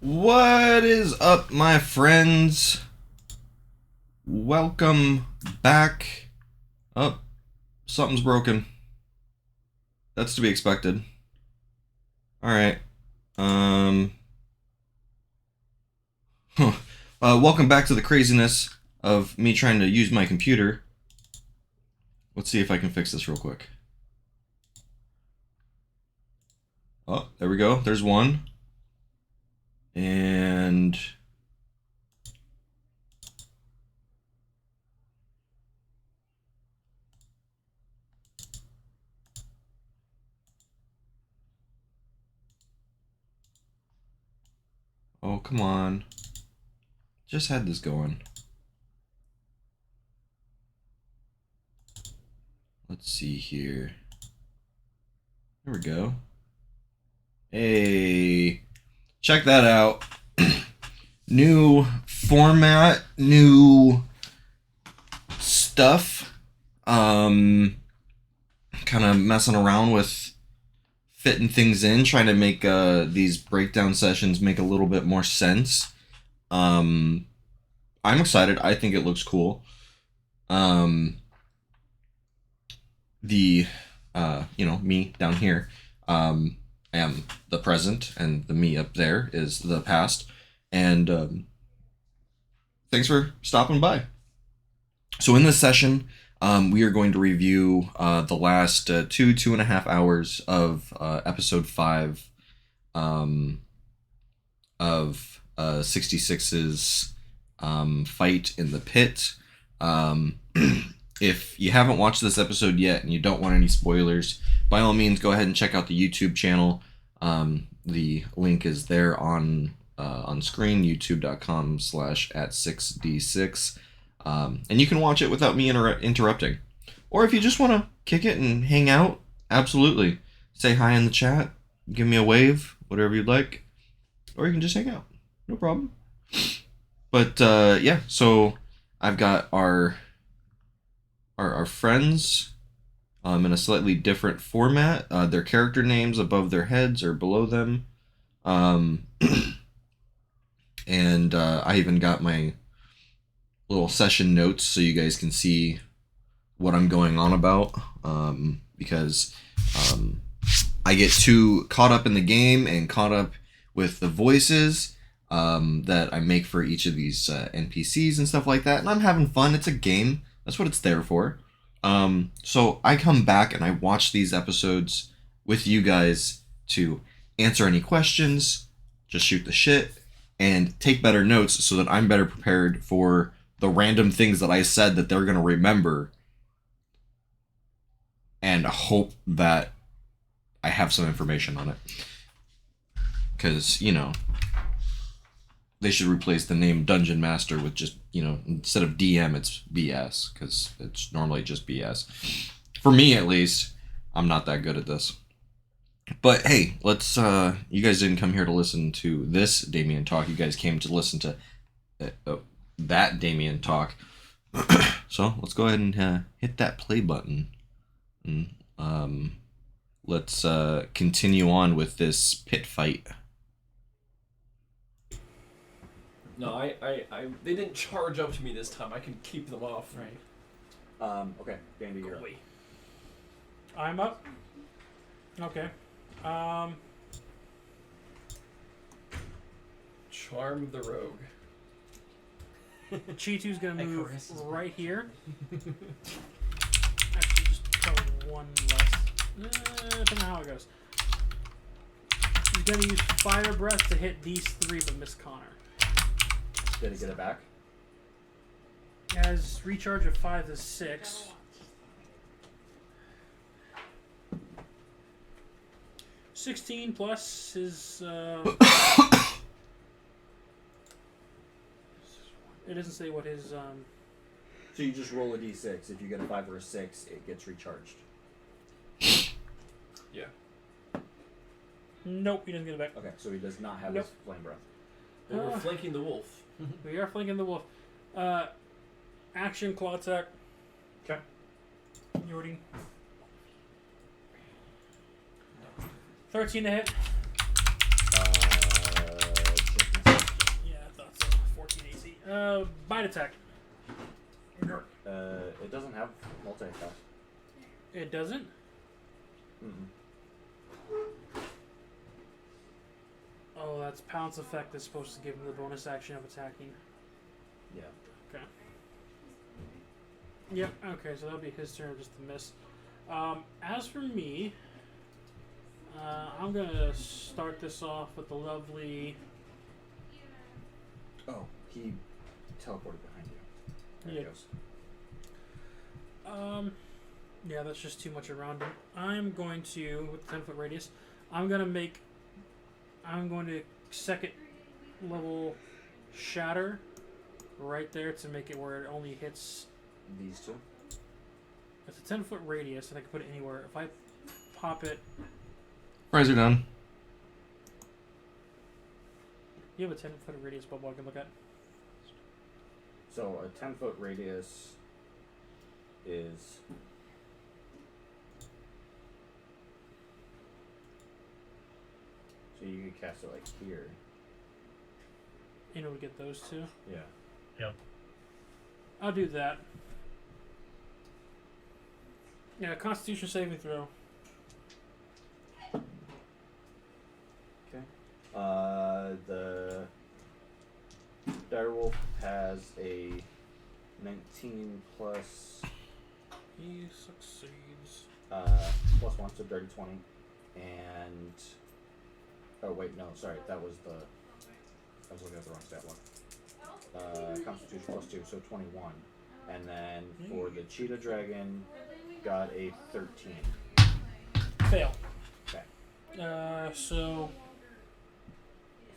What is up, my friends? Welcome back. Oh, something's broken. That's to be expected. Alright. Welcome back to the craziness of me trying to use my computer. Let's see if I can fix this real quick. Oh, there we go. There's one. And oh, come on. Just had this going. Let's see here. There we go. Hey, check that out. New format, new stuff. Kind of messing around with fitting things in, trying to make these breakdown sessions make a little bit more sense. I'm excited. I think it looks cool. Me down here, am the present, and the me up there is the past. And thanks for stopping by. So in this session, we are going to review the last 2.5 hours of episode 5 of 66's fight in the pit. If you haven't watched this episode yet and you don't want any spoilers, by all means, go ahead and check out the YouTube channel. The link is there on screen, youtube.com/@6d6. And you can watch it without me interrupting. Or if you just want to kick it and hang out, absolutely. Say hi in the chat, give me a wave, whatever you'd like. Or you can just hang out. No problem. But yeah, so I've got our friends in a slightly different format. Their character names above their heads or below them. And I even got my little session notes so you guys can see what I'm going on about, because I get too caught up in the game and caught up with the voices that I make for each of these NPCs and stuff like that, and I'm having fun. It's a game. That's what it's there for. So I come back and I watch these episodes with you guys to answer any questions, just shoot the shit, and take better notes so that I'm better prepared for the random things that I said that they're going to remember, and hope that I have some information on it. Because, they should replace the name Dungeon Master with just, instead of DM, it's BS, because it's normally just BS. For me, at least, I'm not that good at this. But hey, let's, you guys didn't come here to listen to this Damien talk. You guys came to listen to that Damien talk. So let's go ahead and hit that play button. And, let's continue on with this pit fight. No, I they didn't charge up to me this time. I can keep them off. Right. Okay, Dandy, you're up. I'm up. Okay. Charm the rogue. Chitu's gonna move Icarus is right here. Actually, just probably one less. Depending on how it goes. He's gonna use Fire Breath to hit these three, but miss Connor. Did it get it back? Has recharge of 5 to 6. $16 plus his. It doesn't say what his. So you just roll a d6. If you get a 5 or a 6, it gets recharged. Yeah. Nope, he doesn't get it back. Okay, so he does not have Nope. his flame breath. But we're flanking the wolf. We are flanking the wolf. Action claw attack. Okay. Yordi. 13 to hit. Check Bite attack. It doesn't have multi-attack. It doesn't? Mm-mm. Oh, that's Pounce effect is supposed to give him the bonus action of attacking. Yeah. Okay. Yep, okay, so that'll be his turn just to miss. As for me, I'm gonna start this off with the lovely... Oh, he teleported behind you. There Yeah. he goes. Yeah, that's just too much around him. I'm going to, with the 10-foot radius, I'm going to second level shatter right there to make it where it only hits. These two. It's a 10-foot radius, and I can put it anywhere. If I pop it, Fries are done. you have a 10-foot radius bubble I can look at. So a 10-foot radius is. So you could cast it like here. You know, we get those two. Yeah. I'll do that. Yeah, Constitution saving throw. Okay. The direwolf has a 19 plus He succeeds. plus 1, so dirty 20, and oh wait, no, sorry, that was the. I was looking at the wrong stat one. Constitution plus 2, so 21, and then for the cheetah dragon, got a 13. Fail. Okay. So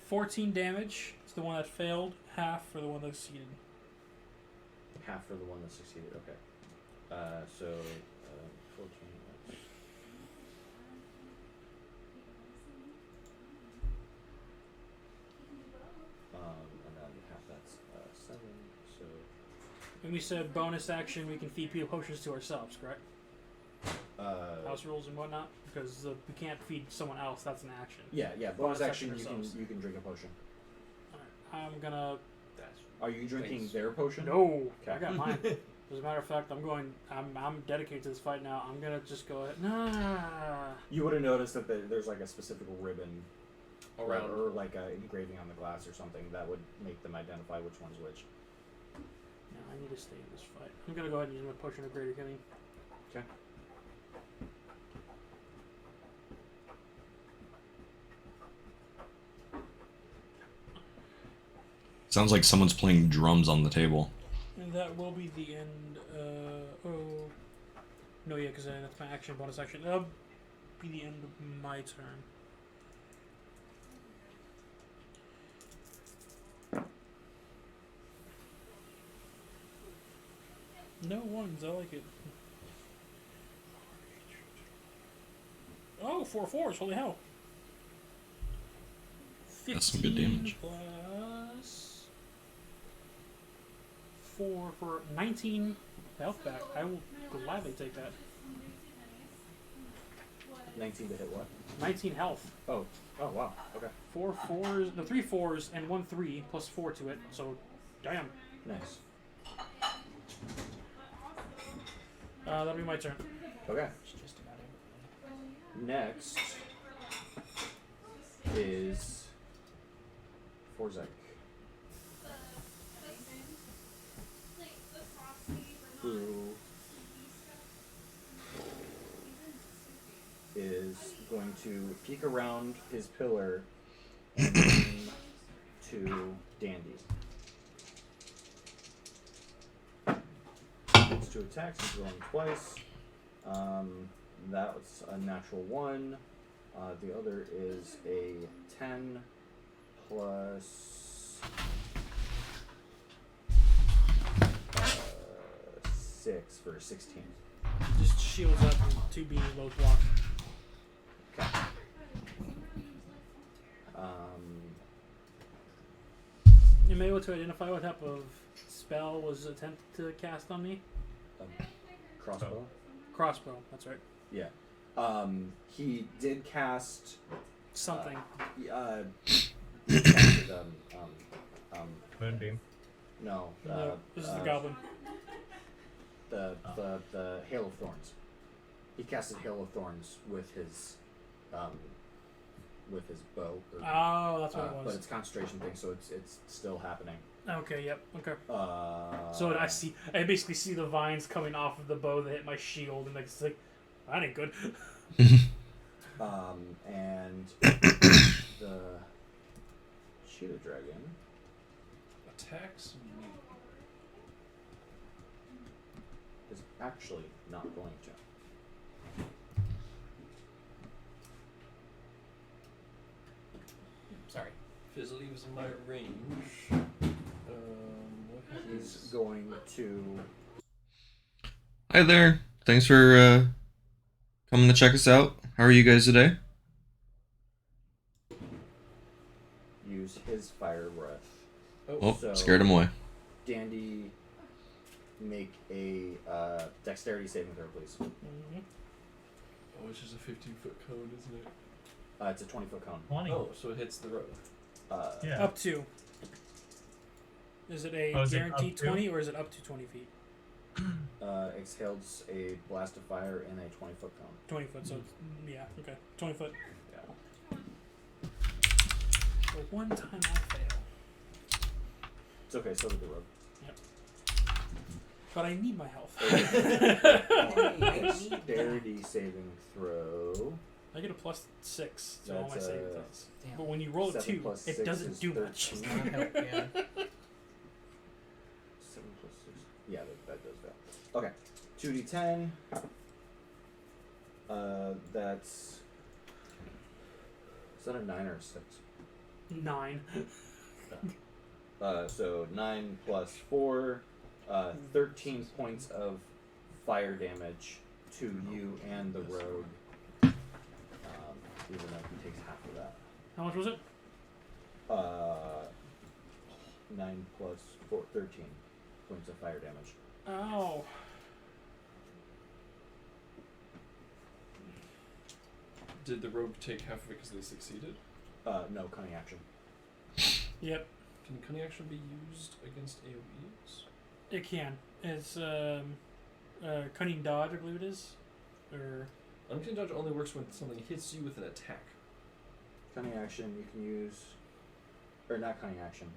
14 damage is the one that failed, half for the one that succeeded. Half for the one that succeeded. Okay. So 14. And then half that's 7. So And we said bonus action, we can feed people potions to ourselves, correct? House rules and whatnot, because we can't feed someone else. That's an action. yeah. Bonus Bonus action. action You can drink a potion. Alright, I'm gonna. That's Are you drinking Thanks. their potion? No, I Okay. got mine. As a matter of fact, I'm dedicated to this fight now. I'm gonna just go ahead. Nah. You would have noticed that there's like a specific ribbon around. or like a engraving on the glass or something that would make them identify which one's which. No, I need to stay in this fight. I'm gonna go ahead and use my potion of greater healing. Okay. Sounds like someone's playing drums on the table. And that will be the end. No, yeah, because that's my action, bonus action. That'll be the end of my turn. No ones, I like it. Oh, 4 4s, holy hell. That's some good damage. Plus 4 for 19 health back. I will gladly take that. 19 to hit what? 19 health. Oh wow. Okay. 4 4s, no, 3 4s and 1 3 plus 4 to it. So, damn. Nice. That'll be my turn. Okay. Next is Forzek, who is going to peek around his pillar and aim to Dandy. It's 2 attacks, he's rolling twice. That was a natural 1. The other is a 10 plus 6 for 16. Just shields up and 2 beams both block. Okay. Am I able to identify what type of spell was attempted to cast on me? Crossbow. Crossbow, that's right. Yeah. He did cast Something. he casted, Moonbeam. No. No, this is the goblin. The Hail of Thorns. He casted Hail of Thorns with his bow. Oh, that's what it But was. it's a concentration thing, so it's still happening. Okay, yep, okay. So I basically see the vines coming off of the bow that hit my shield, and it's like, that ain't good. And the Cheetah Dragon Attacks me. is actually not going to. Sorry. Fizzle was in my range. What He's happens? going to. Hi there. Thanks for coming to check us out. How are you guys today? Use his fire breath. Oh, So- scared him away. Dandy, make a dexterity saving throw, please. Mm-hmm. Oh, which is a 15-foot cone, isn't it? It's a 20-foot cone. 20. Oh, so it hits the road. Yeah. Up to. Is it a Oh, is it guaranteed up to? 20 or is it up to 20 feet? Exhales a blast of fire in a 20-foot cone. 20 foot, so it's, yeah, okay. 20 foot. Yeah. For one time I fail. It's okay, so did the rogue. But I need my health. Dexterity saving throw. I get a +6 to all my That's, saving throws. But when you roll a 7 2, plus it 6 doesn't is do much. 13. 7 plus 6. Yeah, that does that. Okay. 2d10. That's. Is that a 9 or a 6? 9. So 9 plus 4, 13 points of fire damage to you and the rogue. Even though he takes half of that. How much was it? 9 plus 4, 13 points of fire damage. Oh. Did the rogue take half of it because they succeeded? No, cunning action. Yep, Can cunning action be used against AoEs? it can. It's cunning dodge, I believe it is. Or Uncanny dodge only works when something hits you with an attack. Cunning action you can use. Or not cunning action.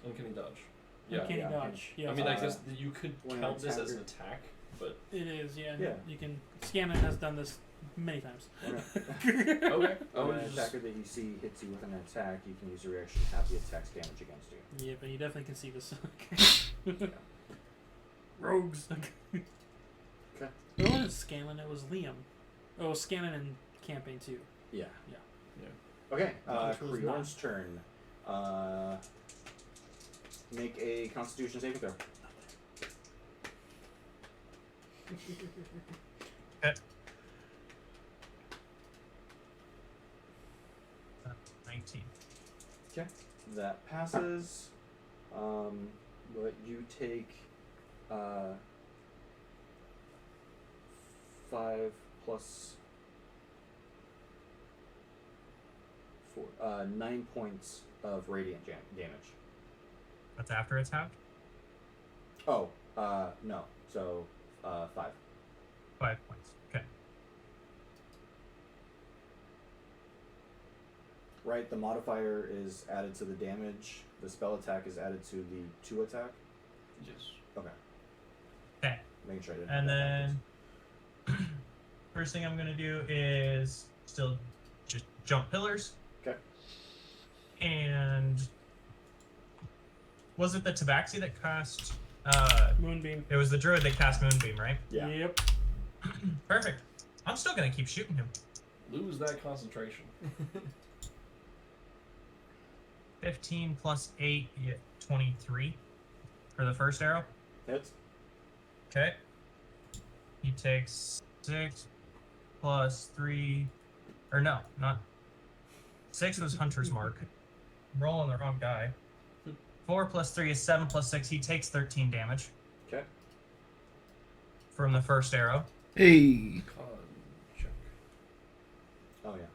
Uncanny dodge. Yeah. uncanny yeah, dodge. Yeah, I mean, I Uh, guess that you could when count an this as an attacker- attack, but it is. Yeah. Yeah. You can. Scanlan has done this many times. okay. When an attacker that you see hits you with an attack, you can use a reaction to have the attack's damage against you. Yeah, but you definitely can see this. Rogues. Okay. It wasn't Scanlan, it was Liam. Oh, Scanlan in campaign 2. Yeah. Yeah. Okay, Which was Creorn's turn. Make a Constitution saving throw. Okay. 19. Okay, that passes. But you take 5 plus 4, 9 points of radiant damage. That's after it's halved? Oh, no. So, 5. 5 points. Okay. Right, the modifier is added to the damage. The spell attack is added to the 2 attack. Yes. Okay. Okay. Making sure I didn't. And have that then first thing I'm gonna do is still just jump pillars. Okay. And was it the Tabaxi that cast Moonbeam. it was the druid that cast Moonbeam, right? Yeah. Yep. Perfect. I'm still gonna keep shooting him. Lose that concentration. 15 plus 8, you get 23 for the first arrow. Hits. Okay. He takes 6 plus 3. Or no, not. 6 was Hunter's Mark. I'm rolling the wrong guy. 4 plus 3 is 7 plus 6. He takes 13 damage Okay. from the first arrow. Hey. Con check. Oh, yeah.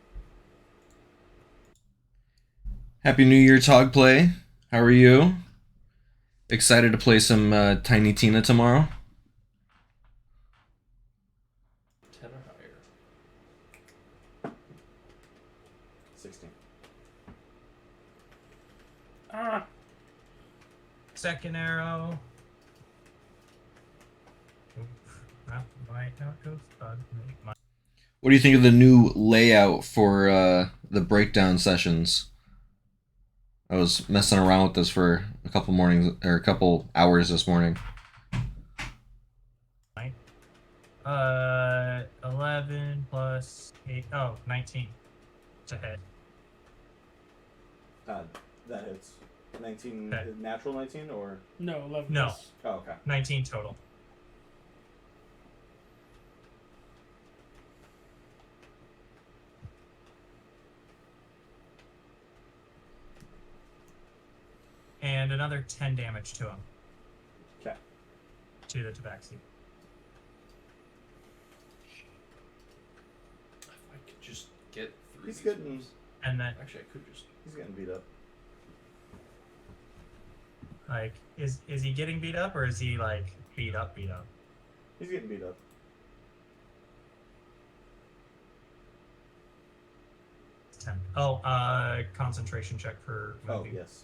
Happy New Year, Tog Play. How are you? Excited to play some Tiny Tina tomorrow? 10 or higher. 16. Ah! Second arrow. Oof, that might not go bug. What do you think of the new layout for the breakdown sessions? I was messing around with this for a couple mornings or a couple hours this morning. 11 plus 8. Oh, 19. It's a hit. That hits. 19 Okay. natural 19 or No, 11. No. plus- oh okay. 19 total. And another 10 damage to him. Okay. To the tabaxi. If I could just get through He's these getting- moves. And then, Actually, I could just. He's getting beat up. like, is he getting beat up or is he, like, beat up? He's getting beat up. It's 10. Oh, concentration check for Oh moving. yes.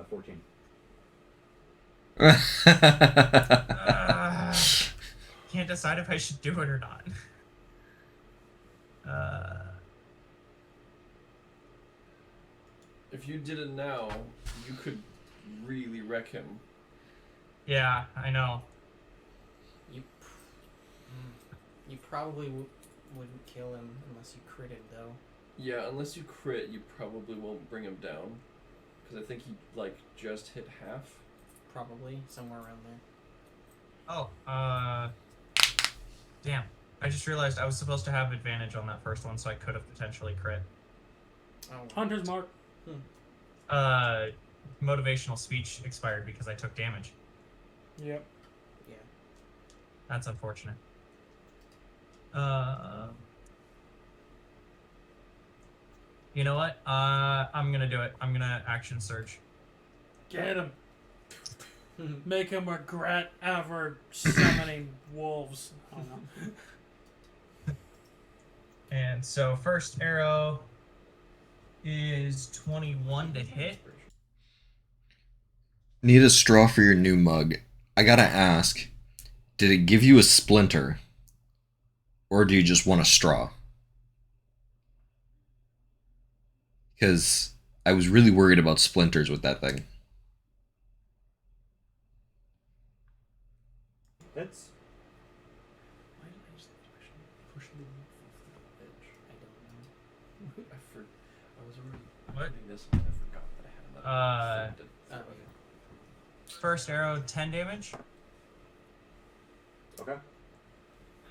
14. Can't decide if I should do it or not. If you did it now, you could really wreck him. Yeah, I know. You probably wouldn't kill him unless you critted, though. Yeah, unless you crit, you probably won't bring him down. Because I think he, like, just hit half. Probably somewhere around there. Oh, damn. I just realized I was supposed to have advantage on that first one, so I could have potentially crit. Oh, Hunter's mark. Motivational speech expired because I took damage. Yep. yeah. That's unfortunate. You know what? I'm gonna do it. I'm gonna action surge. Get him. Make him regret ever summoning wolves. I don't know. And so first arrow is 21 to hit. Need a straw for your new mug. I gotta ask, did it give you a splinter? Or do you just want a straw? Because I was really worried about splinters with that thing. Hits. Why did I just actually push the wolf off the edge? I don't know. I was already What? doing this and I forgot that I had that. Oh, okay. First arrow, 10 damage. Okay.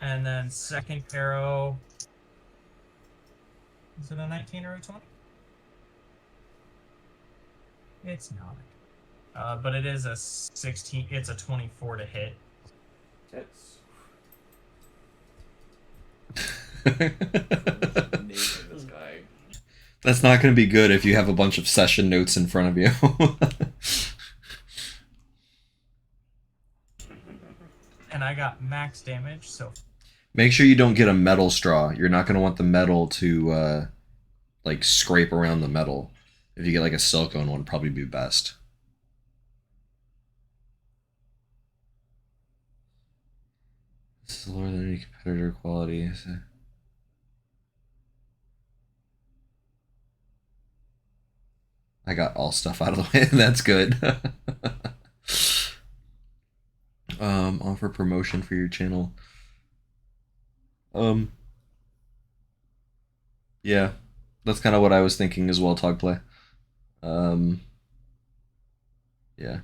And then second arrow. Is it a 19 or a 20? It's not. But it is a 16. It's a 24 to hit. Hits. Naming this guy. That's not going to be good if you have a bunch of session notes in front of you. And I got max damage, so Make sure you don't get a metal straw. You're not going to want the metal to like scrape around the metal. If you get like a silicone one, probably be best. This is lower than any competitor quality. I got all stuff out of the way. That's good. Offer promotion for your channel. Yeah, that's kind of what I was thinking as well. Togplay. Yeah.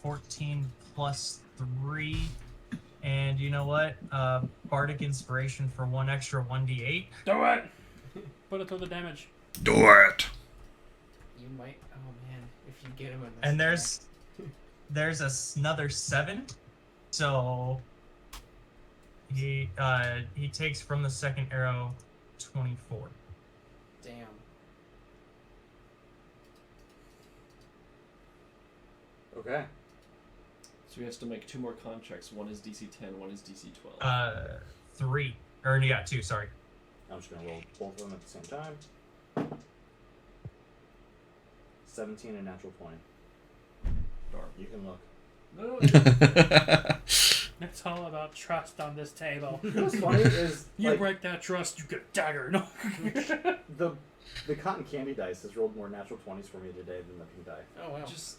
14 plus 3. And you know what? Bardic Inspiration for 1 extra 1d8. Do it. Put it through the damage. Do it. You might. Oh man, if you get him in this. And there's another 7. So he takes from the second arrow 24. Damn. Okay. So he has to make 2 more con checks. One is DC 10, one is DC 12. 3. Or you got 2, sorry. I'm just gonna roll both of them at the same time. 17 and natural 20. Darn. You can look. No, It's all about trust on this table. What's funny is You like, break that trust, you get a dagger. No. the cotton candy dice has rolled more natural 20s for me today than the pink die. Oh wow. just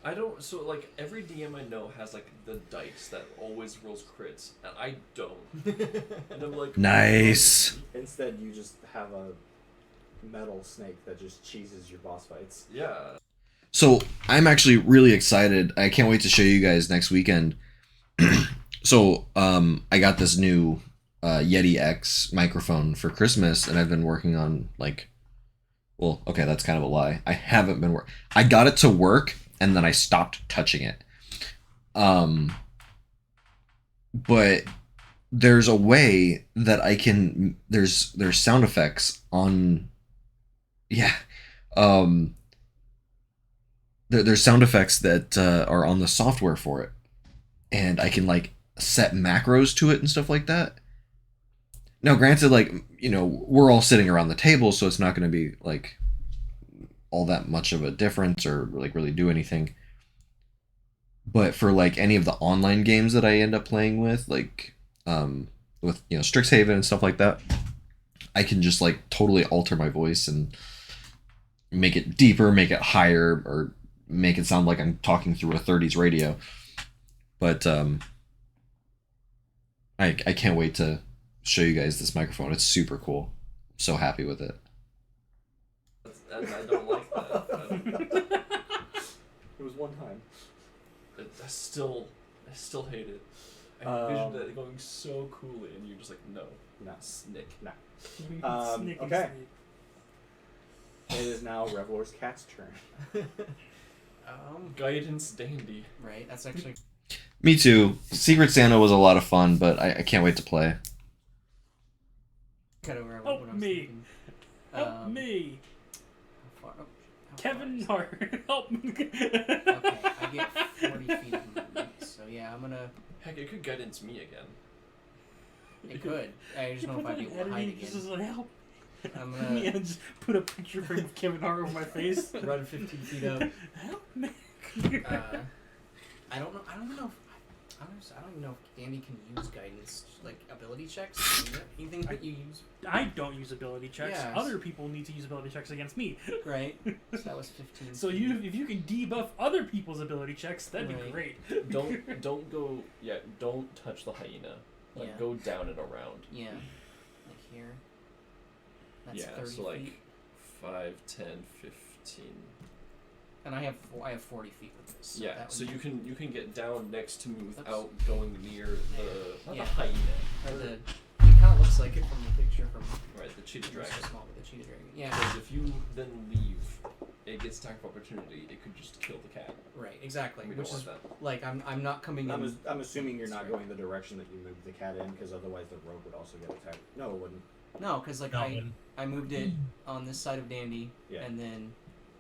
I don't. So like every DM I know has like the dice that always rolls crits, and I don't. And I'm like, Nice. Instead, you just have a metal snake that just cheeses your boss fights. Yeah. So I'm actually really excited. I can't wait to show you guys next weekend. So I got this new Yeti X microphone for Christmas, and I've been working on well, okay, that's kind of a lie. I haven't been I got it to work, and then I stopped touching it. But there's a way that I can. There's sound effects on. Yeah. There's sound effects that are on the software for it, and I can set macros to it and stuff like that. Now, granted, we're all sitting around the table, so it's not going to be all that much of a difference or really do anything. But for any of the online games that I end up playing with, with Strixhaven and stuff like that, I can just totally alter my voice and make it deeper, make it higher, or make it sound like I'm talking through a 30s radio. But I can't wait to show you guys this microphone. It's super cool. I'm so happy with it. And I don't like that. It was one time. I still hate it. I envisioned it going so coolly, and you're just like, no, No. Snick. No. Sneaky Okay. sneak. It is now Revelor's cat's turn. Guidance dandy. Right. That's actually. Me too. Secret Santa was a lot of fun, but I can't wait to play. Cut over what Help I was me. thinking. Help me. How far, Kevin is Hart, help me. it? Okay, I get 40 feet of movement. So yeah, I'm gonna. Heck, it could guidance me again. It could. I just You don't know if put I'd be that able to hide editing, just again. as help. I'm Me gonna and just put a picture frame of Kevin Hart over my face. run 15 feet up. Help me. I don't know. I don't even know if Dandy can use guidance ability checks. Anything that you use, I don't use ability checks. Yes. Other people need to use ability checks against me. right? So that was 15. So feet. if you can debuff other people's ability checks, that'd be Right. great. Don't go. Yeah, don't touch the hyena. Yeah. Go down and around. Yeah, here. That's Yeah, 30 so feet. 5, 10, 15. And I have 40 feet with this. So Yeah, that so would you can get down next to me without going near not Yeah. the hyena. or the. It kind of looks like it from the picture from. Right, the cheetah It's dragon. so small, but the cheetah dragon. Yeah. Because if you then leave, it gets attack of opportunity. It could just kill the cat. Right. Exactly. We Which don't is want that. I'm not coming in. I'm assuming you're not Sorry. going the direction that you moved the cat in, because otherwise the rogue would also get attacked. No, it wouldn't. No, because No, when- I moved it on this side of Dandy Yeah. and then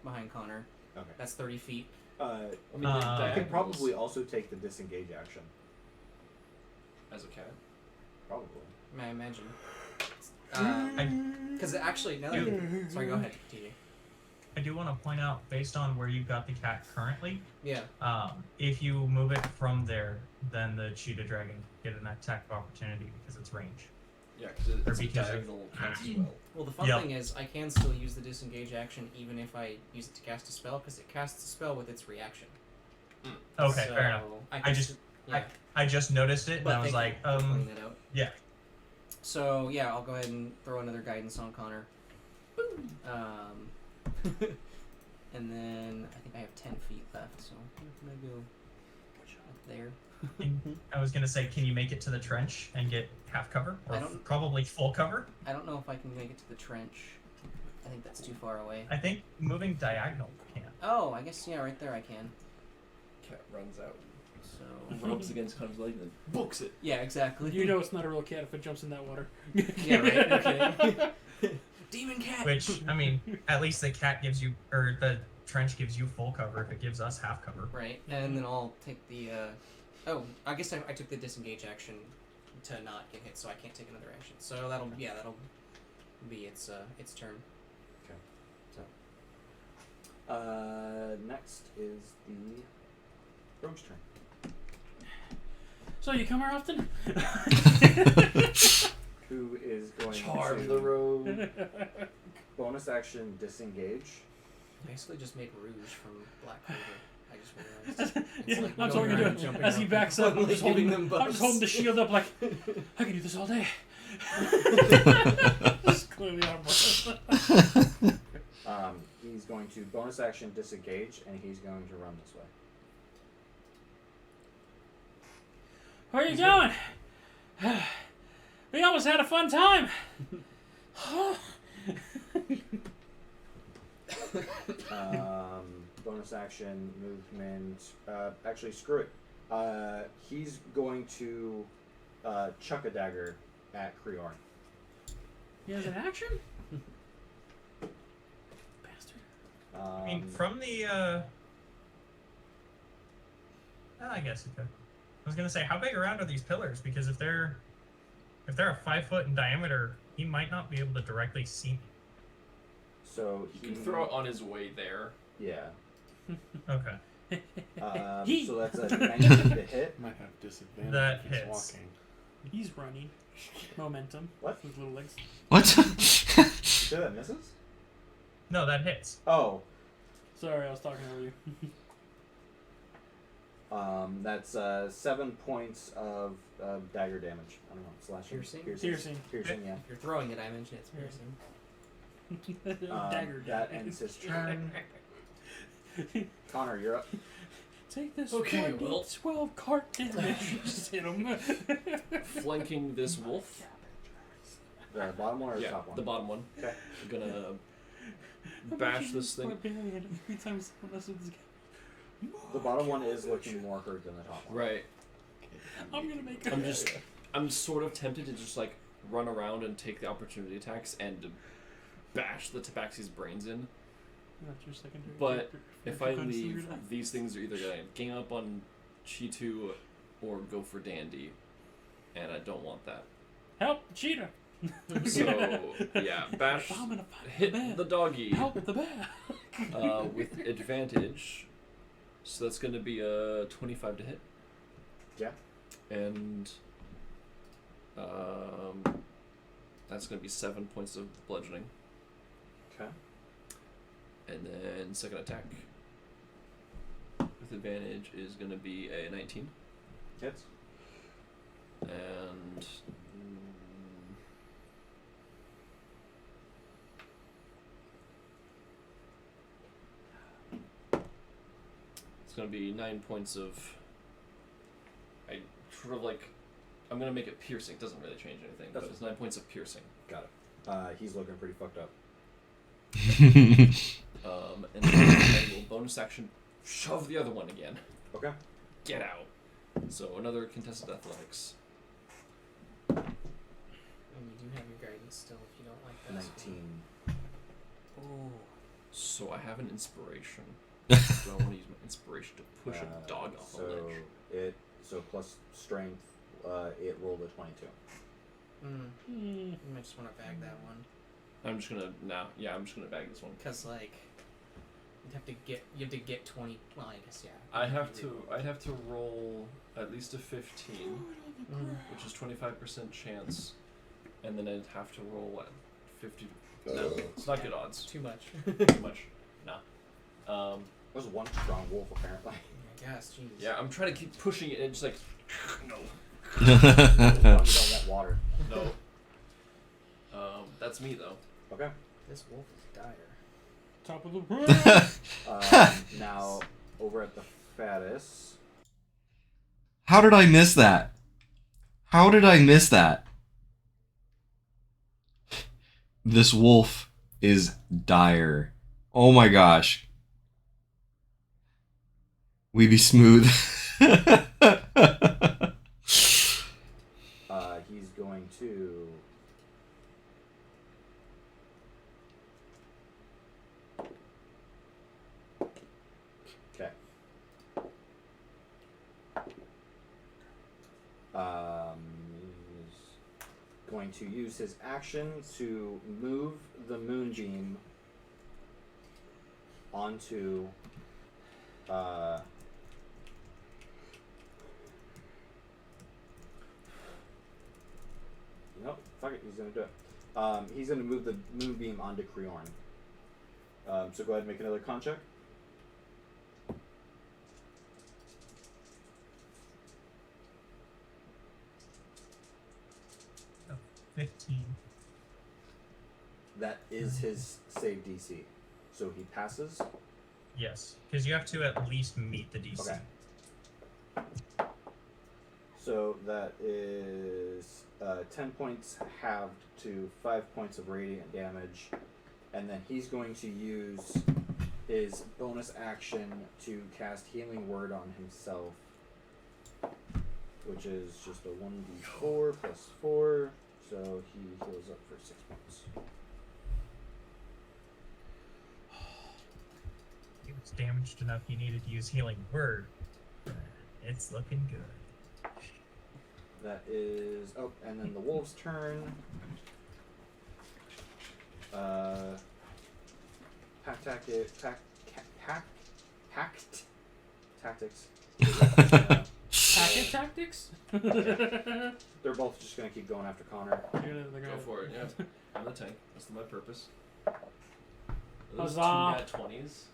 behind Connor. Okay. That's 30 feet. I mean, I the I diagonals could probably also take the disengage action. as a cat. Probably. I imagine. I, Because actually, now that sorry, go ahead, TJ. I do want to point out, based on where you've got the cat currently, Yeah. if you move it from there, then the cheetah dragon get an attack of opportunity because it's range. Yeah, because it's a because of- diagonal cast as well. Well, the fun Yep. thing is, I can still use the disengage action even if I use it to cast a spell, because it casts a spell with its reaction. Okay, So fair enough. I just- yeah. I just noticed it, and But I was thank like, you for pointing that out. yeah. So yeah, I'll go ahead and throw another guidance on Connor. And then I think I have 10 feet left, so I'm gonna go up there. I was gonna say, can you make it to the trench and get half cover, I or don't- probably full cover? I don't know if I can make it to the trench. I think that's too far away. I think moving diagonal can. Oh, I guess yeah, right there I can. Cat runs out, So rubs against Connor's leg, and then books it. yeah, exactly. You know it's not a real cat if it jumps in that water. Yeah, right. No kidding. Demon cat. Which, I mean, at least the cat gives you, or the trench gives you full cover if it gives us half cover. Right, and then I'll take the. Oh, I guess I took the disengage action to not get hit, so I can't take another action. So that'll be its turn. Okay. So. Next is the rogue's turn. So you come here often? Who is going Charm to the road. bonus action disengage? Basically, just made Rouge from Black Clover. I just realized. Yeah, It's like that's going what you're around doing. jumping As he around, backs up, I'm suddenly just, giving holding, them I'm just holding the buffs. shield up like, I can do this all day. It's clearly out of breath. He's going to bonus action disengage, and he's going to run this way. Where are you going? We almost had a fun time. Bonus action movement. Actually, screw it. He's going to chuck a dagger at Creorn. He has an action? Bastard. I mean, from the. I guess it could. I was gonna say, how big around are these pillars? Because if they're a 5 foot in diameter, he might not be able to directly see me. So He can throw it on his way there. Yeah. Okay. So that's a 19 to hit. Might have disadvantage That if he's hits. walking. He's running. Momentum. What? With little legs. What? Sure that misses? No, that hits. Oh. Sorry, I was talking over you. That's 7 points of dagger damage. I don't know, slashing. Piercing? Piercing. Piercing, yeah. If you're throwing it, I mentioned it's piercing. Dagger. That ends his turn. Connor, you're up. Take this Okay, 12 cart damage. Just hit him. Flanking this wolf. The bottom one or the Yeah, top one? the bottom one. Okay. I'm gonna bash this thing. Every time someone else with this guy. The bottom one is looking more hurt than the top one. Right. I'm gonna make I'm sort of tempted to just like run around and take the opportunity attacks and bash the Tabaxi's brains in. That's your secondary But character. if I You're leave, considered that. these things are either gonna gang up on Chitu or go for Dandy, and I don't want that. Help, cheetah. So yeah, bash, I'm gonna fight hit bear. the doggy Help the bear. with advantage. So that's gonna be a 25 to hit. Yeah. And that's gonna be 7 points of bludgeoning. Okay. And then second attack with advantage is gonna be a 19. Hits. And it's gonna be 9 points of. I sort of like. I'm gonna make it piercing. Doesn't really change anything, but That's- it's 9 points of piercing. Got it. He's looking pretty fucked up. And then I will bonus action shove the other one again. Okay. Get out. So another contested athletics. And you do have your guidance still if you don't like that. 19. Oh. So I have an inspiration. So I want to use my inspiration to push a dog off a ledge. So plus strength, it rolled a 22. You might just want to bag that one. I'm just gonna I'm just gonna bag this one. Because, like, you have to get 20. Well, I guess, yeah. I'd have to roll at least a 15, which is 25% chance, and then I'd have to roll what 50. No, it's not good odds. Too much. Too much. No. There's one strong wolf, apparently. I guess, jeez. Yeah, I'm trying to keep pushing it, and just like no, Don't that water. no. That's me though. Okay. This wolf is dire. Top of the Now, over at the Fatus. How did I miss that? How did I miss that? This wolf is dire. Oh my gosh. We be smooth. He's going to. going to use his action to move the moonbeam onto nope, fuck it, he's gonna do it. He's gonna move the moonbeam onto Creorn. So go ahead and make another con check. Oh, 15. That is his save DC. So he passes. Yes, because you have to at least meet the DC. Okay. So that is 10 points halved to 5 points of radiant damage. And then he's going to use his bonus action to cast Healing Word on himself, which is just a 1d4 plus 4. So he heals up for 6 points. He was damaged enough he needed to use Healing Word. It's looking good. That is... Oh, and then the wolf's turn. Packed tactics. Packet tactics? They're both just gonna keep going after Connor. They're Go gonna- for it, yeah. I'm the tank. That's my purpose. Are those two Huzzah. nat 20s?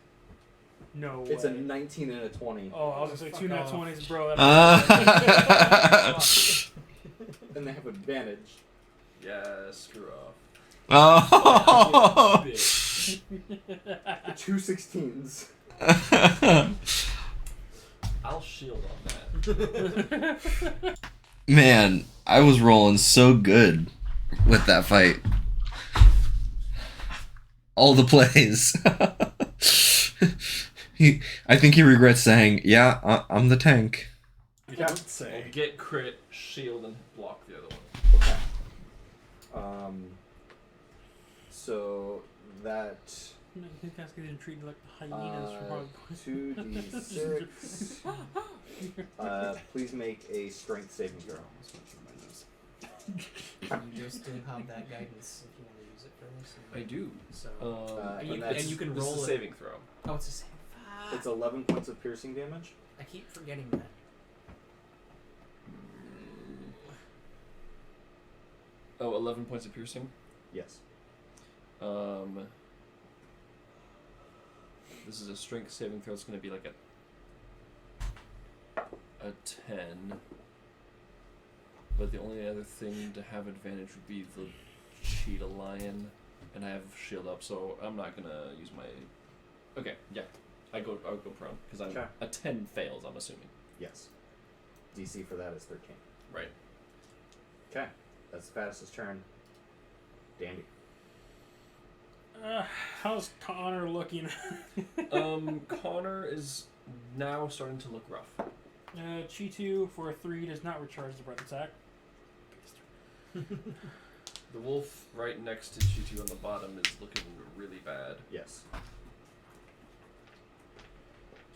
No It's a way. 19 and a 20. Oh, I was gonna say Fuck 2 nat off. 20s, bro. And they have advantage. Yeah, screw off. Oh. Bitch. 2 16s. I'll shield on that. Man, I was rolling so good with that fight. All the plays. I think he regrets saying, "Yeah, I'm the tank." Yeah. I'll get crit, shield, and block the other one. Okay. So that These guys getting treated like the hyenas from Hard 2d6. Please make a strength saving throw. You just do have that guidance if you want to use it for this. I do. So. And you can this is roll a it. saving throw. Oh, it's the same. It's 11 points of piercing damage. I keep forgetting that. Oh, 11 points of piercing. Yes. This is a strength saving throw. It's going to be like a 10. But the only other thing to have advantage would be the cheetah lion, and I have shield up, so I'm not gonna use my. Okay, yeah, I'll go prone because I'm Okay. a 10 fails. I'm assuming. Yes. DC for that is 13. Right. Okay. That's the fastest turn. Dandy. How's Connor looking? Connor is now starting to look rough. Chi2 for 3 does not recharge the breath attack. The wolf right next to Chitu on the bottom is looking really bad. Yes.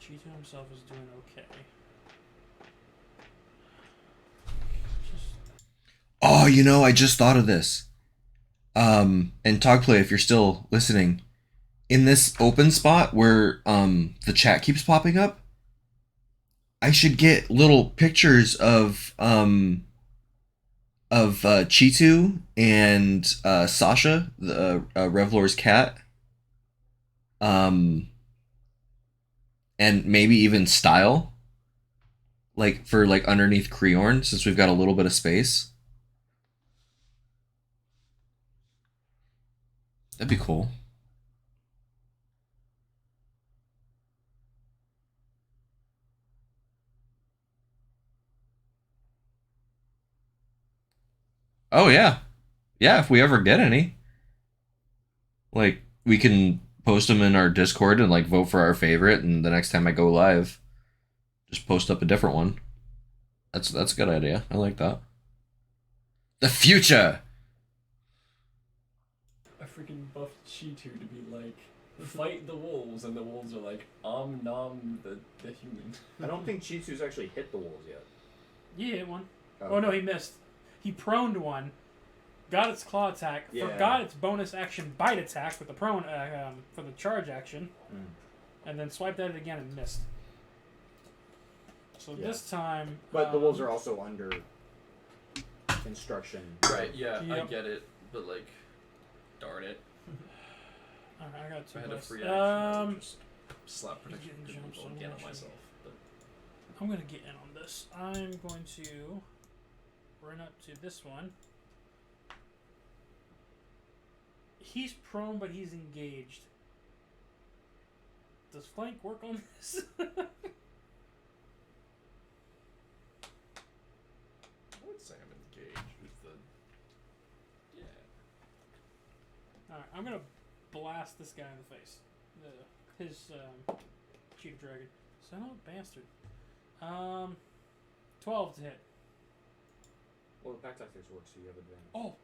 Chi2 himself is doing okay. Oh, I just thought of this. And Togplay, if you're still listening, in this open spot where the chat keeps popping up, I should get little pictures of Chitu and Sasha, the Revlor's cat. And maybe even Style, like for like underneath Creorn, since we've got a little bit of space. That'd be cool. Oh yeah. Yeah, if we ever get any. Like, we can post them in our Discord and like vote for our favorite, and the next time I go live, just post up a different one. That's a good idea. I like that. The future. I freaking buffed Chitu to be like, fight the wolves, and the wolves are like, nom the human. I don't think Chitsu's actually hit the wolves yet. Yeah, he hit one. Oh no, he missed. He proned one, got its claw attack, Yeah. forgot its bonus action bite attack with the prone for the charge action, and then swiped at it again and missed. So Yeah. this time, But the wolves are also under instruction. Right, yeah, I Yep. get it, but like, darn it. I got If I two. had a dice. free action, I would just slap Getting protection jumps removal on again on action. myself. But I'm gonna get in on this. I'm going to run up to this one. He's prone, but he's engaged. Does flank work on this? I would say I'm engaged with the. Yeah. Alright, I'm gonna blast this guy in the face. His cheetah dragon. Son of a bastard. 12 to hit. Well, the pack tactics work, so you have advantage. Oh!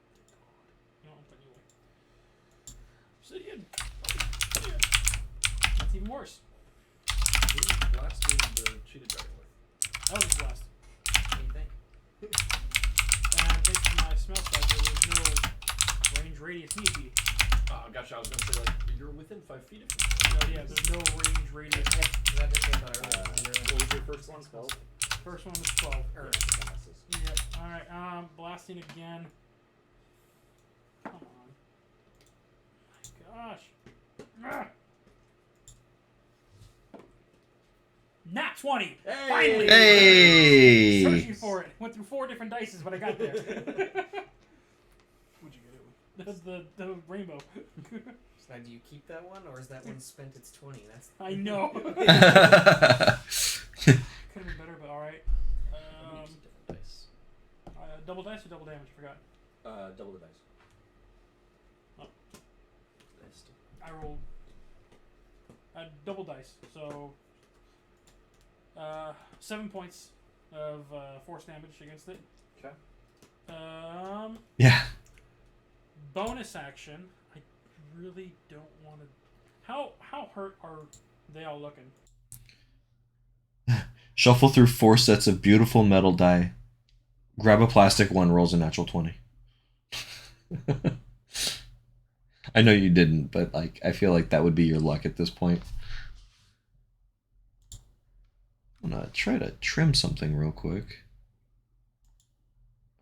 No, I'm anyway. Obsidian! That's even worse. Who did you blasted the cheetah dragon with? That was a blast. What do you think? And thanks to my smell cycle, there's no range radius need be. Oh, gotcha. I was gonna say like you're within 5 feet of him. No, yeah, there's no range radius. That did came out earlier. What was your first one? 12? First one was 12. Or, That misses. Yep. Alright, blasting again. Come on. My gosh. Ah. Nat 20! Finally! Hey! Searching for it. Went through 4 different dices, but I got there. What'd you get it with? That's the rainbow. so now, do you keep that one, or is that one spent its 20? That's. I know. Could have been better, but alright. Let me use different dice. Double dice or double damage? I forgot. Double the dice. Dice. I rolled double dice, so 7 points of force damage against it. Okay. Yeah. Bonus action. I really don't want to. How hurt are they all looking? Shuffle through 4 sets of beautiful metal die. Grab a plastic one, rolls a natural 20. I know you didn't, but like I feel like that would be your luck at this point. I'm gonna try to trim something real quick.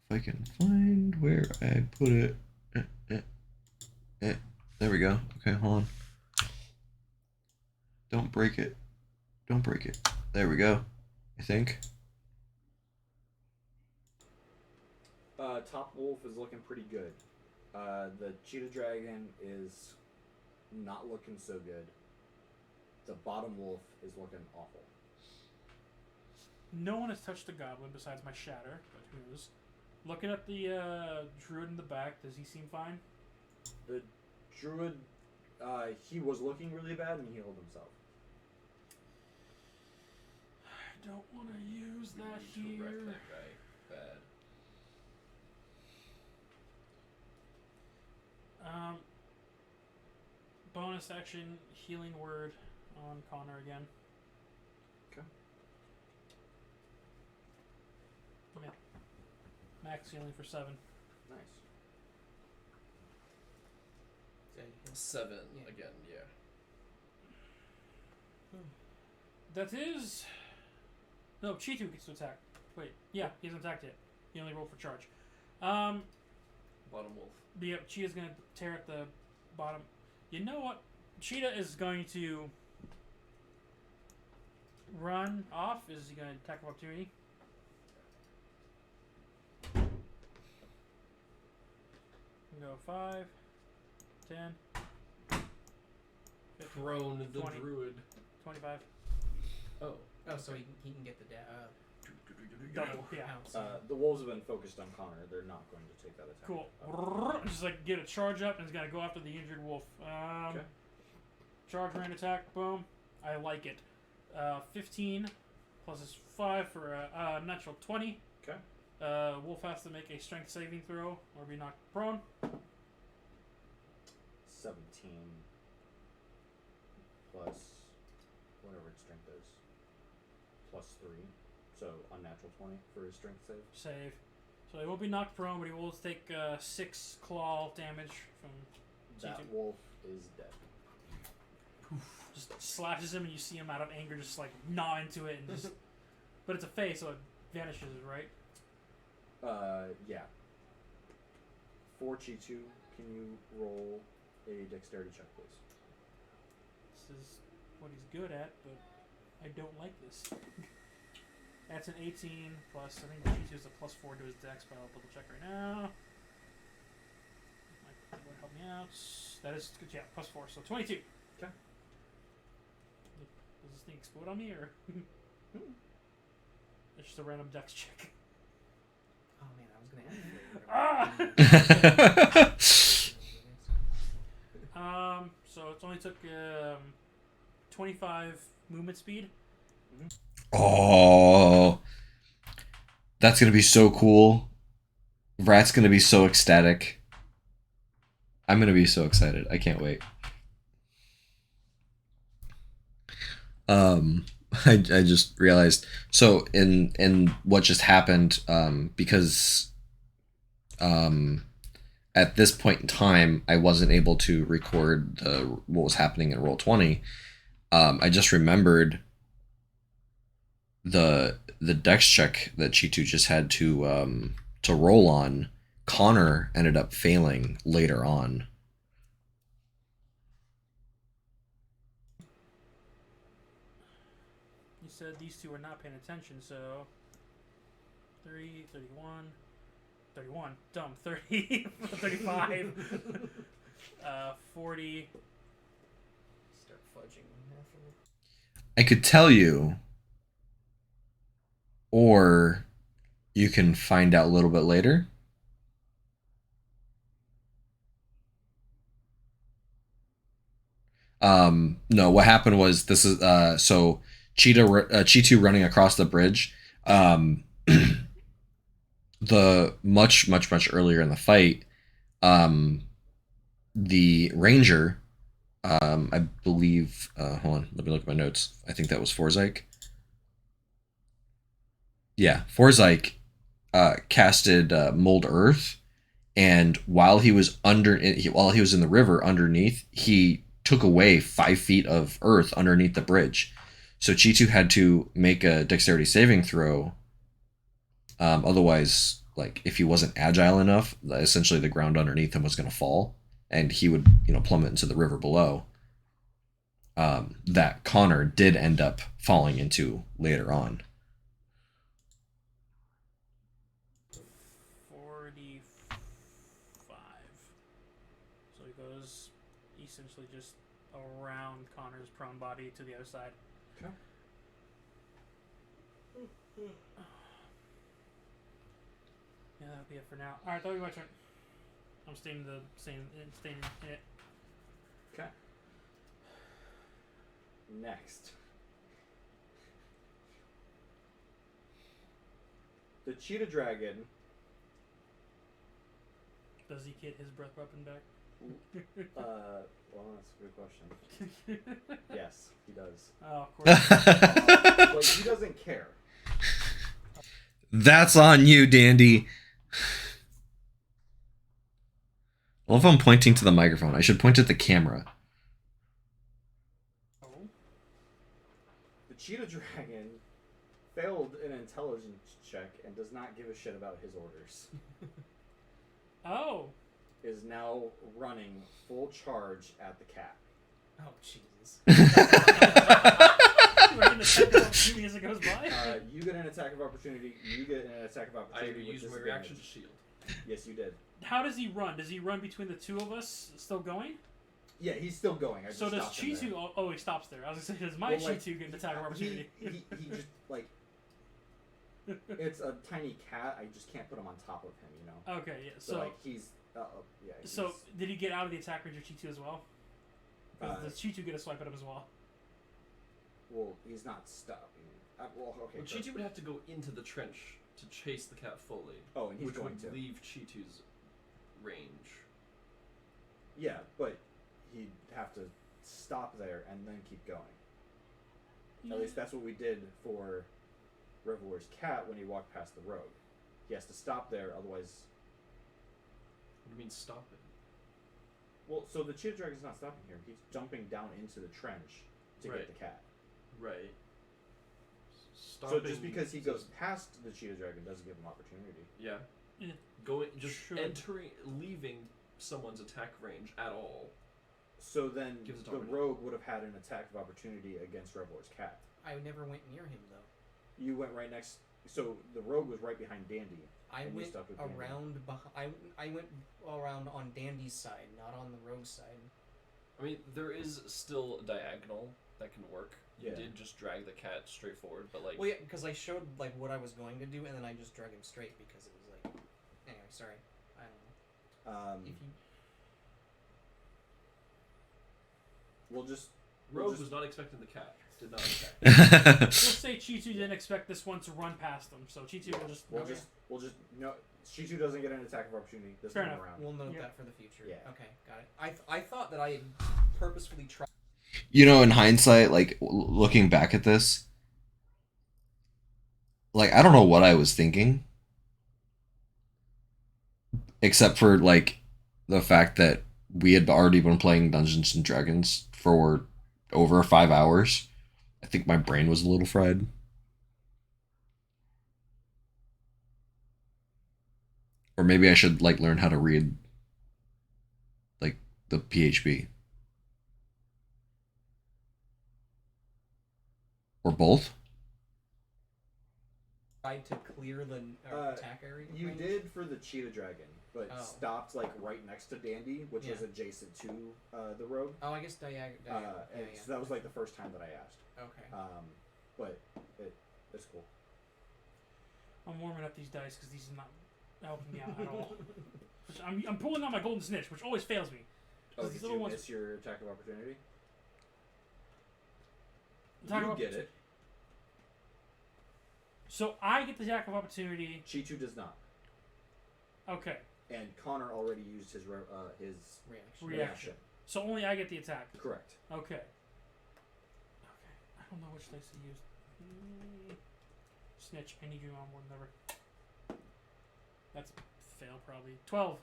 If I can find where I put it. There we go. Okay, hold on. Don't break it. Don't break it. There we go. I think. Top wolf is looking pretty good. The cheetah dragon is not looking so good. The bottom wolf is looking awful. No one has touched the goblin besides my shatter, but who knows? Looking at the druid in the back, does he seem fine? The druid, he was looking really bad and he healed himself. I don't want to use that We need to wreck here. that guy bad. Bonus action healing word on Connor again. Okay. Yeah. Max healing for 7. Nice. 7 Yeah. again, yeah. That is. No, Chitu gets to attack. Wait, yeah, he hasn't attacked yet. He only rolled for charge. Bottom wolf. Yeah, Cheetah's gonna tear at the bottom. You know what? Cheetah is going to run off. Is he gonna attack of opportunity? Go 5, 10, 15, Prone the 20. druid. 25. Oh. Oh, so he can get the Double, yeah. pounce. The wolves have been focused on Connor. They're not going to take that attack. Cool. Just like get a charge up and he's gonna go after the injured wolf. Okay. Charge range attack. Boom. I like it. 15 plus his 5 for a natural 20. Okay. Wolf has to make a strength saving throw or be knocked prone. 17 plus whatever its strength is, plus 3. So unnatural 20 for his strength save. Save. So So he won't be knocked prone, but he will take 6 claw damage from That G2. wolf is dead. Just slashes him, and you see him out of anger just like gnaw into it, and just. But it's a face, so it vanishes, right? Yeah. For Chi2, can you roll a dexterity check, please? This is what he's good at, but I don't like this. That's an 18 plus. I think G2 is a +4 to his dex, but I'll double check right now. Might help me out. That is good. Yeah, +4, so 22. Okay. Does this thing explode on me, or it's just a random dex check? Oh man, I was gonna ask you. So it only took 25 movement speed. Oh, that's gonna be so cool. Rat's gonna be so ecstatic. I'm gonna be so excited. I can't wait. I just realized. So in what just happened, because at this point in time, I wasn't able to record what was happening in Roll20. I just remembered the dex check that Chi2 just had to roll on. Connor ended up failing later on. You said these two are not paying attention, so 30, 31, dumb, 30, 35, 40. Start fudging after. I could tell you, or you can find out a little bit later. No, what happened was this is so Chi2 running across the bridge. The much earlier in the fight, the ranger, I believe, hold on, let me look at my notes. I think that was Forzyke. Yeah, Forzyke casted Mold Earth, and while he was in the river underneath, he took away 5 feet of earth underneath the bridge. So Chi2 had to make a dexterity saving throw. Otherwise, like if he wasn't agile enough, essentially the ground underneath him was going to fall, and he would, plummet into the river below. That Connor did end up falling into later on. 45. So he goes essentially just around Connor's prone body to the other side. Okay. Yeah, that'll be it for now. Alright, that'll be my turn. I'm staying in it. Okay. Next. The cheetah dragon. Does he get his breath weapon back? Well, that's a good question. Yes, he does. Oh, of course. But he doesn't care. That's on you, Dandy. Well, if I'm pointing to the microphone, I should point at the camera. Oh. The cheetah dragon failed an intelligence check and does not give a shit about his orders. Oh. Is now running full charge at the cat. Oh Jesus. We're going to attack the opportunity as it goes by? You get an attack of opportunity. You get an attack of I opportunity. used with my reaction to disadvantage. shield. Yes, you did. How does he run? Does he run between the two of us still going? Yeah, he's still going. I So just does stopped him Chi2... Oh, he stops there. I was going to say, does my Well, like, Chi2 get an attack of opportunity? He just, like... It's a tiny cat. I just can't put him on top of him, you know? Okay, yeah. So, So, like, he's... yeah, so did he get out of the attack range of Chi2 as well? Does Chi2 get a swipe at him as well? Well, he's not stuck. Well, okay. Well, Chi2 would have to go into the trench to chase the cat fully, Oh, and he's which going would to. leave Chi2's range. Yeah, but he'd have to stop there and then keep going. At least that's what we did for Reveler's cat when he walked past the road. He has to stop there, otherwise. What do you mean stop it? Well, so the cheetah dragon's not stopping here. He's jumping down into the trench to Right. get the cat. Right. So just because he goes past the cheetah dragon doesn't give him opportunity. Yeah. Yeah. Going just Sure. entering, leaving someone's attack range at all. So then Gives it the opportunity. rogue would have had an attack of opportunity against Revor's cat. I never went near him though. You went right next. So the rogue was right behind Dandy. I And you went stuck with Dandy. around. I went around on Dandy's side, not on the rogue side. I mean, there is still a diagonal that can work. You Yeah. did just drag the cat straight forward, but like. Well, yeah, because I showed like what I was going to do, and then I just drug him straight because it was like. Anyway, sorry. I don't know. If you We'll just. Rogue was not expecting the cat. Did not attack. We'll say Chitu didn't expect this one to run past them, so Chitu will just. We'll Okay. just no. Shitu doesn't get an attack of opportunity this Fair time enough. around. We'll note Yeah. that for the future. Yeah. Okay, got it. I thought that I had purposefully tried. You know, in hindsight, like looking back at this, like I don't know what I was thinking, except for like the fact that we had already been playing Dungeons and Dragons for over 5 hours. I think my brain was a little fried. Or maybe I should like learn how to read like the PHB. Or both? To clear the attack area. You range? did for the cheetah dragon, but Oh. stopped like right next to Dandy, which was Yeah. adjacent to the rogue. Oh, I guess diagonal. And so that was like the first time that I asked. Okay. But it's cool. I'm warming up these dice because these are not helping me out at all. Which I'm pulling out my golden snitch, which always fails me. Oh, These did little you ones- miss your attack of opportunity? Attack You of get opportunity. it. So I get the attack of opportunity. Chitu does not. Okay. And Connor already used his Reaction. Reaction. So only I get the attack. Correct. Okay. Okay. I don't know which dice to use. Snitch. I need you on more than ever. That's a fail probably. 12.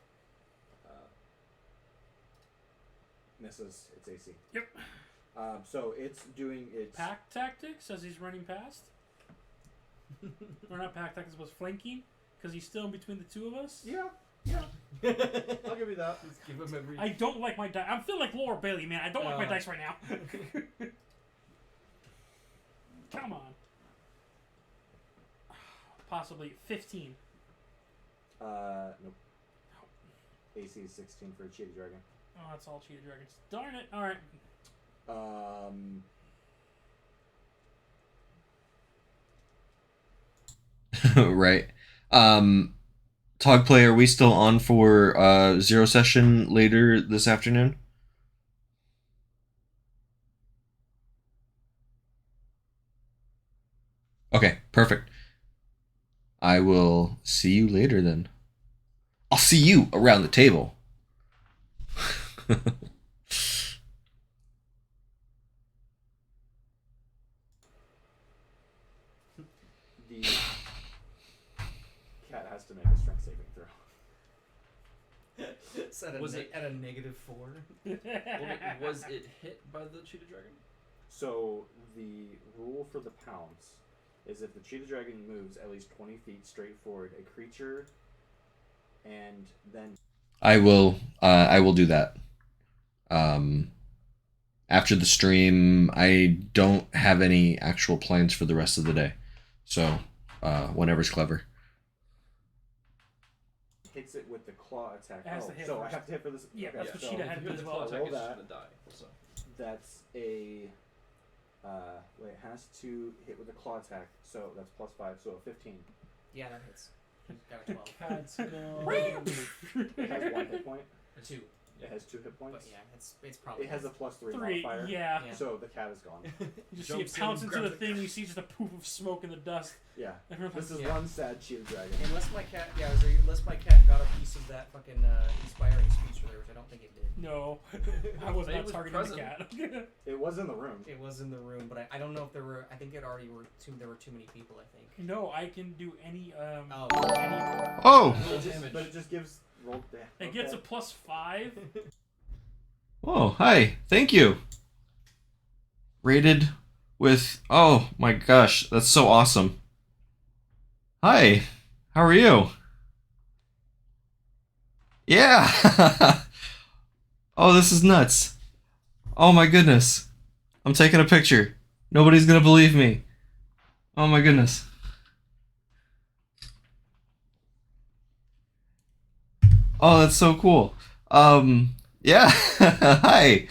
Misses. It's AC. Yep. So it's doing its. Pack tactics as he's running past. Or not pack tactics, but flanking because he's still in between the two of us. Yeah. Yeah. I'll give you that. Just give him every. I don't like my dice. I'm feeling like Laura Bailey, man. I don't like my dice right now. Come on. Possibly 15. Nope. AC is 16 for a cheetah dragon. Oh, that's all cheetah dragons. Darn it. All right. Right. Togplay, are we still on for zero session later this afternoon? Okay, perfect. I will see you later then. I'll see you around the table. The cat has to make a strength saving throw. It's at a, Was ne- it- at a -4. Was it hit by the cheetah dragon? So the rule for the pounce is if the cheetah dragon moves at least 20 feet straight forward, a creature, and then I will do that. After the stream, I don't have any actual plans for the rest of the day. So, whenever's clever. hits it with the claw attack. It has to hit so I first. have to hit for this. Yeah, okay, that's what so Cheetah had to If do you as hit the well. claw attack, Roll it's that. gonna die. So. That's a. It has to hit with a claw attack. So that's +5. So a 15. Yeah, that hits. Got a 12. Cats go. It has 1 hit point. Or 2. It has 2 hit points. But yeah, it's probably. It has a +3 3, modifier. yeah. Yeah. So the cat is gone. You just see it Jumps in pounce and into the grabs thing, you see just a poof of smoke in the dust. Yeah. Everyone's This is Yeah. one sad shield dragon. Unless my cat, unless my cat got a piece of that fucking inspiring speech there, which I don't think it did. no, I was It not was targeting present. the cat. It was in the room. It was in the room, but I don't know if there were. I think it already were too. There were too many people. I think. No, I can do any Oh. any. Oh! Roll It just- damage. but it just gives roll damage. It gets a +5. Oh, hi. Thank you. Rated with... Oh, my gosh. That's so awesome. Hi. How are you? Yeah. Oh, this is nuts. Oh, my goodness. I'm taking a picture. Nobody's gonna believe me. Oh, my goodness. Oh, that's so cool. Yeah. Hi.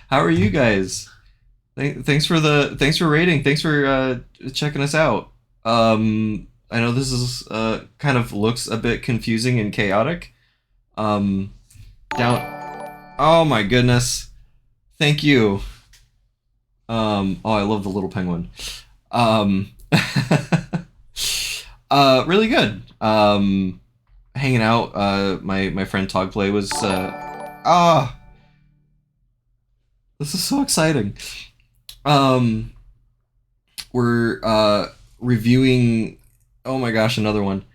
How are you guys? Thanks for rating. Thanks for checking us out. I know this is kind of looks a bit confusing and chaotic. Down. Oh my goodness. Thank you. Oh, I love the little penguin. Really good. Hanging out. My friend Togplay was. This is so exciting. We're reviewing. Oh my gosh, another one.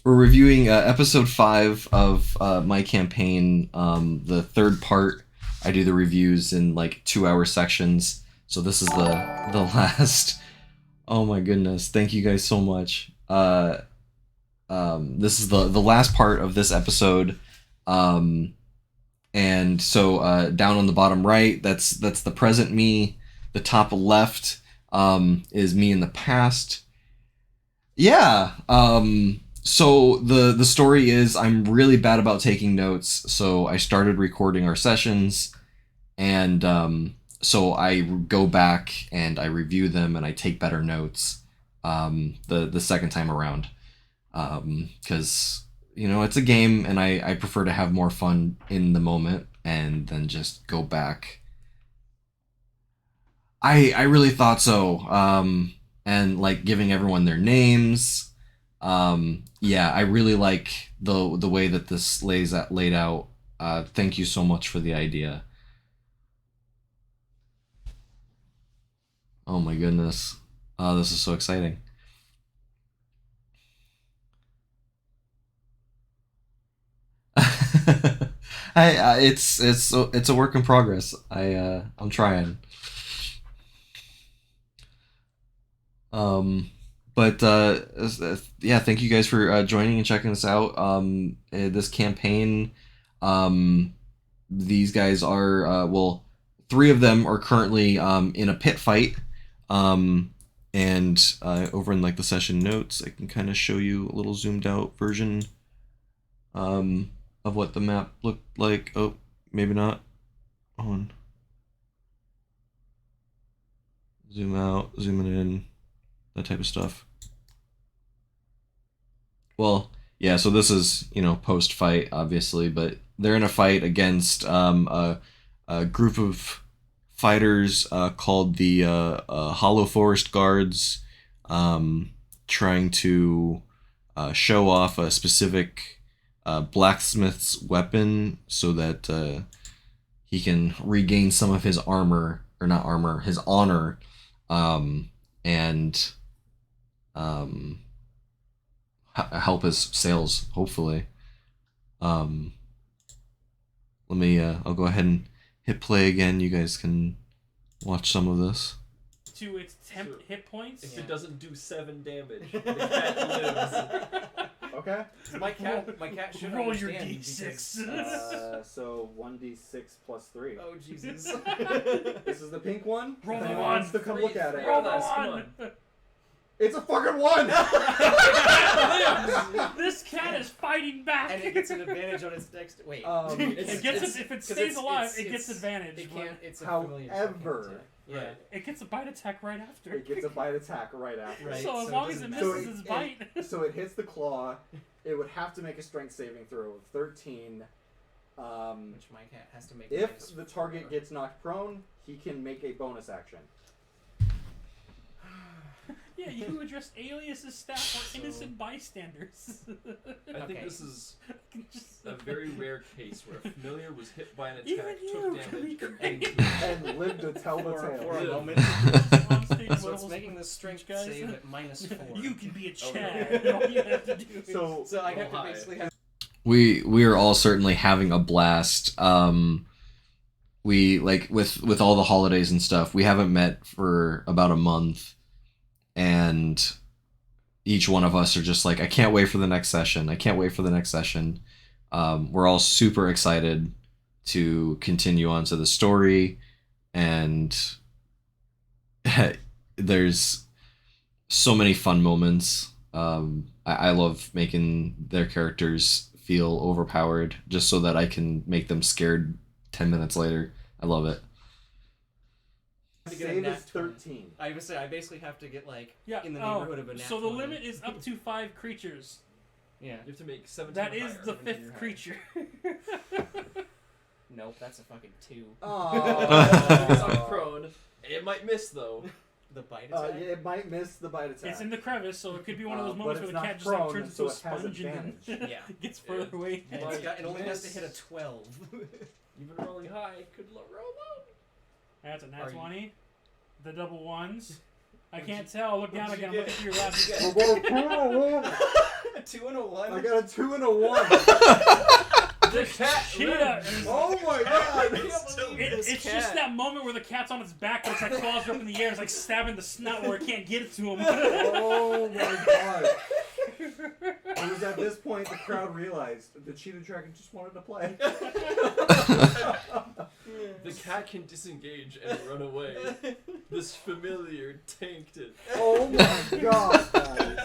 We're reviewing episode 5 of my campaign. The third part. I do the reviews in like 2-hour sections. So this is the last. Oh my goodness! Thank you guys so much. This is the last part of this episode. And so down on the bottom right, that's the present me. The top left is me in the past. Yeah. So the story is I'm really bad about taking notes, so I started recording our sessions, and so I go back and I review them and I take better notes the second time around, because it's a game and I prefer to have more fun in the moment and then just go back. I really thought so, and like giving everyone their names. Yeah, I really like the way that this laid out. Thank you so much for the idea. Oh my goodness. Oh, this is so exciting. It's a work in progress. I'm trying. But yeah, thank you guys for joining and checking us out. This campaign, these guys are well, 3 of them are currently in a pit fight. And over in like the session notes, I can kind of show you a little zoomed out version of what the map looked like. Oh, maybe not. On. Zoom out, zooming in. That type of stuff. Well, yeah, so this is, post-fight, obviously, but they're in a fight against a group of fighters called the Hollow Forest Guards, trying to show off a specific blacksmith's weapon so that he can regain some of his armor, or not armor, his honor, and help his sales, hopefully. Let me I'll go ahead and hit play again. You guys can watch some of this. To its temp hit points. If it doesn't do 7 damage, the cat lives. Okay. My cat should Roll your understand d6. because, So 1d6 plus 3. oh Jesus! This is the pink one. Roll If the anyone one. wants to come look at it. Roll Roll dice, come on. It's a fucking 1. This cat is fighting back. And it gets an advantage on its next. Wait. It gets if it stays alive, it gets advantage. It can't. It's a However, familiar. So it can't attack. Right. It gets a bite attack right after. It gets a bite attack right after. Right. So as so long it as it doesn't misses matter. its bite. So it hits the claw. It would have to make a strength saving throw of 13. Which my cat has to make. If -4. the target gets knocked prone, he can make a bonus action. Yeah, you address Alias's staff or innocent bystanders. I think Okay. this is Just- a very rare case where a familiar was hit by an attack, Even you took can be damage, crazy. And lived to tell the For a tale. moment. On stage So it's levels making with the strength guys. save at -4. You can be a Oh, Chad. All you have to do is So So I have to high. basically have. We are all certainly having a blast. We like with all the holidays and stuff. We haven't met for about a month, and each one of us are just like, I can't wait for the next session. I can't wait for the next session. We're all super excited to continue on to the story, and there's so many fun moments. I love making their characters feel overpowered just so that I can make them scared 10 minutes later. I love it. To get a save nat is 20. 13. I would say I basically have to get like yeah. in the oh, neighborhood of a nat so the 20. limit is up to 5 creatures. Yeah. You have to make 17 That is higher. the 17 or 5th higher. creature. Nope, that's a fucking 2. It's on Oh. prone. It might miss though. The bite Yeah, attack. it might miss the bite attack. It's in the crevice, so it could be one of those But moments where it's the not cat just like prone, turns so into a it has sponge and then advantage. Yeah. gets further away. And Might it only has to miss. hit a 12. Even rolling high could roll low. That's a Are nat you- 20. The double ones. I What'd can't tell. Look down what'd you again. I'm looking get? through your glasses. What'd We're going 2 and a 1. A 2 and a 1. I got a 2 and a 1. The cat Cheetah. Oh my I god. can't believe this It's cat. just that moment where the cat's on its back, but its like claws are up in the air. It's like stabbing the snout where it can't get it to him. Oh my god. It was at this point the crowd realized the cheetah dragon just wanted to play. The cat can disengage and run away. This familiar tanked it. Oh my god, guys.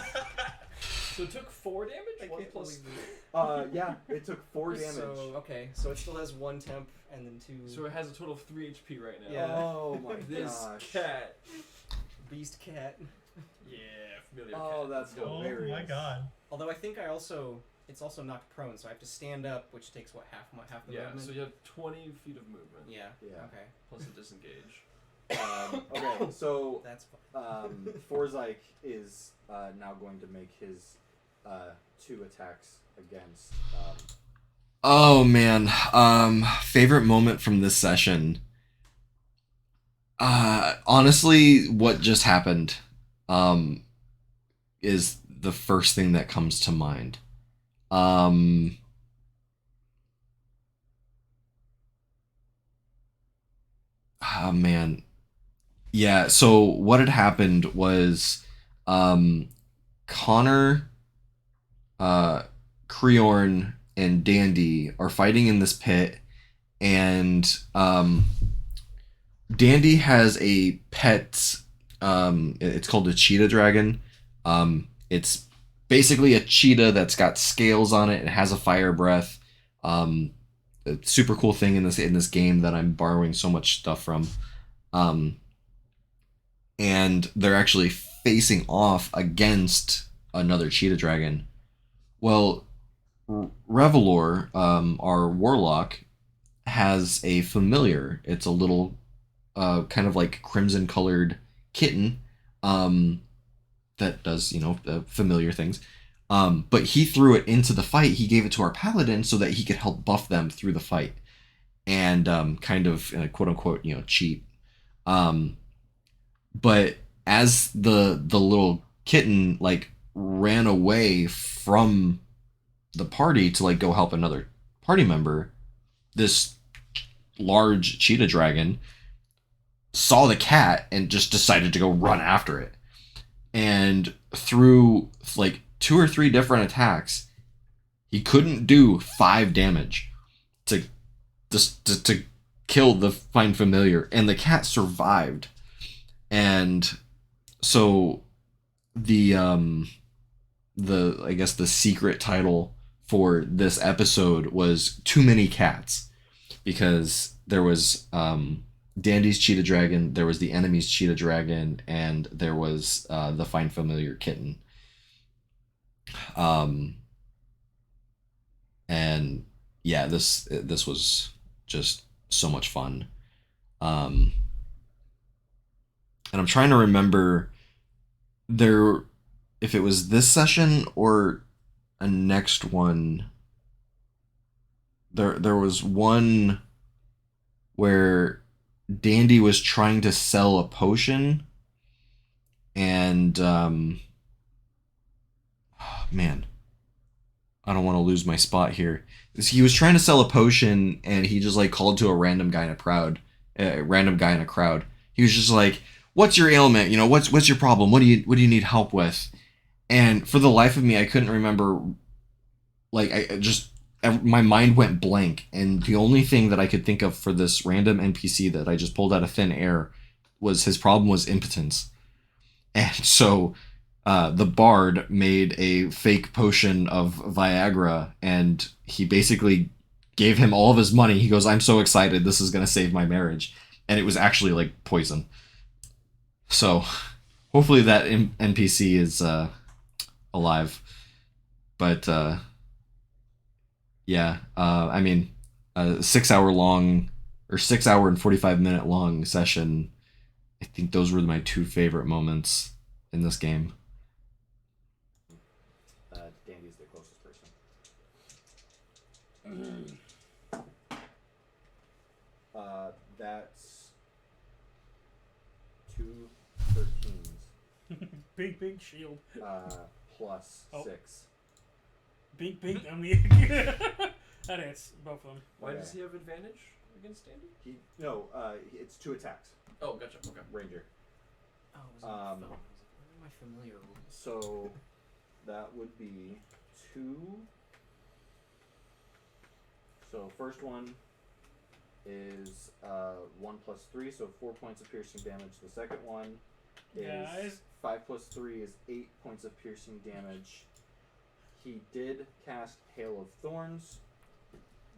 So it took 4 damage? I 1 can't plus. believe it. Yeah, it took 4 damage. So, okay, so it still has 1 temp and then 2. So it has a total of 3 HP right now. Yeah. Oh my This gosh. cat. Beast cat. Yeah, familiar Oh, cat. that's Go. Oh hilarious. my god. Although I think it's also knocked prone, so I have to stand up, which takes what, half the Yeah, movement? so you have 20 feet of movement. Yeah. Yeah. Okay. Plus a disengage. Okay, so That's fine. Forzyke is now going to make his 2 attacks against. Oh man. Favorite moment from this session. Honestly, what just happened is the first thing that comes to mind. Oh man. Yeah, so what had happened was Connor, Creorn, and Dandy are fighting in this pit, and Dandy has a pet. It's called a cheetah dragon. It's basically a cheetah that's got scales on it and has a fire breath. A super cool thing in this game that I'm borrowing so much stuff from. And they're actually facing off against another cheetah dragon. Well, Revelor, our warlock, has a familiar. It's a little kind of like crimson colored kitten that does, familiar things. But he threw it into the fight. He gave it to our paladin so that he could help buff them through the fight and kind of quote unquote, cheat. But as the little kitten ran away from the party to go help another party member, this large cheetah dragon saw the cat and just decided to go run after it. And through 2 or 3 different attacks, he couldn't do 5 damage to kill the fine familiar, and the cat survived. And so the I guess the secret title for this episode was Too Many Cats, because there was Dandy's cheetah dragon, there was the enemy's cheetah dragon, and there was the Find Familiar kitten. And yeah, this was just so much fun. And I'm trying to remember there if it was this session or a next one. There was one where Dandy was trying to sell a potion, and man, I don't want to lose my spot here. He was trying to sell a potion, and he just like called to a random guy in a crowd. He was just like, "What's your ailment? You know, what's your problem? What do you need help with?" And for the life of me, I couldn't remember. Like, my mind went blank, and the only thing that I could think of for this random NPC that I just pulled out of thin air was his problem was impotence. And so the bard made a fake potion of Viagra, and he basically gave him all of his money. He goes, "I'm so excited, this is going to save my marriage." And it was actually like poison. So hopefully that NPC is alive. But yeah, I mean, a 6 hour long or 6 hour and 45-minute long session. I think those were my two favorite moments in this game. Dandy's the closest person. That's 2 13s. Big shield. Plus Oh. 6. Big, I mean, that hits both of them. Why Okay. does he have advantage against Dandy? It's 2 attacks. Oh, gotcha. Okay. Ranger. Oh, it was on my phone. I was like, where are my familiar rules? So that would be 2. So first one is 1 plus 3, so 4 points of piercing damage. The second one is Guys. 5 plus 3 is 8 points of piercing damage. He did cast Hail of Thorns.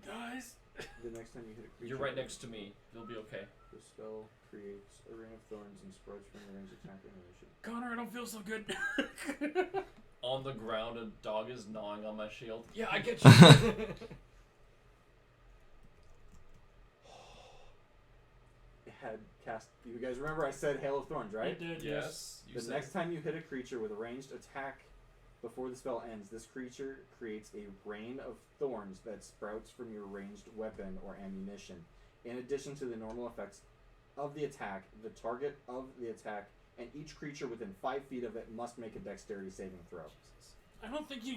Guys. The next time you hit a creature, You're right next to me. You'll be okay. the spell creates a ring of thorns and spreads from the range attack animation. Connor, I don't feel so good. On the ground, a dog is gnawing on my shield. Yeah, I get you. It had cast. You guys remember I said Hail of Thorns, right? You did, Yes. You The said next time you hit a creature with a ranged attack before the spell ends, this creature creates a rain of thorns that sprouts from your ranged weapon or ammunition. In addition to the normal effects of the attack, the target of the attack and each creature within 5 feet of it must make a dexterity saving throw. I don't think you.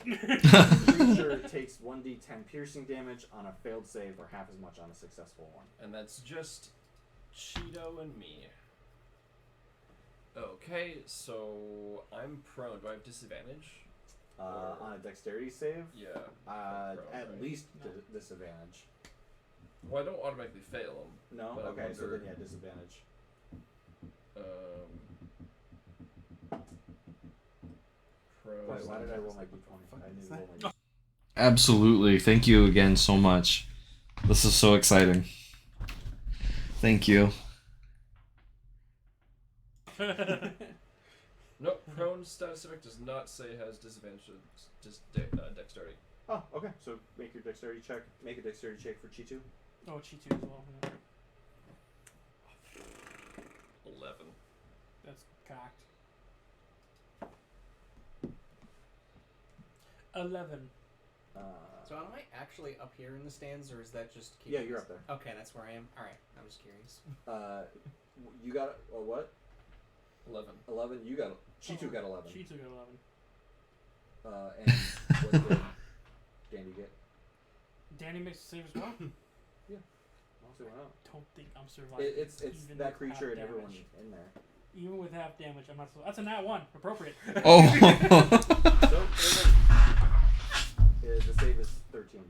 The creature takes 1d10 piercing damage on a failed save or half as much on a successful one. And that's just Cheeto and me. Okay, so I'm prone. Do I have disadvantage? On a dexterity save, Yeah. at right. least disadvantage. Well, I don't automatically fail them. No? But I Okay, so wonder- then yeah, disadvantage. Pros. Why did I roll my d20? I need to roll my d20. Absolutely. Thank you again so much. This is so exciting. Thank you. No, prone status effect does not say has disadvantage to dexterity. Oh, okay. So make your dexterity check. Make a dexterity check for Chitu. Oh, Cheeto as well. Yeah. 11. That's cocked. 11. So am I actually up here in the stands, or is that just? Yeah, you're up there. Okay, that's where I am. All right, I'm just curious. You got what? 11. 11. You got Chitu got 11. Cheeto got 11. And what did Dandy get? Danny makes a save as well. Also went up. Don't think I'm surviving. It's even that with creature half and everyone damage. in there. Even with half damage, I'm not. That's a nat 1. Appropriate. Oh. So the save is 13.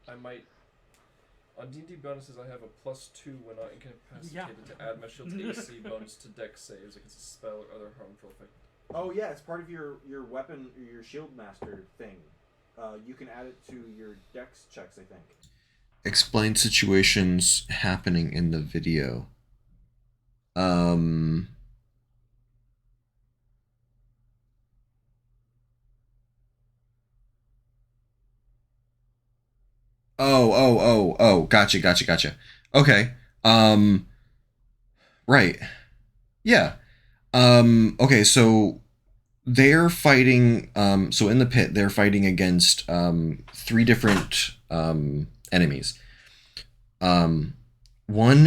I might. On D&D bonuses, I have a +2 when not incapacitated to add my shield's AC bonus to dex saves against a spell or other harmful effect. Oh yeah, it's part of your weapon, your shield master thing. You can add it to your dex checks, I think. explain situations happening in the video. Oh, gotcha. Okay. Right. Yeah. Okay, so they're fighting, so in the pit, they're fighting against, three different, enemies. One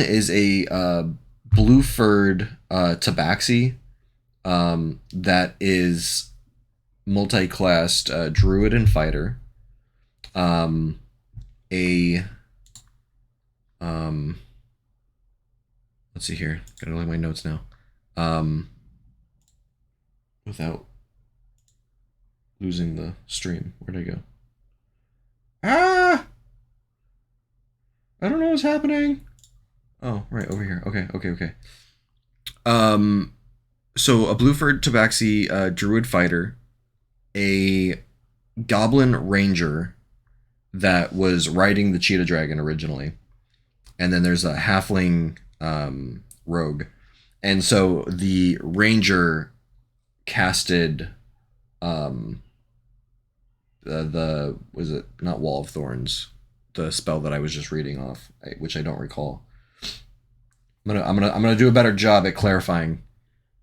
is a, blue-furred, tabaxi, that is multi-classed, druid and fighter. Let's see here. Gotta look at my notes now. Without losing the stream. Where'd I go? Ah! I don't know what's happening. Oh, right over here. Okay. So a blue-furred tabaxi, druid fighter, a goblin ranger that was riding the cheetah dragon originally, and then there's a halfling rogue, and so the ranger casted the was it not Wall of Thorns, the spell that I was just reading off, which I don't recall. I'm gonna do a better job at clarifying,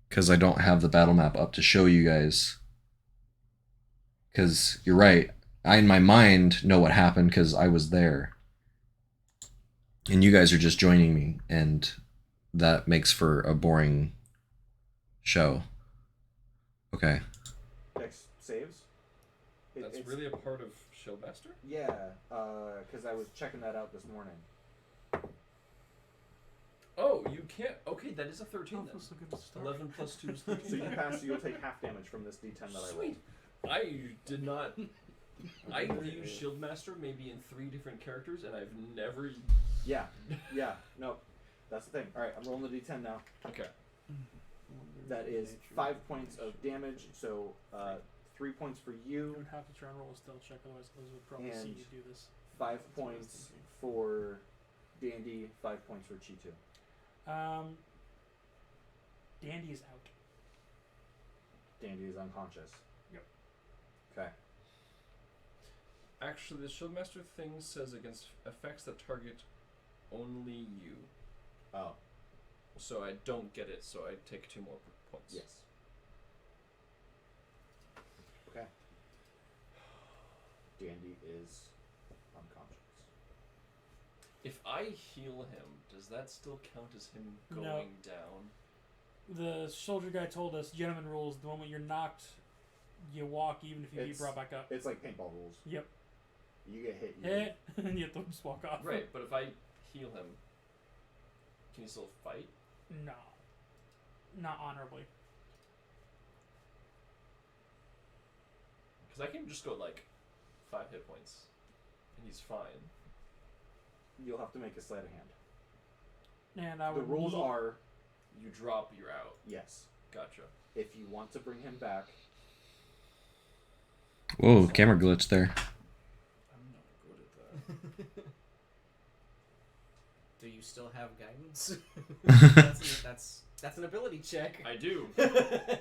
because I don't have the battle map up to show you guys. Because you're right, I in my mind know what happened because I was there, and you guys are just joining me, and that makes for a boring show. Okay. Dex saves. That's it's, really a part of Shieldmaster? Yeah, because I was checking that out this morning. Oh, you can't. Okay, that is a 13 Oh, then. that's a good start. 11 plus 2 is 13. So you pass, so you'll take half damage from this D10 that I rolled. Sweet. I did not. I used Shieldmaster maybe in 3 different characters, and I've never. Yeah, no, that's the thing. All right, I'm rolling the D10 now. Okay. That is 5 points of damage. So 3 points for You you, would have to try and roll a stealth check, otherwise Liz would probably see And- you do this. 5 points for Dandy, 5 points for Cheetu. Dandy is out. Dandy is unconscious. Yep. Okay. Actually, the Shieldmaster thing says against effects that target only you. Oh, So I don't get it, so I take 2 more points. yes. Okay. Dandy is unconscious. If I heal him, does that still count as him No. going down? The soldier guy told us, gentleman rules, the moment you're knocked, you walk even if you get It's- brought back up. It's like paintball rules. Yep. You get hit. You Hit, and you have to just walk off. Right, but if I heal him, can he still fight? No. Not honorably. Because I can just go like 5 hit points, and he's fine. You'll have to make a sleight of hand. And I The would rules need- are You drop, you're out. yes. Gotcha. If you want to bring him back, Whoa, camera glitch there. I'm not good at that. Do you still have guidance? that's an ability check. I do.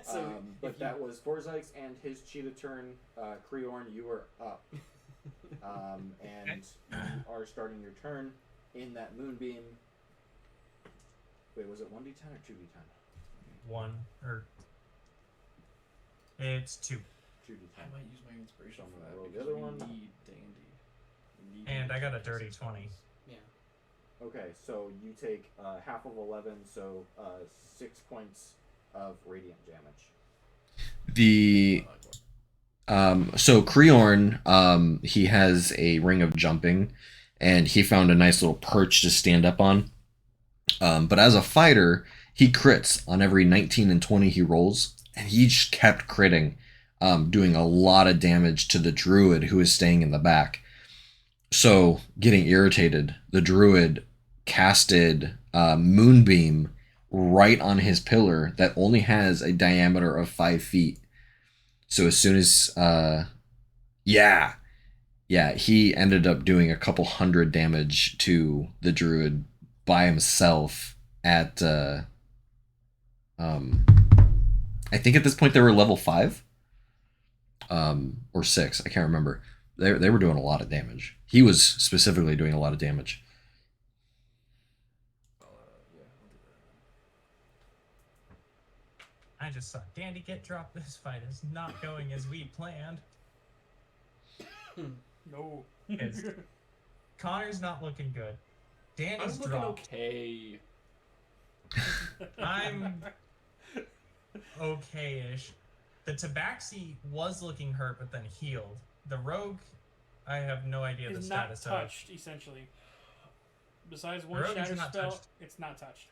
So but if that was Forzyx and his cheetah turn. Creorn, you are up. And you are starting your turn in that moonbeam. Wait, was it 1d10 or 2d10? 1 or it's 2. 2d10. I might use my inspiration So I'm for gonna that roll the because other we one. need Dandy. We need And I got a Dandy dirty to 20. success. yeah. Okay, so you take half of 11, so 6 points of radiant damage. The so Creorn, he has a ring of jumping, and he found a nice little perch to stand up on. But as a fighter, he crits on every 19 and 20 he rolls, and he just kept critting, doing a lot of damage to the druid who is staying in the back. So, getting irritated, the druid casted Moonbeam right on his pillar that only has a diameter of 5 feet. So as soon as, Yeah, he ended up doing a couple hundred damage to the druid by himself at um I think at this point they were level 5 or 6, I can't remember. They were doing a lot of damage. He was specifically doing a lot of damage. Yeah, I'll do that. I just saw Dandy get dropped. This fight is not going as we planned. No. It's- Connor's not looking good. I'm Danny's looking dropped. okay. I'm okay-ish. The Tabaxi was looking hurt, but then healed. The Rogue, I have no idea the Is not status of. touched, essentially. Besides one Rogue is shatter not spell, touched. it's not touched.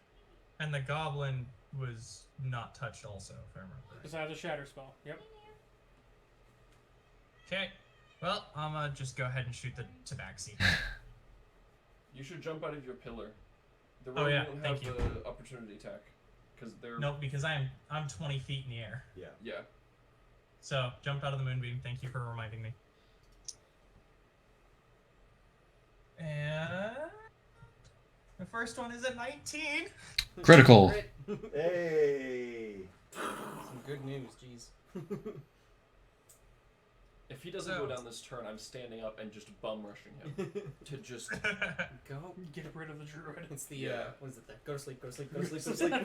And the Goblin was not touched also, if I remember right. Besides a shatter spell. Yep. Okay. Well, I'm gonna just go ahead and shoot the Tabaxi. You should jump out of your pillar. The Oh, rogue yeah, won't thank have you. the opportunity attack because they're Nope, because I'm 20 feet in the air. Yeah. yeah. So, jumped out of the moonbeam. Thank you for reminding me. And the first one is a 19. Critical. Crit. Hey. Some good news, jeez. If he doesn't So- go down this turn, I'm standing up and just bum rushing him to just Go. Get rid of the druid. It's the Yeah. what is it there? Go to sleep, go to sleep, go to sleep, go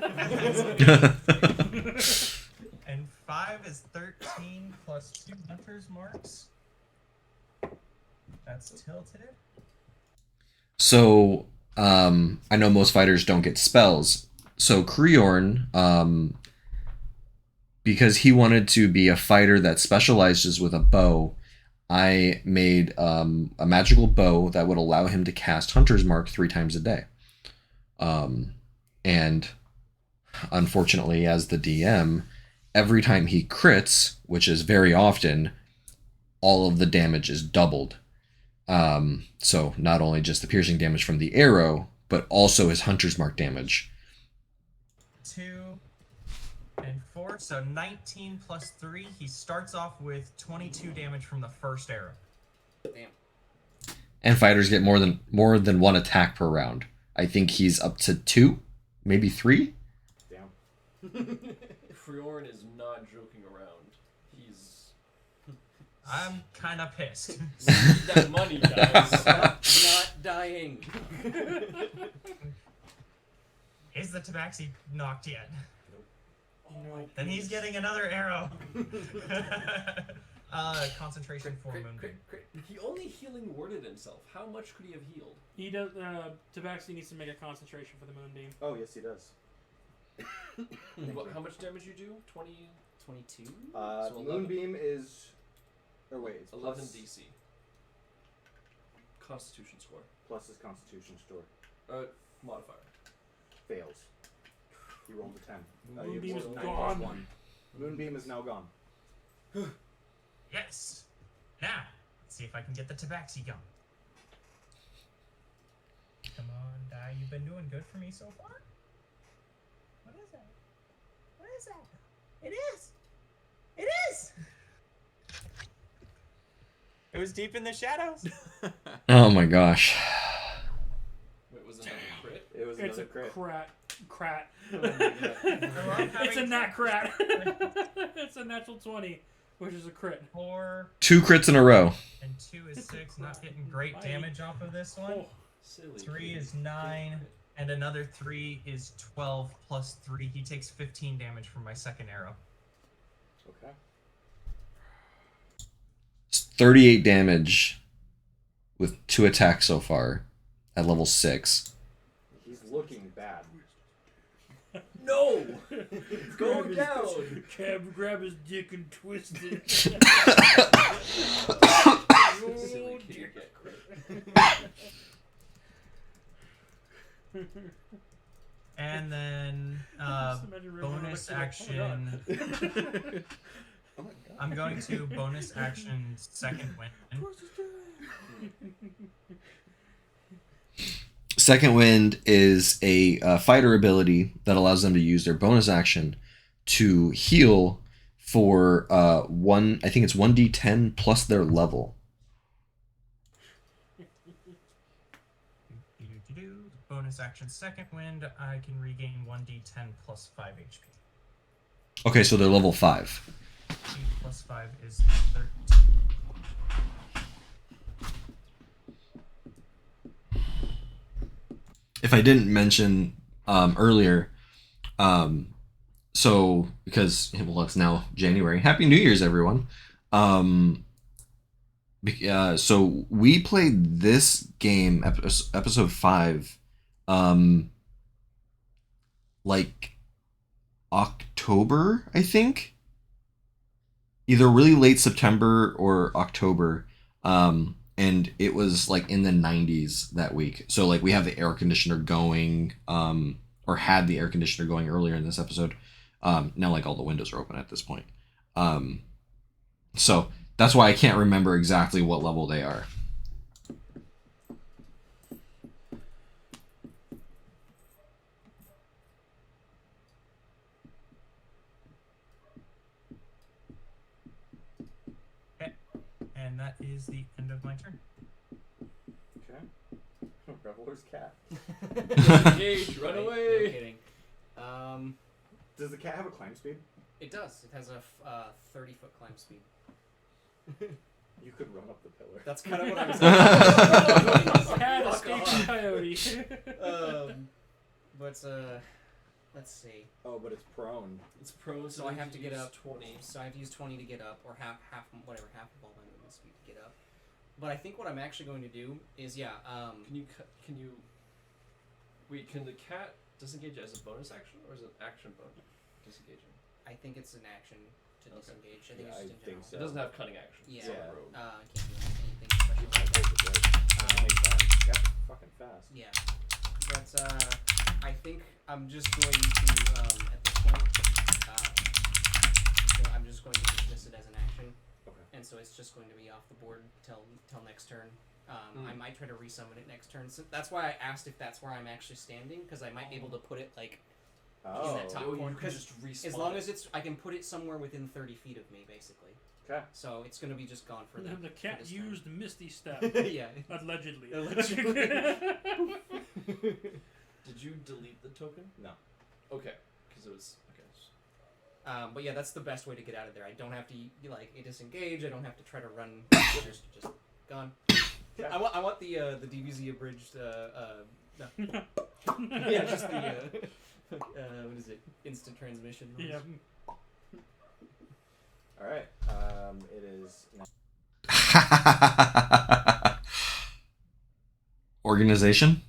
to sleep. And 5 is 13 plus 2 hunter's marks. That's tilted. So, I know most fighters don't get spells. So Kreorn, because he wanted to be a fighter that specializes with a bow, I made a magical bow that would allow him to cast Hunter's Mark 3 times a day. And unfortunately, as the DM, every time he crits, which is very often, all of the damage is doubled. So not only just the piercing damage from the arrow, but also his Hunter's Mark damage. 2 and 4, so 19 plus 3. He starts off with 22 damage from the first arrow. Damn. And fighters get more than one attack per round. I think he's up to 2, maybe 3. Damn. Friorn is not joking around. He's I'm kind of pissed. that money, guys. Not dying. Is the Tabaxi knocked yet? No. Then he's getting another arrow. Concentration for Crit, Moonbeam. crit, crit. He only healing worded himself. How much could he have healed? He does. Tabaxi needs to make a concentration for the moonbeam. Oh yes, he does. How much damage you do? 20, 22? So 11. Moonbeam is. Or wait, it's 11 plus, DC. Constitution score. plus his Constitution score. Modifier. Fails. He rolled a 10. You Moonbeam rolled is a 9 gone. plus 1. Moonbeam is now gone. Yes. Now, let's see if I can get the Tabaxi going. Come on, Die. You've been doing good for me so far. What is that? What is that? It is. It is. It was deep in the shadows. Oh my gosh. Wait, was it another crit? It was It's a another crit. crat. yeah. It's a nat crat. It's a natural 20, which is a crit. 4 2 crits in a row. and 2 is 6. Not getting great damage off of this one. Oh, Silly. 3 is 9, and another 3 is 12 plus 3. He takes 15 damage from my second arrow. Okay. It's 38 damage with 2 attacks so far at level 6. He's looking bad. No! Go Grab his- down! grab his dick and twist it. Silly kid, you get crit. And then Just imagine River bonus next to him, like, action. Oh my god. I'm going to bonus action second wind. Second Wind is a fighter ability that allows them to use their bonus action to heal for I think it's 1d10 plus their level. bonus action second wind, I can regain 1d10 plus 5 HP. Okay, so they're level 5. 8 plus 5 is 13. If I didn't mention earlier, so because well, it's now January. Happy New Year's, everyone. So we played this game, episode 5, like October, I think. Either really late September or October. And it was like in the 90s that week. So like we have the air conditioner going, or had the air conditioner going earlier in this episode. Now like all the windows are open at this point. So that's why I can't remember exactly what level they are. Okay. And that is the end of my turn. Okay. Reveler's cat. Engage, run Right, away. No kidding. Does the cat have a climb speed? It does. It has a 30-foot climb speed. You could run up the pillar. That's kind of what I was saying. Cat Fuck escaped off. the coyote. But let's see. Oh, but it's prone. It's prone, So I have to get use up 20. So I have to use 20 to get up, or half of all my movement speed to get up. But I think what I'm actually going to do is, Can you wait? Can the cat disengage as a bonus action, or is it action bonus disengaging? I think it's an action to Okay. disengage. I think Yeah, it's just I in think general. so. It doesn't have cunning action. Yeah. It's not a rogue. I can't do anything special. That makes sense. Cat's fucking fast. Yeah, but I think I'm just going to at this point, I'm just going to dismiss it as an action. Okay. And so it's just going to be off the board till next turn. I might try to resummon it next turn. So that's why I asked if that's where I'm actually standing, because I might be able to put it like Oh. in that top Oh, you corner. can 'cause just respawn. as long as I can put it somewhere within 30 feet of me, basically. Okay. So it's gonna be just gone for the. The cat for this turn. used Misty Step. Yeah. Allegedly. Allegedly. Did you delete the token? No. Okay, because it was okay. But yeah, that's the best way to get out of there. I don't have to disengage. I don't have to try to run. just gone. Yeah. I want the DBZ abridged. No. Yeah, just the what is it? Instant transmission. Yeah. All right. It is. Organization.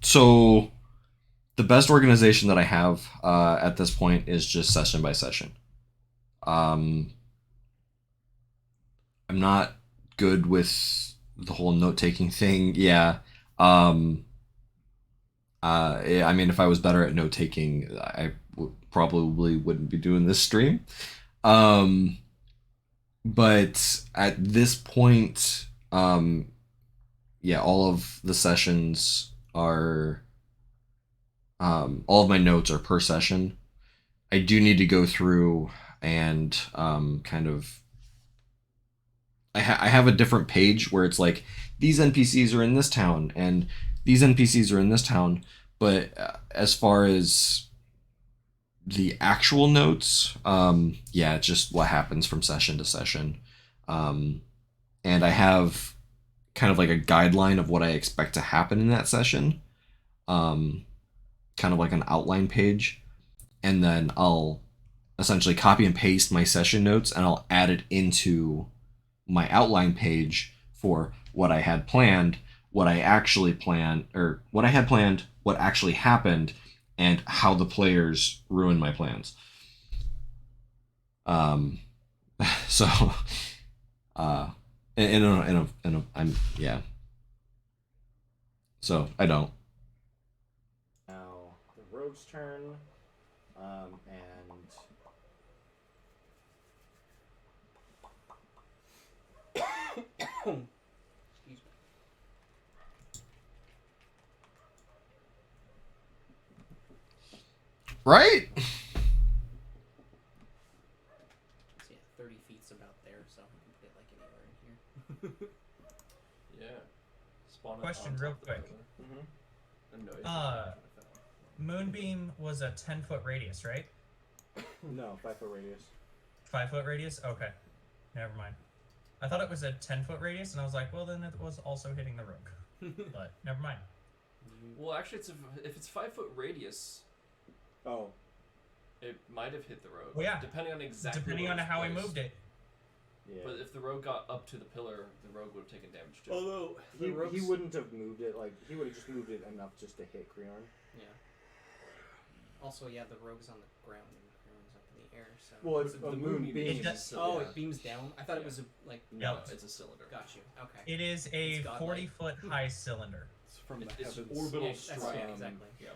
So the best organization that I have at this point is just session by session. I'm not good with the whole note-taking thing. Yeah. I mean, if I was better at note-taking, I probably wouldn't be doing this stream. But at this point, yeah, all of the sessions are, all of my notes are per session. I do need to go through and kind of, I have a different page where it's like, these NPCs are in this town, and these NPCs are in this town, but as far as the actual notes, yeah, it's just what happens from session to session. And I have kind of like a guideline of what I expect to happen in that session, kind of like an outline page, and then I'll essentially copy and paste my session notes, and I'll add it into my outline page for what I had planned, what I actually planned, or what I had planned, what actually happened, and how the players ruined my plans. So, I'm, yeah. So I don't. Now the rogue's turn, and Excuse me. Right? So yeah, 30 feet's about there, so I can put it like anywhere in here. Spawn it Question on real top of the quick. pillar. Mm-hmm. And no, you Uh, can't. Moonbeam was a 10-foot radius, right? No, 5-foot radius. 5-foot radius? Okay. Never mind. I thought it was a 10-foot radius, and I was like, well, then it was also hitting the rogue. But never mind. Well, actually, if it's 5-foot radius, Oh, it might have hit the rogue. Well, yeah. Depending on exactly. Depending where on it was how he placed. moved it. yeah. But if the rogue got up to the pillar, the rogue would have taken damage too. Although He wouldn't have moved it, like, he would have just moved it enough just to hit Creorn. Yeah. Also, yeah, the rogue's on the ground and Creorn's up in the air. So. Well, it's The a moon moon beam beam. It does- Oh, yeah. it beams down. I thought it was a, like. No, Yep. it's a cylinder. Got you. Okay. It is a It's godlike. 40-foot high cylinder. It's from the It's heavens. orbital Yeah, that's strike. right, exactly. Yeah.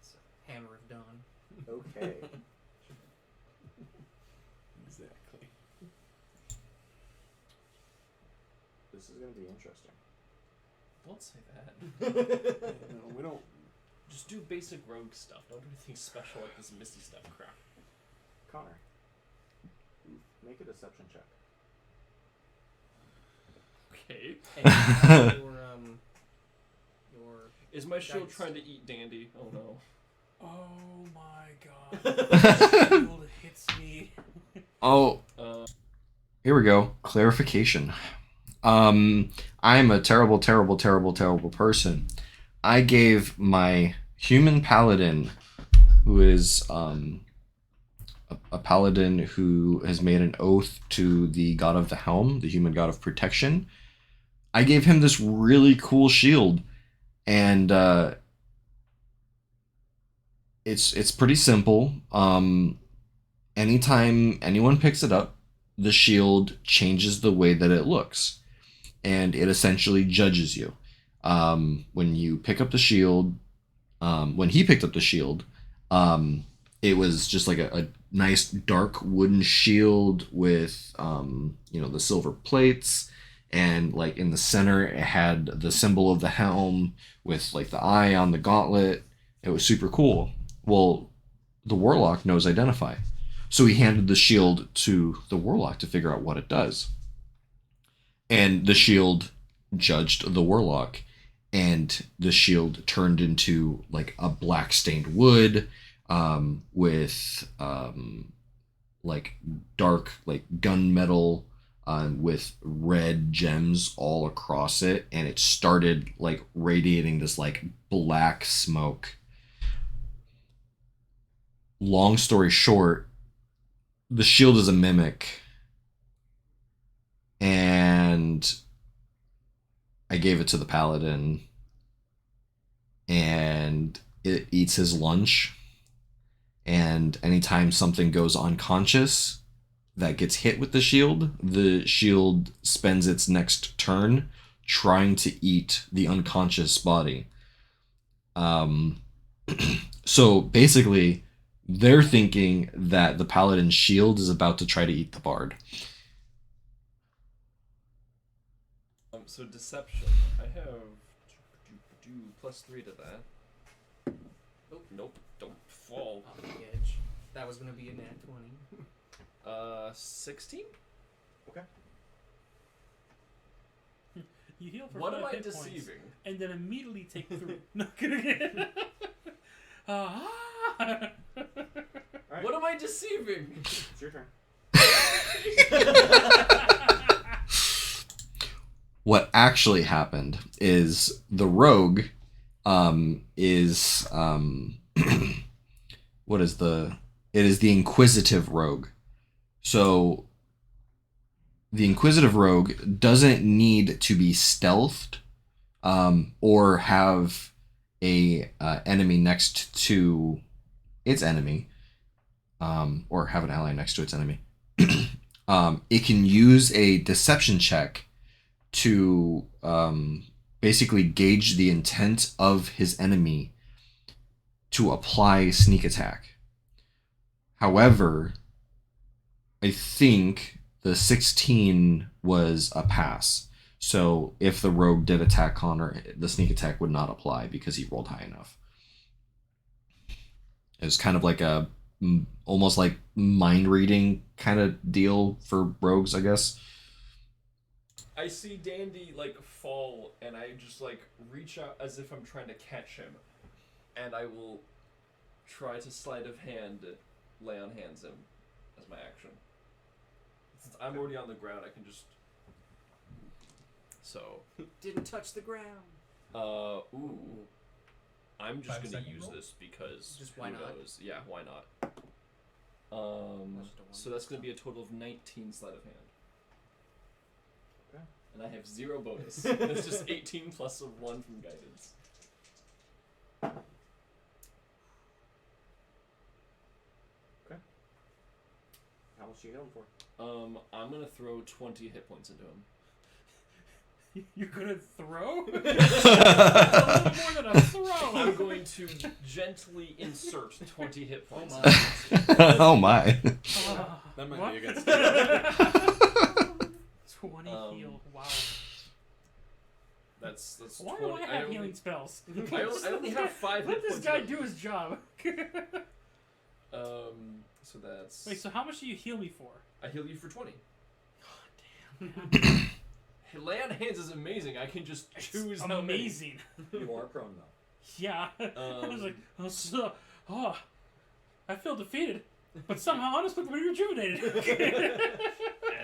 It's a hammer of dawn. Okay. Exactly. This is gonna be interesting. Don't say that. No, we don't. Just do basic rogue stuff. Don't do anything special like this misty step crap. Connor, make a deception check. Okay. And your Is my shield Guys. trying to eat Dandy? Oh no. Oh my god. Shield hits me. Oh, here we go. Clarification. I'm a terrible, terrible, terrible, terrible person. I gave my human paladin, who is a paladin who has made an oath to the god of the helm, the human god of protection. I gave him this really cool shield, and it's pretty simple. Anytime anyone picks it up, the shield changes the way that it looks, and it essentially judges you. When you pick up the shield, when he picked up the shield, it was just like a nice dark wooden shield with the silver plates, and like in the center it had the symbol of the helm with like the eye on the gauntlet. It was super cool. Well, the warlock knows Identify, so he handed the shield to the warlock to figure out what it does, and the shield judged the warlock, and the shield turned into like a black stained wood, with like dark like gunmetal, with red gems all across it, and it started like radiating this like black smoke. Long story short, the shield is a mimic, and I gave it to the paladin, and it eats his lunch. And anytime something goes unconscious that gets hit with the shield spends its next turn trying to eat the unconscious body. So basically, they're thinking that the paladin's shield is about to try to eat the bard. So deception. I have +3 to that. Oh, nope. Don't fall. off the edge. That was gonna be a nat 20. 16? You heal for What 5 am I hit points, deceiving? and then immediately take 3. Not gonna get. Ah! Alright, What am I deceiving? it's your turn. What actually happened is the rogue is what is it is the inquisitive rogue. So the inquisitive rogue doesn't need to be stealthed, or have a enemy next to its enemy, or have an ally next to its enemy. It can use a deception check to basically gauge the intent of his enemy to apply sneak attack. However, I think the 16 was a pass. So if the rogue did attack Connor, the sneak attack would not apply because he rolled high enough. It was kind of like almost like mind reading kind of deal for rogues, I guess. I see Dandy like fall, and I just like reach out as if I'm trying to catch him, and I will try to sleight of hand lay on hands him as my action. Since I'm already on the ground, I can just. So. Didn't touch the ground. Ooh. I'm just 5 gonna second use roll? this because Just who why not? knows? Yeah, why not? Just a one. So that's gonna be a total of 19 sleight of hand. Okay. And I have 0 bonus. It's just 18 plus a 1 from guidance. How much you hit him for? I'm gonna throw 20 hit points into him. You're gonna throw? That's a little more than a throw. I'm going to gently insert 20 hit points. Oh my. Ah, That might what? be against 20 heal. Wow. That's Why 20. do I have healing spells? I only have 5 Let hit this points. guy do his job. So that's. Wait, so how much do you heal me for? I heal you for 20. Damn. Lay on hands is amazing. I can just choose how many. Amazing. You are prone though. Yeah. I was like, I feel defeated, but somehow inexplicably rejuvenated.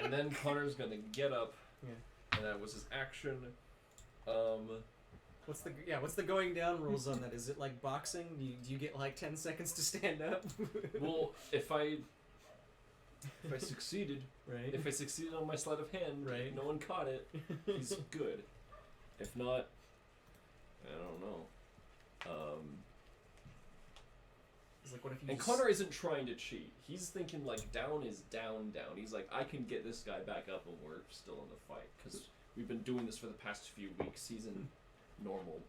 And then Connor's gonna get up. Yeah. And that was his action. What's the going down rules on that? Is it like boxing? Do you get like 10 seconds to stand up? Well, if I succeeded, right. if I succeeded on my sleight of hand, Right. no one caught it, he's good. If not, I don't know. It's like, what if you And just... Connor isn't trying to cheat. He's thinking like down is down. He's like, I can get this guy back up and we're still in the fight because we've been doing this for the past few weeks. He's in normal.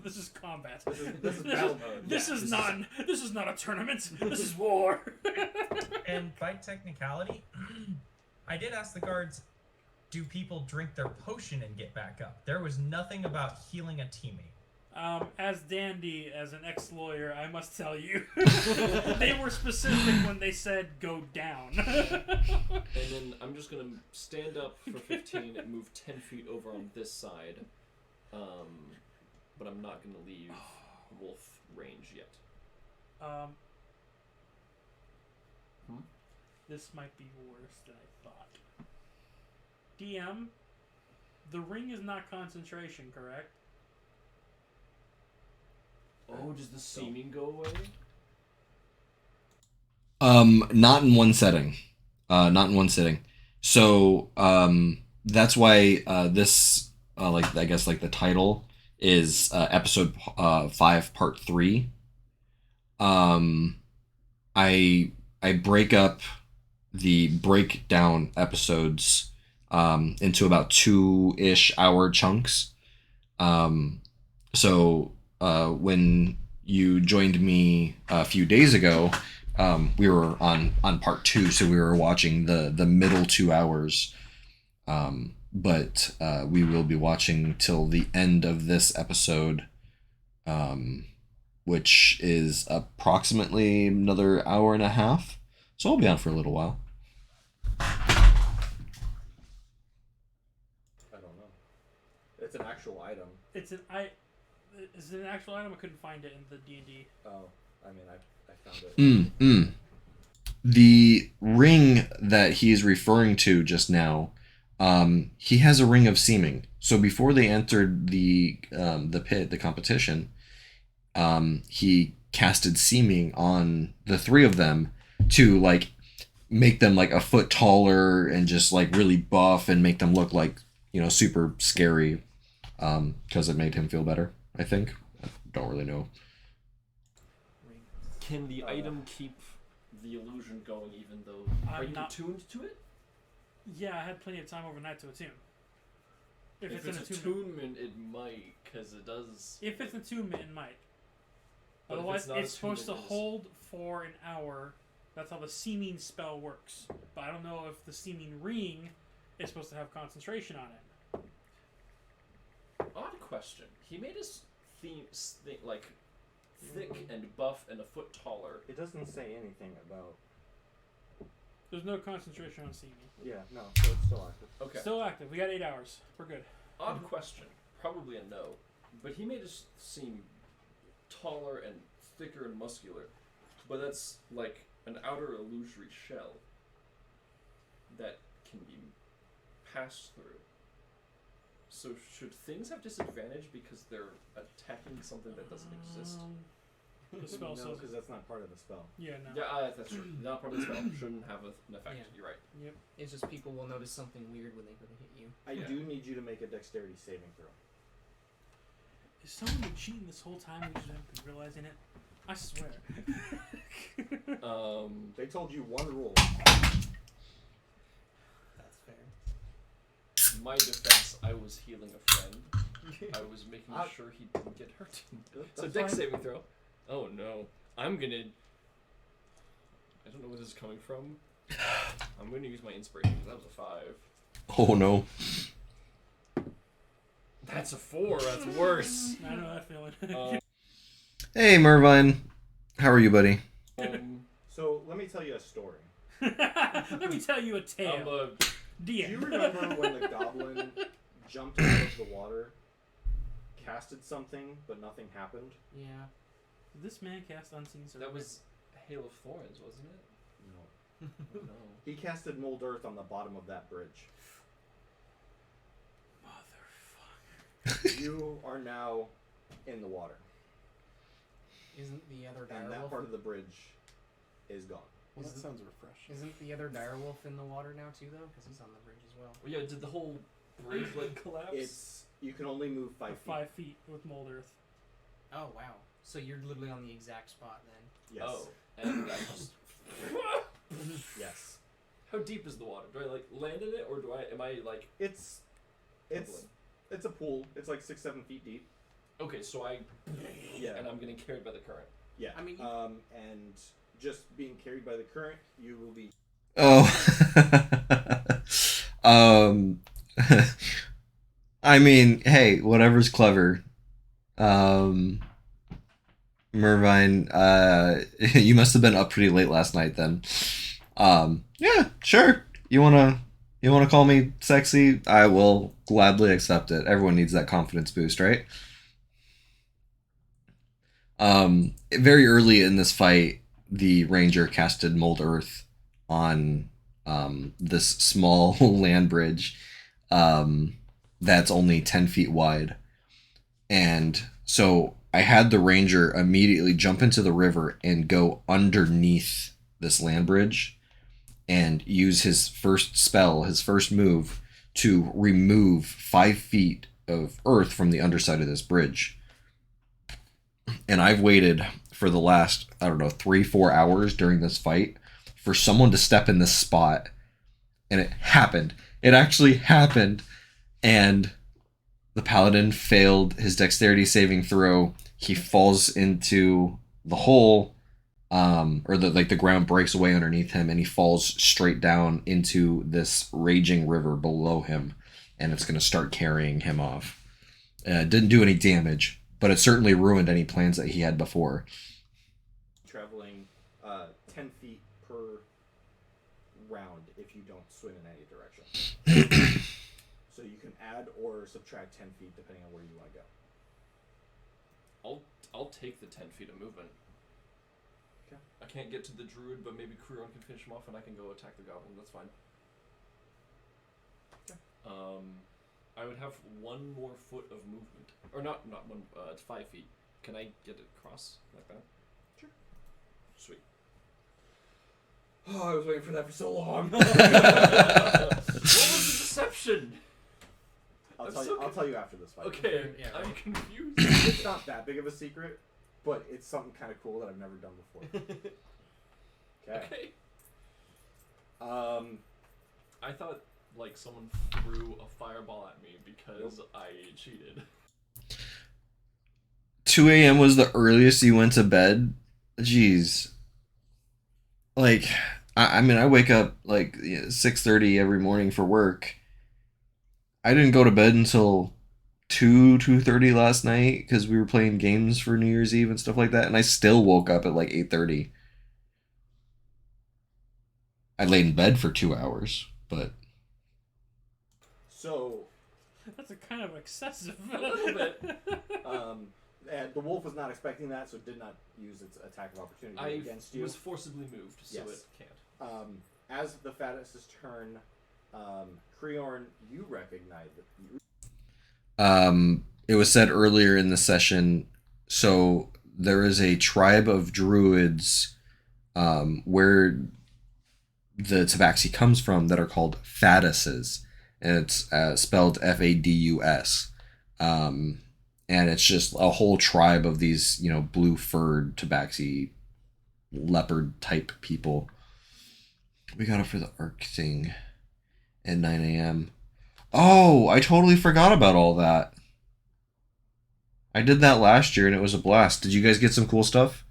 This is combat. This is battle mode. This Yeah, is this not. This is not a tournament. This is war. And by technicality, I did ask the guards, do people drink their potion and get back up? There was nothing about healing a teammate. As Dandy, as an ex-lawyer, I must tell you, they were specific when they said go down. And then I'm just gonna stand up for 15 and move 10 feet over on this side. But I'm not gonna leave wolf range yet. This might be worse than I thought. DM, the ring is not concentration, correct? Oh, does the seeming go away? Not in one setting. Not in one sitting. So, that's why this, like, I guess, like, the title is episode 5, part 3. I break up the breakdown episodes into about 2-ish hour chunks. So when you joined me a few days ago, we were on part 2, so we were watching the middle 2 hours. But we will be watching till the end of this episode, which is approximately another hour and a half. So I'll be on for a little while. I don't know. It's an actual item. Is it an actual item? I couldn't find it in the D&D. Oh, I mean, I found it. The ring that he is referring to just now, he has a ring of seeming. So before they entered the pit, the competition, he casted seeming on the 3 of them to like make them like a foot taller and just like really buff and make them look like, you know, super scary, because it made him feel better, I think. I don't really know. Can the item keep the illusion going even though... Are I'm you not- attuned to it? Yeah, I had plenty of time overnight to attune. If If it's it's an attunement. attunement, it might, because it does... If it's attunement, it might. But if Otherwise, it's not it's supposed to attunement, hold for an hour. That's how the seeming spell works. But I don't know if the seeming ring is supposed to have concentration on it. Odd question. He made his like thick and buff and a foot taller. It doesn't say anything about There's no concentration on seeing me. Yeah, no, so it's still active. Okay. Still active. We got 8 hours. We're good. Odd question. Probably a no. But he made us seem taller and thicker and muscular. But that's like an outer illusory shell that can be passed through. So should things have disadvantage because they're attacking something that doesn't exist? The spell no, says. because that's not part of the spell. Yeah, no. Yeah, that's true. Not part of the spell. Shouldn't have an effect. Yeah. You're right. Yep. It's just people will notice something weird when they go to hit you. I Yeah. do need you to make a dexterity saving throw. Is someone been cheating this whole time? We just haven't been realizing it. I swear. They told you one rule. That's fair. My defense, I was healing a friend. I was making sure he didn't get hurt. So That's dex fine. saving throw. Oh no. I'm gonna... I don't know where this is coming from. I'm gonna use my inspiration because that was a 5. Oh no. That's a 4. That's worse. I know that feeling. Hey, Mervine. How are you, buddy? So let me tell you a story. Let me tell you a I'm tale. Do you DM. remember when the goblin jumped out of the water, casted something, but nothing happened? Yeah. Did this man cast unseen servant? That was Hail of Thorns, wasn't it? No. Oh, no. He casted mold earth on the bottom of that bridge. Motherfucker. You are now in the water, Isn't the other and that direwolf? part of the bridge is gone. Well, that Isn't- sounds refreshing. Isn't the other direwolf in the water now too, though? Because he's on the bridge as well. Well, yeah, did the whole bridge like collapse? You can only move 5 feet. 5 feet with mold earth. Oh wow. So you're literally on the exact spot then. Yes. Oh, and I just... Yes. How deep is the water? Do I like land in it, or am I like... It's a pool. It's like 6-7 feet deep. Okay, so Yeah. and I'm getting carried by the current. Yeah. I mean, and just being carried by the current, you will be. Oh. I mean, hey, whatever's clever. Mervine, you must have been up pretty late last night then. Yeah, sure. You wanna call me sexy? I will gladly accept it. Everyone needs that confidence boost, right? Very early in this fight, the ranger casted mold earth on this small land bridge that's only 10 feet wide. And so I had the ranger immediately jump into the river and go underneath this land bridge and use his first spell, his first move, to remove 5 feet of earth from the underside of this bridge. And I've waited for the last, 3-4 hours during this fight for someone to step in this spot. And it happened. It actually happened. And the paladin failed his dexterity saving throw. He falls into the hole, or the ground breaks away underneath him, and he falls straight down into this raging river below him, and it's going to start carrying him off. Didn't do any damage, but it certainly ruined any plans that he had before. Traveling 10 feet per round if you don't swim in any direction. So you can add or subtract 10 feet depending on where you want to go. I'll take the 10 feet of movement. Okay. I can't get to the druid, but maybe Kuron can finish him off, and I can go attack the goblin. That's fine. Okay. I would have 1 more foot of movement, or not one. It's 5 feet. Can I get it across like that? Sure. Sweet. Oh, I was waiting for that for so long. What was the deception? I'll I'm tell you after this fight. Okay, Yeah, I'm right. confused. It's not that big of a secret, but it's something kind of cool that I've never done before. Okay. Okay. I thought like someone threw a fireball at me because I cheated. 2 a.m. was the earliest you went to bed? Jeez. Like, I mean, I wake up like 6:30 every morning for work. I didn't go to bed until 2:30 last night because we were playing games for New Year's Eve and stuff like that, and I still woke up at like 8:30. I laid in bed for 2 hours, but So, That's a kind of excessive. A little bit. and the wolf was not expecting that, so did not use its attack of opportunity I against you. was forcibly moved, so Yes. it can't. As the fattest's turn, Creorn, you recognize that. it was said earlier in the session. So there is a tribe of druids where the tabaxi comes from that are called Faduses, and it's spelled Fadus. And it's just a whole tribe of these, blue-furred tabaxi leopard type people. We got it for the arc thing at 9 a.m. Oh, I totally forgot about all that. I did that last year and it was a blast. Did you guys get some cool stuff?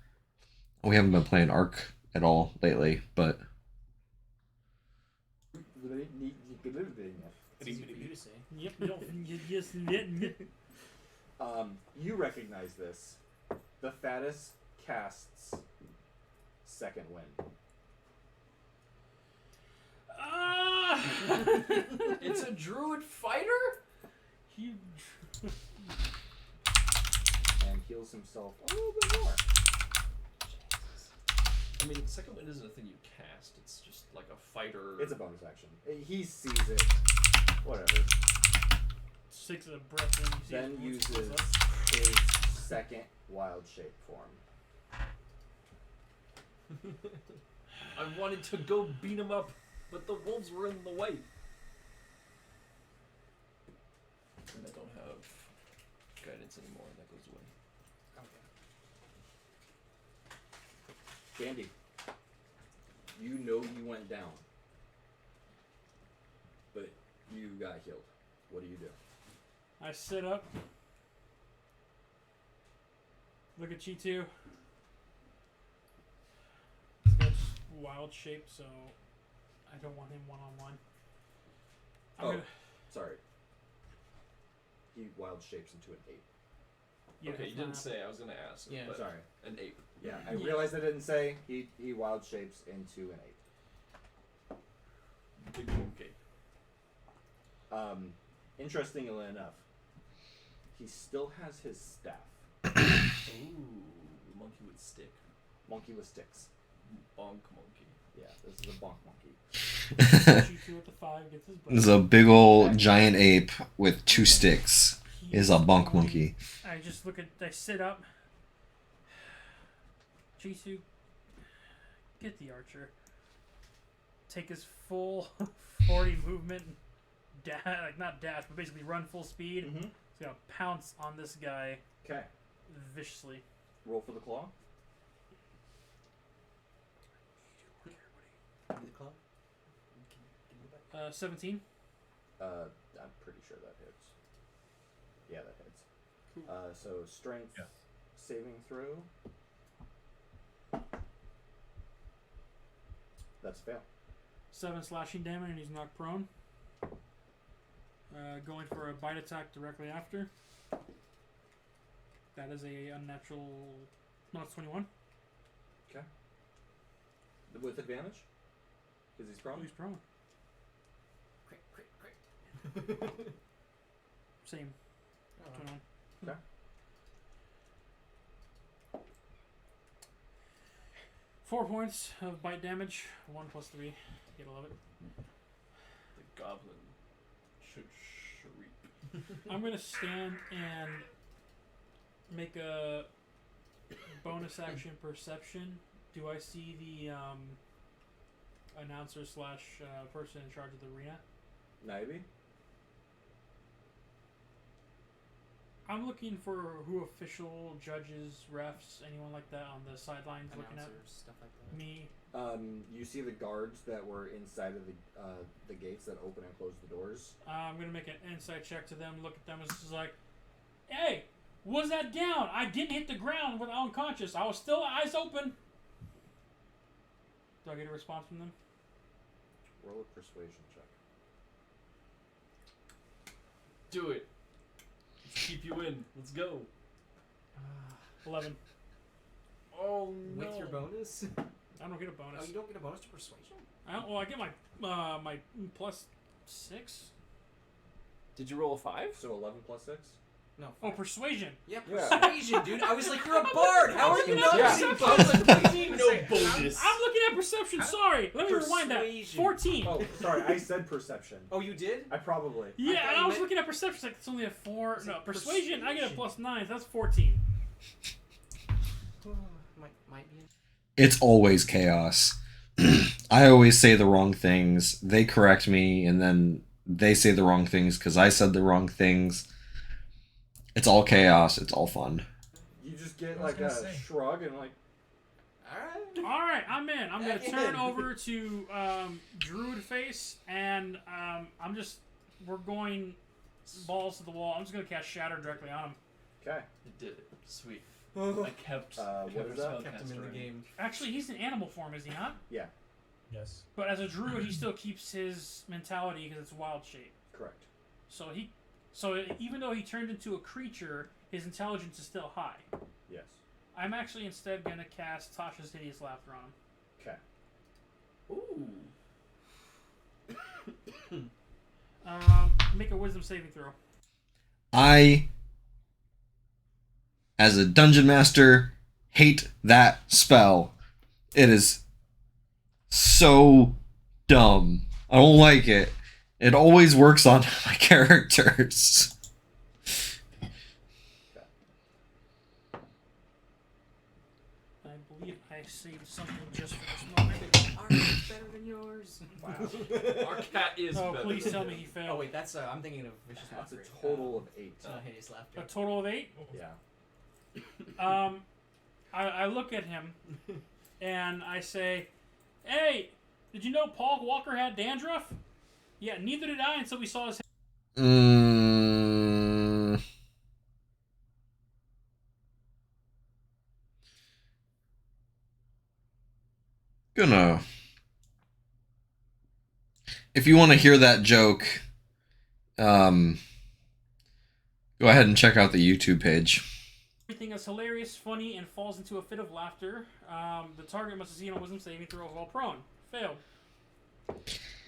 We haven't been playing Arc at all lately, but It's easy for you to say. Yep. Yes. You recognize this. The fattest casts Second Wind. Ah! It's a druid fighter? He. And heals himself a little bit more. I mean, second wind isn't a thing you cast. It's just like a fighter. It's a bonus action. He sees it. Whatever. 6 of the breath in. Then uses his second wild shape form. I wanted to go beat him up, but the wolves were in the way. And I don't have guidance anymore, and that goes away. Candy, you know you went down, but you got healed. What do you do? I sit up. Look at G2. He's got wild shape, so I don't want him one-on-one. Oh, sorry. He wild shapes into an ape. Yeah, okay, you it's didn't not- say. I was gonna ask. Yeah. but Sorry. An ape. Yeah, I Yeah. realized I didn't say. He wild shapes into an ape. Big monkey. Interestingly enough, he still has his staff. Ooh, monkey with stick. Monkey with sticks. Bonk monkey. Yeah, this is a bonk monkey. G2 with the 5 gets his breath. There's a big old giant ape with 2 sticks. Is a bonk monkey. I just look at. I sit up. G2, get the archer. Take his full 40 movement. Like not dash, but basically run full speed. Mm-hmm. He's gonna pounce on this guy Okay. viciously. Roll for the claw. Give me the club. 17. I'm pretty sure that hits. Yeah, that hits. Cool. So strength Yeah. saving throw. That's a fail. 7 slashing damage, and he's knocked prone. Going for a bite attack directly after. That is a unnatural. No, it's 21. Okay. With advantage? Because he's Oh, prone? he's prone. Crit. Same. Oh, 21. Okay. Four points of bite damage. 1 plus 3. Gotta love it. The goblin should shriek. I'm gonna stand and make a bonus action perception. Do I see the announcer slash person in charge of the arena? Maybe. I'm looking for who official, judges, refs, anyone like that on the sidelines looking at announcers, stuff like that. me. You see the guards that were inside of the gates that open and close the doors. I'm gonna make an insight check to them. Look at them. It's just like, hey, was that down? I didn't hit the ground with unconscious. I was still eyes open. Do I get a response from them? Roll a persuasion check. Do it. Let's keep you in. Let's go. 11. Oh no. With your bonus? I don't get a Oh, bonus. you don't get a bonus to persuasion? I get my my +6. Did you roll a 5? So 11 plus 6? No. Oh, Five. persuasion. Yeah, Yeah. persuasion, dude. I was like, you're a bard. How are you not Yeah. getting bonus? No bonus. I'm looking at perception. Sorry. Let me rewind that. Persuasion. 14. Oh, sorry, I said perception. Oh, you did? I probably. Yeah, thought and you I was meant- looking at perception. It's like it's only a 4. It's No, like persuasion. I get a persuasion. +9. That's 14. Might be. It's always chaos. I always say the wrong things. They correct me, and then they say the wrong things because I said the wrong things. It's all chaos. It's all fun. You just get I was like gonna a say. shrug and like, Alright. All right, I'm in. I'm gonna Back turn in. over to Druid face, and we're going balls to the wall. I'm just gonna cast Shatter directly on him. okay. It did it. Sweet. I kept. What kept is that? our Kept him in the spellcaster game. Actually, he's in animal form, is he not? Yes. But as a druid, he still keeps his mentality because it's wild shape. Correct. So even though he turned into a creature, his intelligence is still high. Yes. I'm actually instead gonna cast Tasha's Hideous Laughter on him. Ooh. Make a Wisdom saving throw. I, as a dungeon master, hate that spell. It is so dumb. I don't like it. It always works on my characters. I believe I saved something just for this moment. Ours is better than yours. Wow. Our cat is Oh, better. please tell me he Oh failed. wait, that's I'm thinking of vicious That's a mockery. total of 8. Hideous laughter. A total of 8. Yeah. I look at him and I say, "Hey, did you know Paul Walker had dandruff?" Yeah, neither did I until we saw his. Gonna. If you want to hear that joke, go ahead and check out the YouTube page. Everything is hilarious, funny, and falls into a fit of laughter. The target must succeed on wisdom saving throw while prone. Failed.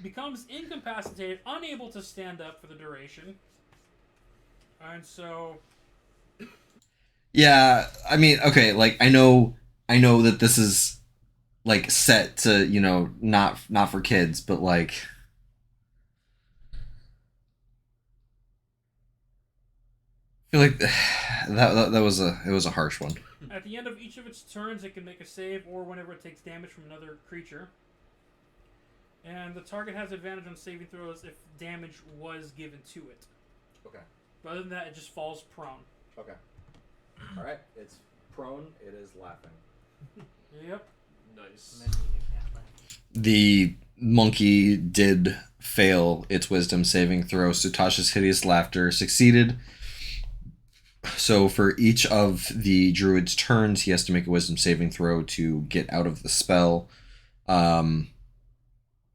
Becomes incapacitated, unable to stand up for the duration. And so, Yeah, I mean, okay, like I know that this is like set to, not for kids, but like I feel like that was a harsh one. at the end of each of its turns, it can make a save, or whenever it takes damage from another creature. And the target has advantage on saving throws if damage was given to it. Okay. But other than that, it just falls prone. Okay. Alright. It's prone. It is laughing. Yep. Nice. And then you get cat laugh. The monkey did fail its wisdom saving throw, so Tasha's Hideous Laughter succeeded. So for each of the druid's turns, he has to make a wisdom saving throw to get out of the spell.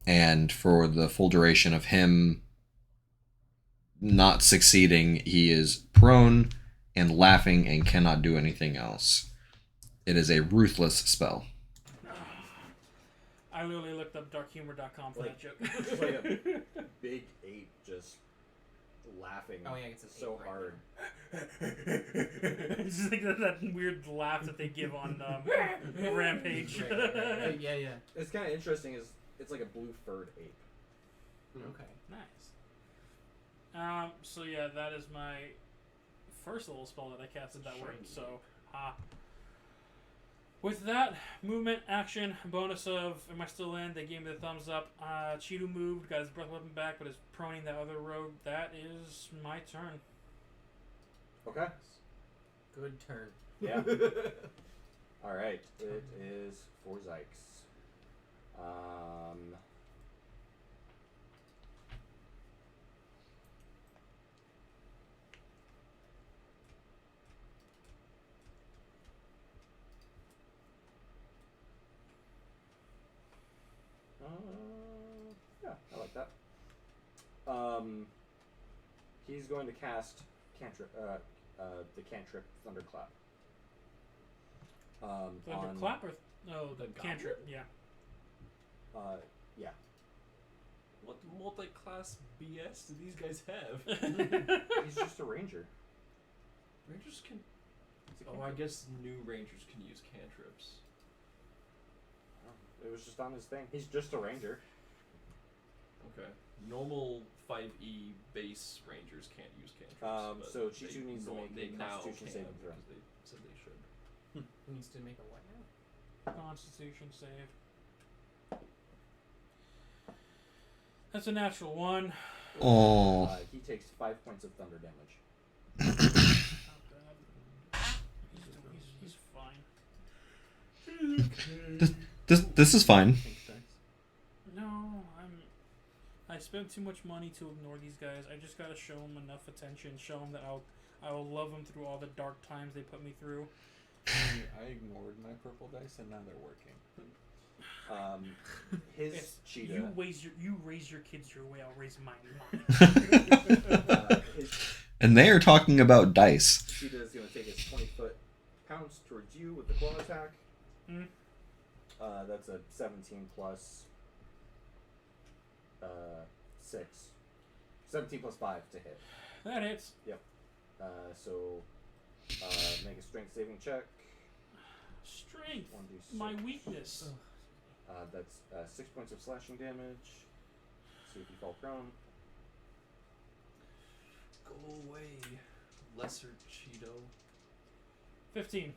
And for the full duration of him not succeeding, he is prone and laughing and cannot do anything else. It is a ruthless spell. I literally looked up darkhumor.com for Like- that joke. It's like a big ape just laughing Oh yeah, it's an so ape right hard. It's just like that weird laugh that they give on Rampage. Right, right, right, right. Yeah. It's kind of interesting. Is it's like a blue furred ape. Okay. Nice. So yeah, that is my first little spell that I casted that worked. So, with that movement, action, bonus of am I still in? They gave me the thumbs up. Cheeto moved, got his breath weapon back, but is proning that other rogue. That is my turn. Okay. Good turn. Yeah. All right. It is for Zykes. Yeah, I like that. He's going to cast cantrip, the cantrip Thunderclap. Thunderclap or Oh, The cantrip. Yeah. Yeah. What multi-class BS do these guys have? He's just a ranger. Rangers can. He's a Oh, I cantrip. guess new Rangers can use cantrips. It was just on his thing. He's just a ranger. Okay. Normal 5e base Rangers can't use cantrips. but So they Chichu needs to nor- make they a now Constitution can, saving throw. because they said they should. Who needs to make a what now? Constitution save. That's a natural 1. Oh. He takes 5 points of thunder damage. Not bad. He's fine. This is fine. No, I spent too much money to ignore these guys. I just gotta show them enough attention, show them that I will love them through all the dark times they put me through. I ignored my purple dice and now they're working. His It's- cheetah. You raise your kids your way. I'll raise mine. His And they are talking about dice. cheetah is going to take his 20-foot pounce towards you with the claw attack. Mm. That's a 17 plus 6. 17 plus 5 to hit. That hits. So make a strength saving check. Strength. 1d6. My weakness. That's 6 points of slashing damage. See if you fall prone. Go away, lesser Cheeto. 15.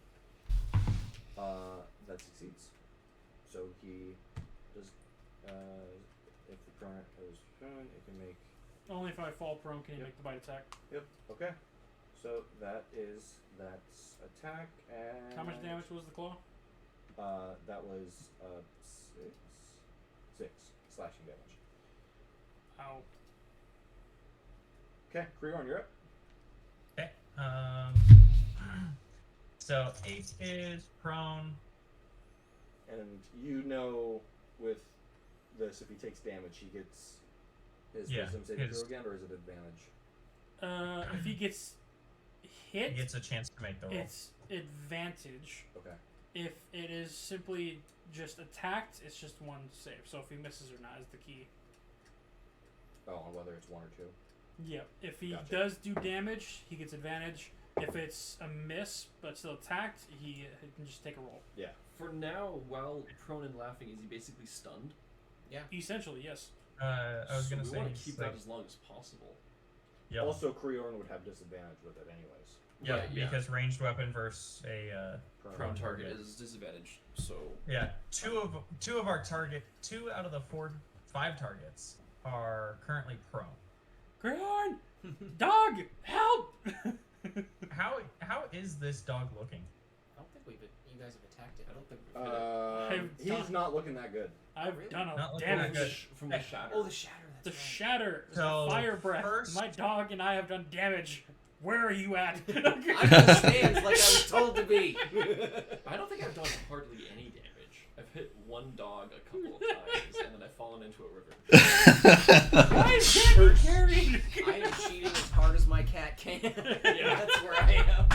That succeeds. So he does. If the current is prone, it can make. Only if I fall prone can you Yep. make the bite attack. Yep. Okay. So that's attack and. How much damage was the claw? That was 6 slashing damage. Ow. Okay, Creorn, you're up. Okay. So 8 is prone. And you know with this, if he takes damage, he gets his Yeah, wisdom saving his- throw again, or is it advantage? If he gets hit, He gets a chance to make the roll. it's advantage. Okay. If it is simply just attacked, it's just 1 save. So if he misses or not is the key. Oh, on whether it's 1 or 2. Yep. If he Gotcha. does do damage, he gets advantage. If it's a miss but still attacked, he can just take a roll. Yeah. For now, while prone and laughing, is he basically stunned? Essentially, yes. I was So gonna we say want to he's keep like, that as long as possible. yeah, Also, Creorn would have disadvantage with it, anyways. yeah, Right, yeah. because ranged weapon versus a Prone target is disadvantage. So yeah. Two of our target, 2 out of the 5 targets are currently prone. Greyhorn! Dog! Help! How is this dog looking? I don't think you guys have attacked it. I don't think we've hit it. I've He's not looking that good. I've Really? done Not a looking damage. that good. From the shatter. Oh, the shatter. The That's right. shatter, So, the fire breath. first- My dog and I have done damage. Where are you at? I'm gonna stand like I was told to be. I don't think I've done hardly any damage. I've hit one dog a couple of times, and then I've fallen into a river. Why is Danny carried? I am cheating as hard as my cat can. Yeah. That's where I am.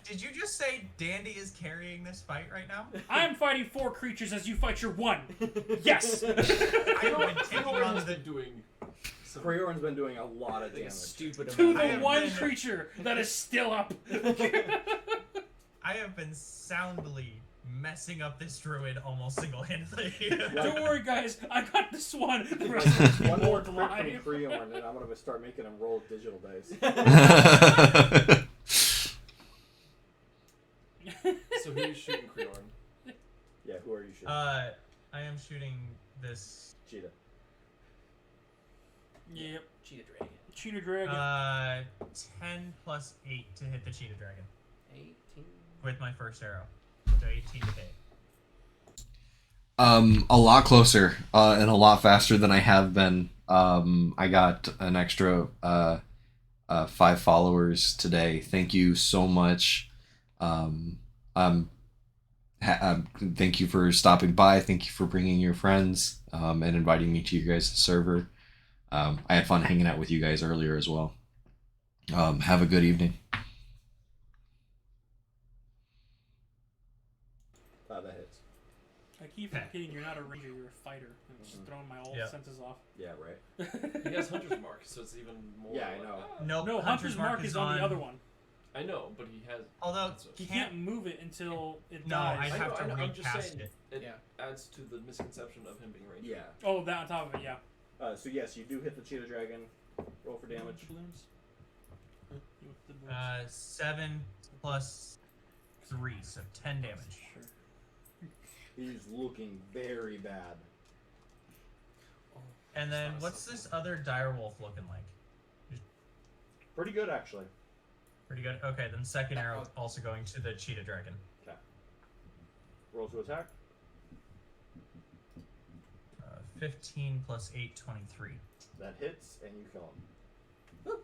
Did you just say Dandy is carrying this fight right now? I'm fighting 4 creatures as you fight your 1. Yes! I have been taking on Creorn's the been doing some Creorn's been doing a lot of damage. Stupid to amount. I the have 1 been- creature that is still up. I have been soundly messing up this druid almost single-handedly. Don't worry, guys. I got this one. The rest of the One more people crit from alive. Creorn, and I'm going to start making him roll digital dice. So who are you shooting, Creorn? Yeah, who are you shooting? I am shooting this Cheetah. Yep. Cheetah dragon. Cheetah dragon. 10 plus 8 to hit the cheetah dragon 18. with my first arrow. So 18 to hit. A lot closer, and a lot faster than I have been. I got an extra 5 followers today. Thank you so much. Thank you for stopping by. Thank you for bringing your friends and inviting me to your guys' server. I had fun hanging out with you guys earlier as well. Have a good evening. That hits. I keep forgetting you're not a ranger, you're a fighter. I'm just throwing my old Yeah. senses off. Yeah, right. He has Hunter's Mark, so it's even more. Yeah, I like, know. ah. Nope, No, Hunter's Mark is on the other one. I know, but he has. Although that's He a- can't move it until it No, dies. I'd I have know, to I know, I'm just recast saying it. it Yeah. adds to the misconception of him being ranger. Yeah. Oh, that on top of it, yeah. So yes, you do hit the cheetah dragon. Roll for damage. Balloons. You want the balloons? 7 plus 3, so 10 damage. Sure. He's looking very bad. And then Sounds what's so this other direwolf looking like? Pretty good, actually. Pretty good. Okay, then second arrow also going to the cheetah dragon. Okay. Roll to attack. 15 plus 8, 23. That hits, and you kill him.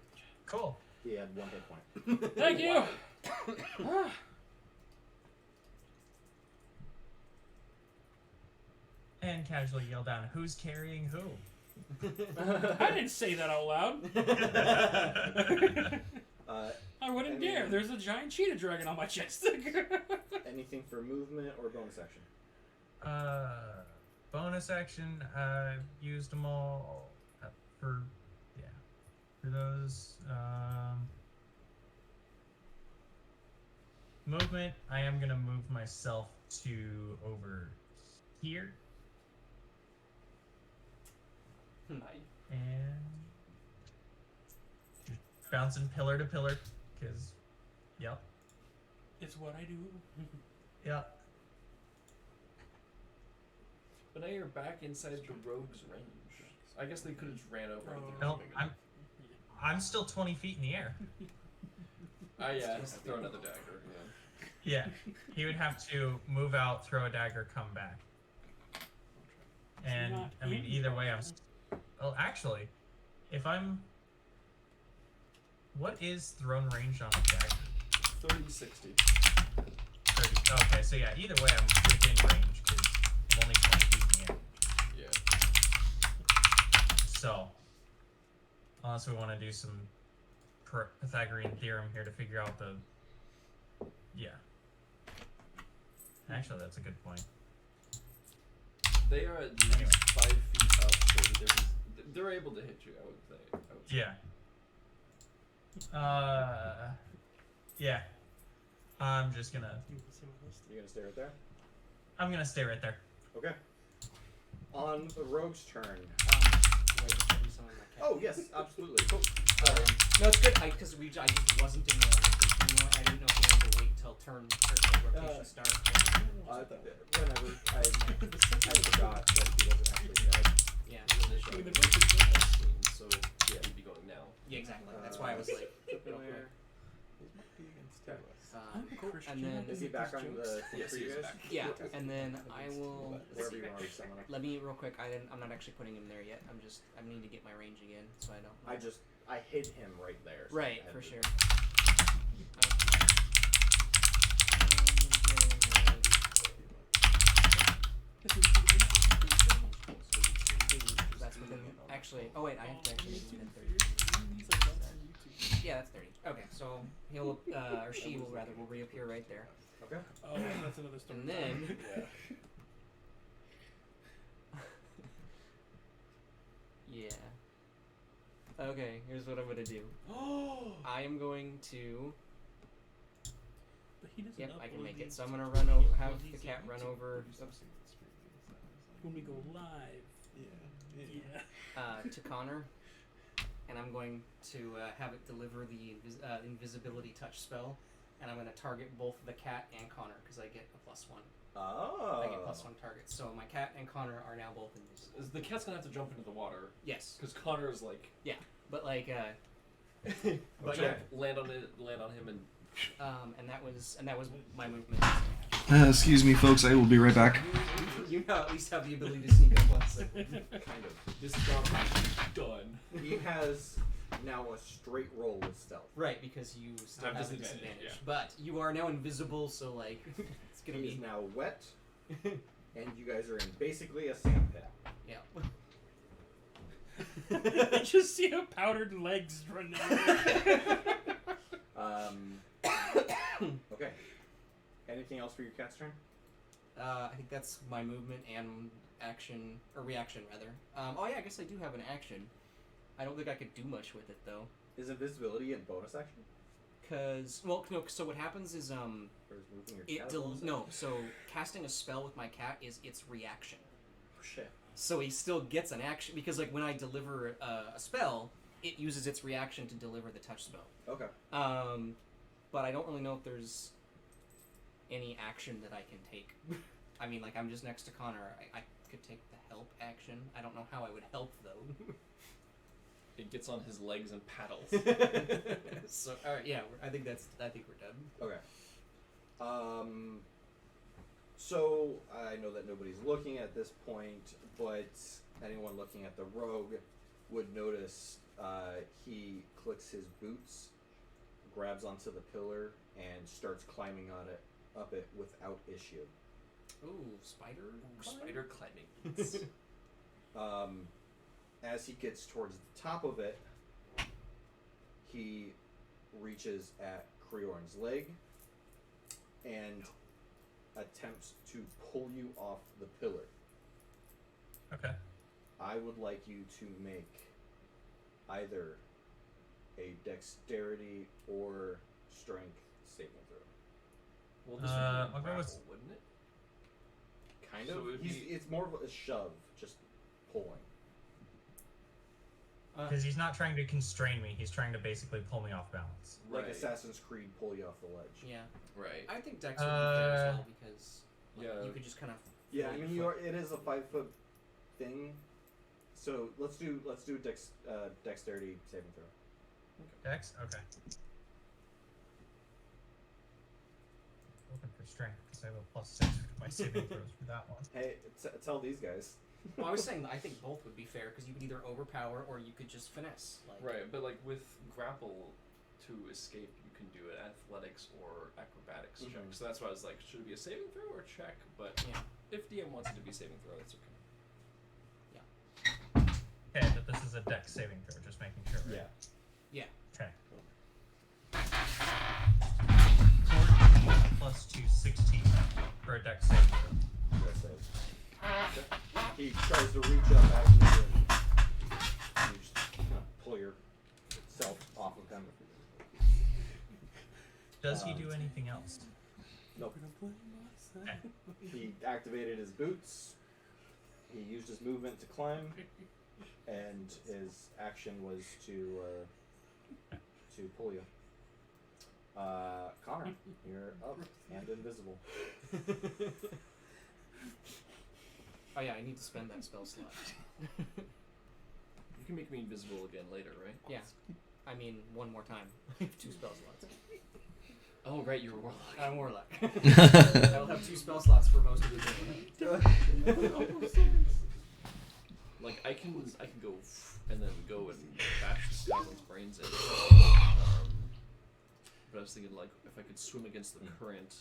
Cool. He had 1 hit point. Thank you! And casually yell down, who's carrying who? I didn't say that out loud. I wouldn't Any- dare. There's a giant cheetah dragon on my chest. Anything for movement or bonus action? Bonus action, used them all for those. Movement, I am gonna move myself to over here. And just bouncing pillar to pillar, because, yep. It's what I do. Yep. But now you're back inside the rogue's range. I guess they could have just ran over. if they were No, big I'm enough. I'm still 20 feet in the air. Yeah, has to throw another dagger. Yeah, he would have to move out, throw a dagger, come back. And Not I mean, in either way, I'm. progress. Well, actually, if I'm. What is thrown range on a dagger? 30, 60. 30. Okay, so yeah, either way, I'm within range because I'm only 20 feet in the air. Yeah. So, unless we want to do some Pythagorean theorem here to figure out the. Yeah. Actually, that's a good point. They are at least 5 feet up, so they're able to hit you, I would say. Yeah. Yeah. I'm just gonna. You can see my list. You gonna stay right there? I'm gonna stay right there. Okay. On the rogue's turn. Wait, before we summon my cat. Oh yes, absolutely. Cool. No, it's good. Because I just wasn't in the rotation anymore. I didn't know if we wanted to wait till turn or till rotation starts. Whenever I forgot that he wasn't actually dead. Yeah. Initially, the scene, so yeah, he'd be going now. Yeah, exactly. That's why I was like, real quick. Cool. And then Is he back on the Yes, for he you is guys? back. yeah, and then I will. Let's Wherever see. you want to summon him. Let me real quick. I'm not actually putting him there yet. I need to get my range again, so I don't. I hid him right there. so Right, I had for to- sure. That's within. Actually, oh wait, I have to actually make it within 30. Yeah, that's 30. Okay, so he'll or she will rather will reappear right there, Okay. Oh, that's another story. and then. Yeah. Okay, here's what I'm gonna do. I am going to. But he doesn't Yep, upload I can make it. these So I'm gonna to have these the cat on run YouTube. over When we go live. Yeah. to Connor, and I'm going to have it deliver the invisibility touch spell, and I'm going to target both the cat and Connor because I get a +1. Oh. I get +1 targets. So my cat and Connor are now both invisible. The cat's gonna have to jump into the water Yes, because Connor is like. but like, But Okay. land on him, and and that was my movement. Excuse me, folks. I will be right back. You now at least have the ability to sneak up once. Kind of. this job is done. He has now a straight roll with stealth. Right, because you still Have have a disadvantage, disadvantage. yeah. But you are now invisible, so like it's gonna He's be now wet, and you guys are in basically a sand pit. yeah. I just see a powdered legs running out. Okay. Anything else for your cat's turn? I think that's my movement and action, or reaction rather. Oh yeah, I guess I do have an action. I don't think I could do much with it though. Is invisibility a bonus action? Cause, well, no, so what happens is, Or is moving your cat a bonus no, action? so casting a spell with my cat is its reaction. Oh, shit. So he still gets an action, because like when I deliver a spell, it uses its reaction to deliver the touch spell. Okay. But I don't really know if there's any action that I can take. I mean, like, I'm just next to Connor. I could take the help action. I don't know how I would help, though. It gets on his legs and paddles. So, alright, yeah, I think we're done. Okay. So I know that nobody's looking at this point, but anyone looking at the rogue would notice he clicks his boots, grabs onto the pillar, and starts climbing up it without issue. Ooh, spider? Spider climbing. As he gets towards the top of it, he reaches at Creorn's leg and attempts to pull you off the pillar. Okay. I would like you to make either a dexterity or strength saving throw. Well, this I'll would be go a with- grapple, wouldn't it? Kind So of. it would be- It's more of a shove, just pulling. Because he's not trying to constrain me. He's trying to basically pull me off balance. Like Right. Assassin's Creed, pull you off the ledge. Yeah. Right. I think Dex would be fair as well, because like, Yeah. you could just kind of... Yeah, I float mean your foot. it is a 5-foot thing. So let's do dexterity saving throw. Dex? Okay. Looking for strength, because I have a +6 for my saving throws for that one. Hey, tell these guys. Well, I was saying I think both would be fair, because you could either overpower or you could just finesse. Like, Right, but like with grapple to escape, you can do an athletics or acrobatics check. Mhm. So that's why I was like, should it be a saving throw or check? But Yeah. if DM wants it to be saving throw, that's okay. Okay, but this is a Dex saving throw, just making sure, right? Yeah. Okay. 14 plus 2, 16 for a Dex saving throw. That says. He tries to reach up at you and you just kind of pull yourself off of him. Does he do anything else? Nope. Okay. He activated his boots. He used his movement to climb, and his action was to pull you. Connor, you're up and invisible. Oh yeah, I need to spend that spell slot. You can make me invisible again later, right? Yeah. I mean, one more time. I have 2 spell slots. Oh right, you're a warlock. I'm Warlock. I'll have 2 spell slots for most of the day. Like I can go and then go and bash this goblin's brains in. But I was thinking like if I could swim against the current,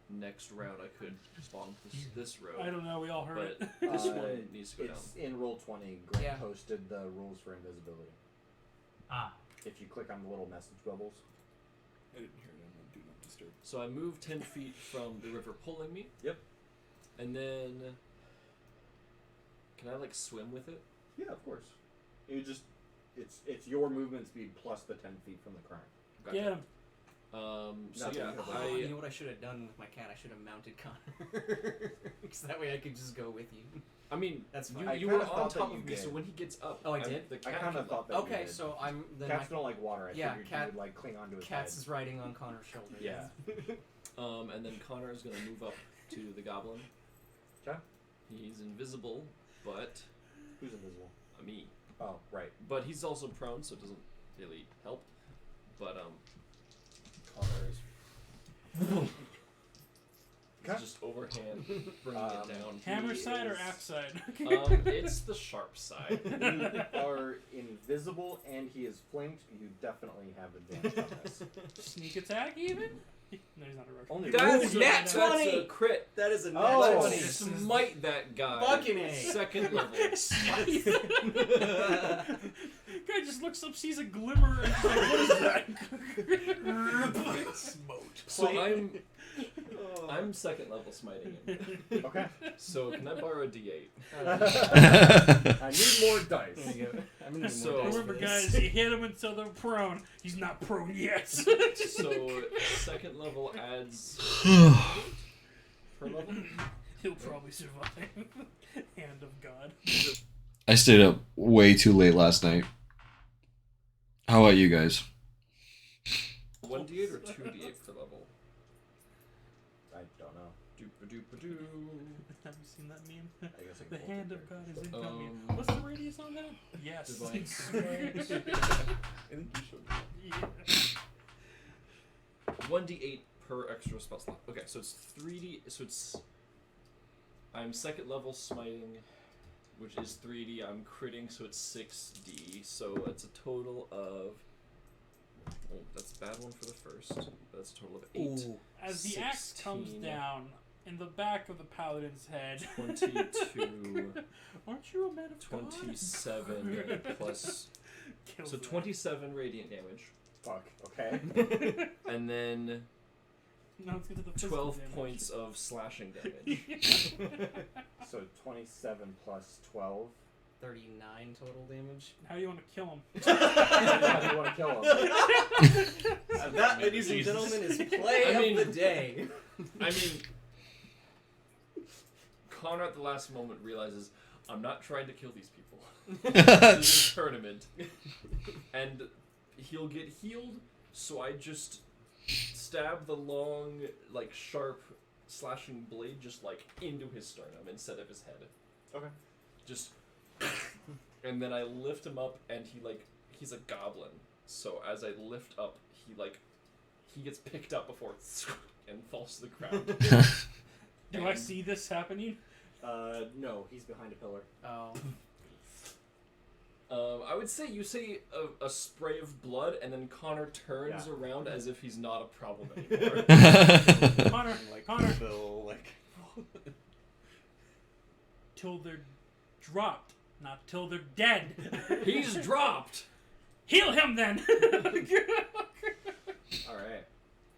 next round I could bonk this road. I don't know. We all heard But it. this one needs to go down. It's in Roll20. Grant Yeah. posted the rules for invisibility. Ah, If you click on the little message bubbles. I didn't hear them on Do Not Disturb. So I move 10 feet from the river pulling me. Yep. And then can I like swim with it? Yeah, of course. You just it's your movement speed plus the 10 feet from the current. Gotcha. Get him. So Nothing yeah, about Oh, you I know what I should have done with my cat? I should have mounted Connor. Because that way I could just go with you. I mean That's you, fine. I you kinda were on thought that top you of me, so did. when he gets up, Oh, I did? The I cat kind of can, thought that you Okay, did. so I'm then Cats my don't like water. I Yeah, figured cat- you would like cling onto his cat's head. is riding on Connor's shoulder. Yeah. and then Connor is gonna move up to the goblin. 'Kay. He's invisible, but Who's invisible? me. Oh, right. But he's also prone, so it doesn't really help. But Connor is Okay. just overhand bringing it down. Hammer He side or is- axe side? It's the sharp side. You are invisible and he is flanked. You definitely have advantage on this. Sneak attack even? No, he's not a rush. Only That's rules nat are- 20! That's a crit. That is a nat Oh. 20. Smite that guy. Fucking A. Second level. Guy just looks up, sees a glimmer, and he's like, "What is that?" So I'm I'm second level smiting him. Okay. So can I borrow a D8? I need more dice. There you go. I'm gonna need So- more dice for Remember, this. guys, you hit him until they're prone. He's not prone yet. So second level adds per level. He'll probably survive. Hand of God. I stayed up way too late last night. How about you guys? 1d8 or 2d8 per level? I don't know. Doo-ba-doo-ba-doo. Have you seen that meme? I guess I The can hand pull of the God is incoming. Um, What's the radius on that? Yes. Divine I think you should. Yeah. 1d8 per extra spell slot. Okay, so it's 3d. So it's. I'm second level smiting, which is 3d. I'm critting, so it's 6d. So it's a total of. Oh, that's a bad one for the first. That's a total of 8. Ooh. As the axe comes 16. down, in the back of the paladin's head. 22. Aren't you a man of God? 27 plus. Kills So that. 27 radiant damage. Fuck. Okay. And then Now let's get to the physical 12 damage. points of slashing damage. So 27 plus 12. 39 total damage. How do you want to kill him? How do you want to kill him? That, ladies and gentlemen, is play I mean- of the day. I mean, Connor at the last moment realizes, I'm not trying to kill these people. This is a tournament. And he'll get healed, so I just stab the long, like, sharp slashing blade just, like, into his sternum instead of his head. Okay. Just... And then I lift him up, and he's a goblin. So as I lift up, he gets picked up before and falls to the ground. Do I see this happening? No, he's behind a pillar. Oh. I would say you say a spray of blood, and then Connor turns Yeah. around as if he's not a problem anymore. Connor, Like Connor. Phil, like Till they're dropped, not till they're dead. He's dropped! Heal him then! Alright.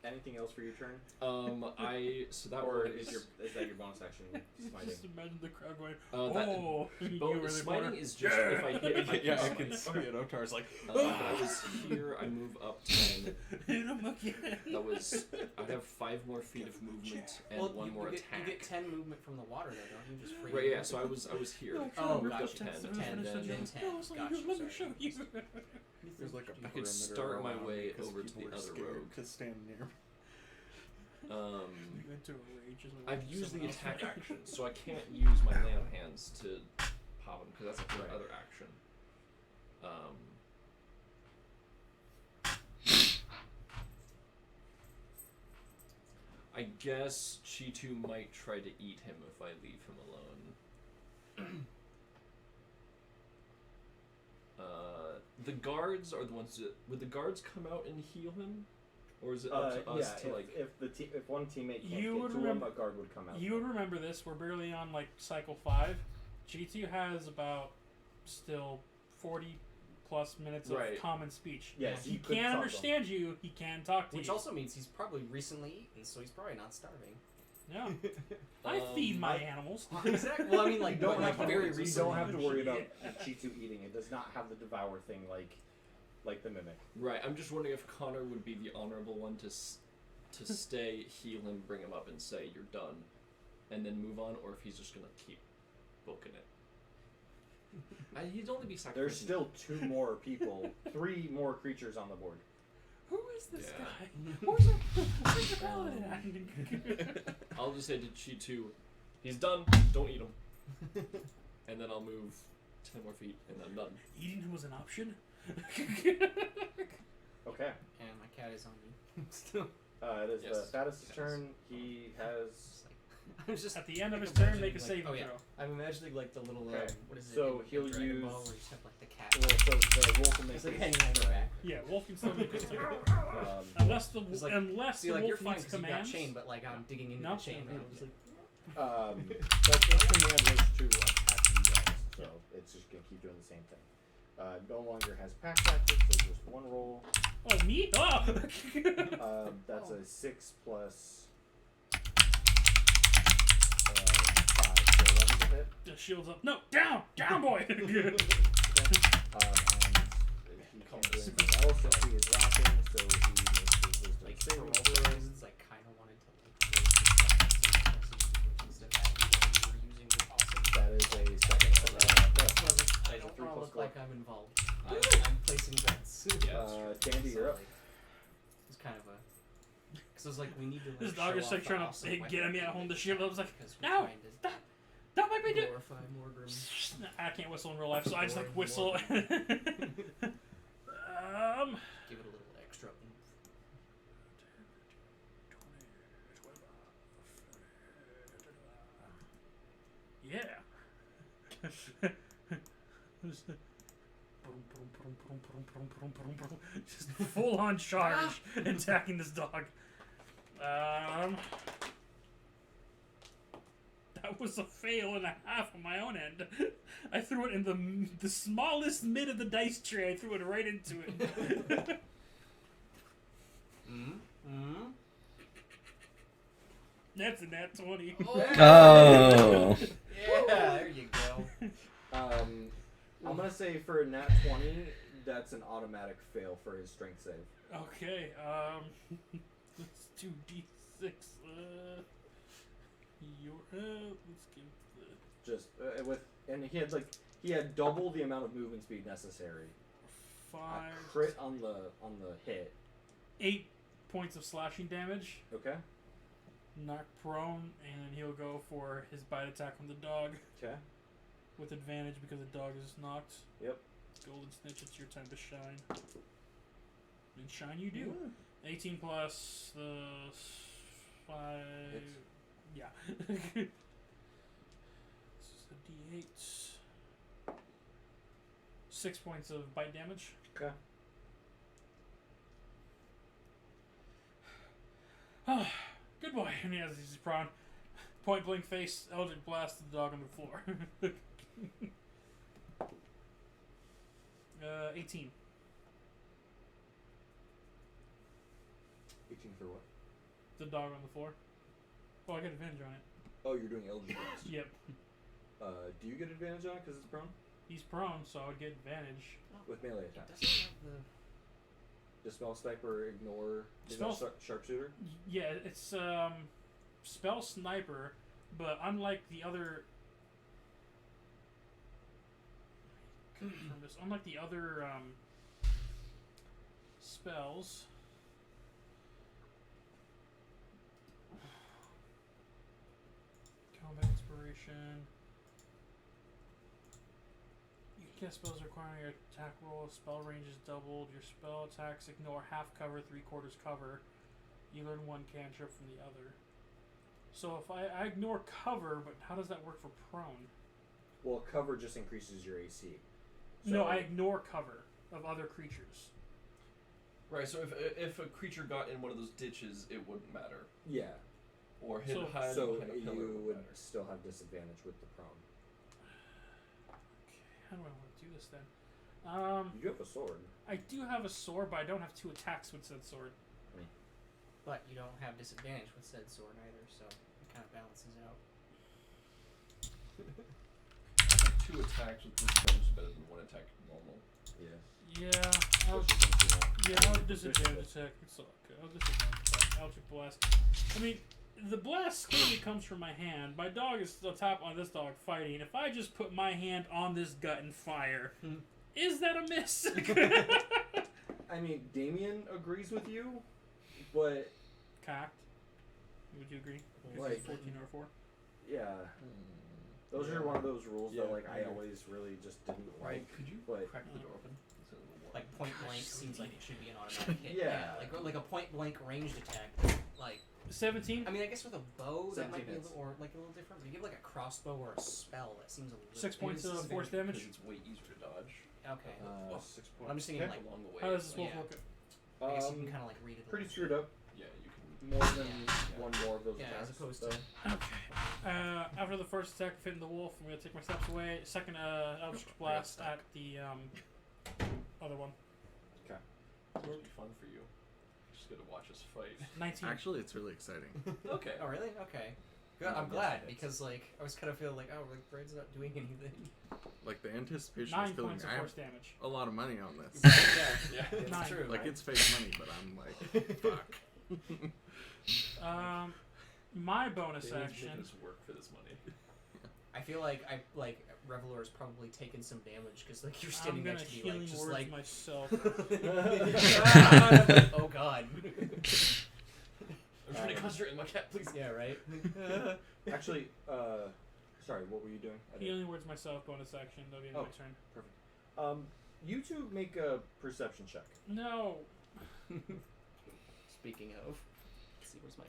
Anything else for your turn? So that Or was... is that your bonus action smiting? Just imagine the crowd going, that- oh, you But were the smiting corner. is just if I hit, I yeah, I can can smite. see it. Otar's like, But I was here, I move up 10. Hit him again. That was... I'd have 5 more feet of movement and Well, 1 you, more you attack. get 10 movement from the water, though, don't you? Just free. Right, yeah, so I was here. Oh, Moved gotcha. up 10. So 10, And then then 10. Gotcha, Let me sorry. show you. there's like a I could perimeter start my around way because over to people the are other scared rogue. to stand near. We went to a rage as we I've watched used the someone else attack fight. action, so I can't use my lay on hands to pop him because that's a other action. I guess Chitu might try to eat him if I leave him alone. The guards are the ones that would the guards come out and heal him, or is it up to us to like? If one teammate can't You get would to him, remember- a guard would come out. You would remember this. We're barely on like cycle 5. G2 has about still 40 plus minutes of Right. common speech. Yes, He you could can't talk to him. understand you. He can talk to Which you. also means he's probably recently eaten, so he's probably not starving. Yeah. I feed my animals. Exactly. Well, I mean, like, You don't but, have like, to very worry. You recently. don't have to worry about Chitu eating. It does not have the devour thing like the mimic. Right, I'm just wondering if Connor would be the honorable one to stay, heal him, bring him up, and say you're done, and then move on, or if he's just gonna keep booking it. He'd only be sacrificing. There's still 2 more people, 3 more creatures on the board. Who is this Yeah. guy? Where's the paladin at? I'll just say to Chitu, he's done. Don't eat him. And then I'll move 10 more feet, and I'm done. Eating him was an option? Okay. And my cat is on me. Still. It is Yes. the Faddis' Yes. turn. He has. I'm just At the end of like, his turn, imagining, make a like- saving oh, yeah. throw. I'm imagining like the little Okay. what is it? So in he'll Dragon use- Ball where you just have like the cat. Well, so the wolf will make It's like a- hanging on your back. Yeah, wolf can still make a saving throw. Um, Unless like- unless See, the like wolf you're fine needs because you got commands. chain, but like I'm digging into No. the chain. Right? It's like, but this command is to attack you guys, so it's just gonna keep doing the same thing. No longer has pack tactics, so just 1 roll. Oh, me? Oh! That's a 6 plus shields up. No, down, boy. And he can't do anything else since he is laughing, so he makes his wisdom Like for saving all throw. the reasons, I kind of wanted to like raise the stuff instead of that you were using the awesome. That is a second. I That is a don't 3 want to plus look like 4. I'm involved. I'm placing bets. Dandy, you're up. It's kind of a. Because I was like, we need to. Like, This dog show is off like the trying awesome to get at me. I weapon hold the that shield. we I was like, because we're no, trying to stop. Don't make me do it. glorify Morgrim. I can't whistle in real life, so I just like More- whistle. Give it a little extra. Yeah. Just full on charge attacking this dog. That was a fail and a half on my own end. I threw it in the smallest mid of the dice tray. I threw it right into it. That's a nat 20. Oh. Yeah, there you go. I'm gonna say for a nat 20, that's an automatic fail for his strength save. Okay, let's do D6. Let's give the Just and he had double the amount of movement speed necessary. 5, A crit on the hit. 8 points of slashing damage. Okay. Knock prone, and then he'll go for his bite attack on the dog Okay. with advantage because the dog is knocked. Yep. Golden Snitch, it's your time to shine. And shine you do. 18 plus the 5. Hits. Yeah. This is a D8. 6 points of bite damage. Okay. Good boy. And as he's prone, point blank face, Eldritch Blast the dog on the floor. 18. 18 for what? The dog on the floor. Oh, I get advantage on it. Oh, you're doing Eldritch Blast. Yep. Do you get advantage on it because it's prone? He's prone, so I would get advantage. With melee attacks. Doesn't have the. Dispel Sniper, Ignore, Spell- Sharpshooter? Yeah, it's spell sniper, but unlike the other unlike the other spells, combat inspiration. You can cast spells requiring your attack roll. Spell range is doubled. Your spell attacks ignore half cover, 3/4 cover. You learn one cantrip from the other. So if I ignore cover, but how does that work for prone? Well, cover just increases your AC. No, I ignore cover of other creatures. Right, so if a creature got in one of those ditches, it wouldn't matter. Yeah. Or hid So- hide So behind a pillar you wouldn't would matter. still have disadvantage with the prone. Okay, how do I want to do this then? You do have a sword. I do have a sword, but I don't have 2 attacks with said sword. But you don't have disadvantage with said sword either, so it kind of balances out. 2 attacks with disadvantage is better than 1 attack normal. Yeah. Yeah, I'll disadvantage attack. It's okay. I'll disadvantage attack. Eldritch Blast. I mean, the blast clearly comes from my hand. My dog is the top on this dog fighting. If I just put my hand on this gut and fire, is that a miss? I mean, Damien agrees with you, but Cocked. Would you agree? Like- 14 or 4. yeah, those are one of those rules Yeah, that like I I agree. always really just didn't like. Could you But crack the door open? It's a little warm. Like point blank seems like it should be an automatic hit. Yeah. Like a point blank ranged attack. Like 17? I mean, I guess with a bow that might 17 be a hits. little, or like a little different. But you give like a crossbow or a spell that seems a little. 6 points Maybe of it's force disadvantage damage. because it's way easier to dodge. Okay. Well, 6 But I'm just thinking Okay. like Along the way. How does this like, wolf look? I guess you can kind of like read it. A pretty little screwed bit. up. Yeah, you can. More than Yeah. one more of those Yeah, attacks. as opposed so. to. Okay. After the first attack of hitting the wolf, I'm going to take my steps away. Second Eldritch Blast at the other one. It's gonna be fun for you. Just gonna watch us fight. 19. Actually, it's really exciting. Okay. Oh really? Okay. Good, I'm glad because like I was kind of feeling like like Braid's not doing anything. Like the anticipation 9 is killing points me. of I force have damage. a lot of money on this. Yeah, it's Nine. true. Like right? it's fake money, but I'm like, fuck. My bonus They need to action. make us work for this money. I feel like Revelor's probably taken some damage because like you're I'm standing gonna next to me healing like just word like myself. oh god. I'm trying to concentrate on my cat, please. Yeah, right. Actually, sorry, what were you doing? I didn't- Healing words myself. Bonus action. That'll be my Oh. turn. You two make a perception check. No. Speaking of, let's see, where's my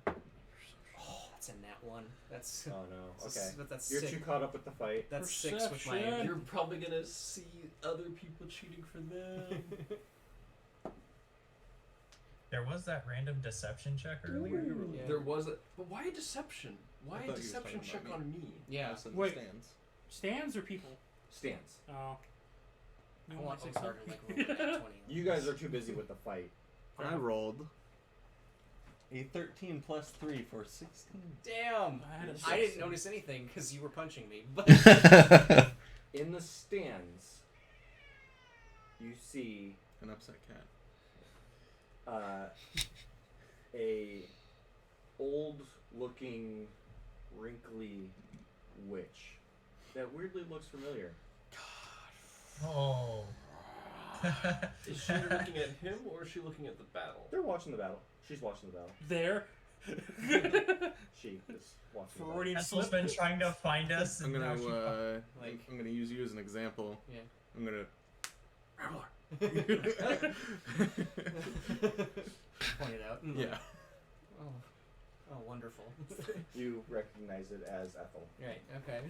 +5? Oh, that's a nat 1. That's Oh no. Okay. That's You're sick. too caught up with the fight. That's 6 with my. Perception. You're probably gonna see other people cheating for them. There was that random deception check earlier. Yeah. There was a, but why a deception? Why I a thought you was deception talking check about on me? Yeah. Wait. Stands. Stands or people? Stands. Oh. I You want say Otar to like roll something? a nat 20. You guys are too busy with the fight. I rolled a 13 plus 3 for 16. Damn! I had a I didn't 6. notice anything because you were punching me. But In the stands, you see An upset cat. a old-looking, wrinkly witch that weirdly looks familiar. Oh. Is she looking at him or is she looking at the battle? They're watching the battle. She's watching the battle. There. She is watching the battle. Freudian Essel's slip. been trying to find us. I'm And now gonna she like- I'm gonna use you as an example. Yeah. I'm gonna Point it out. yeah. Oh, wonderful. You recognize it as Ethel. Right. Okay.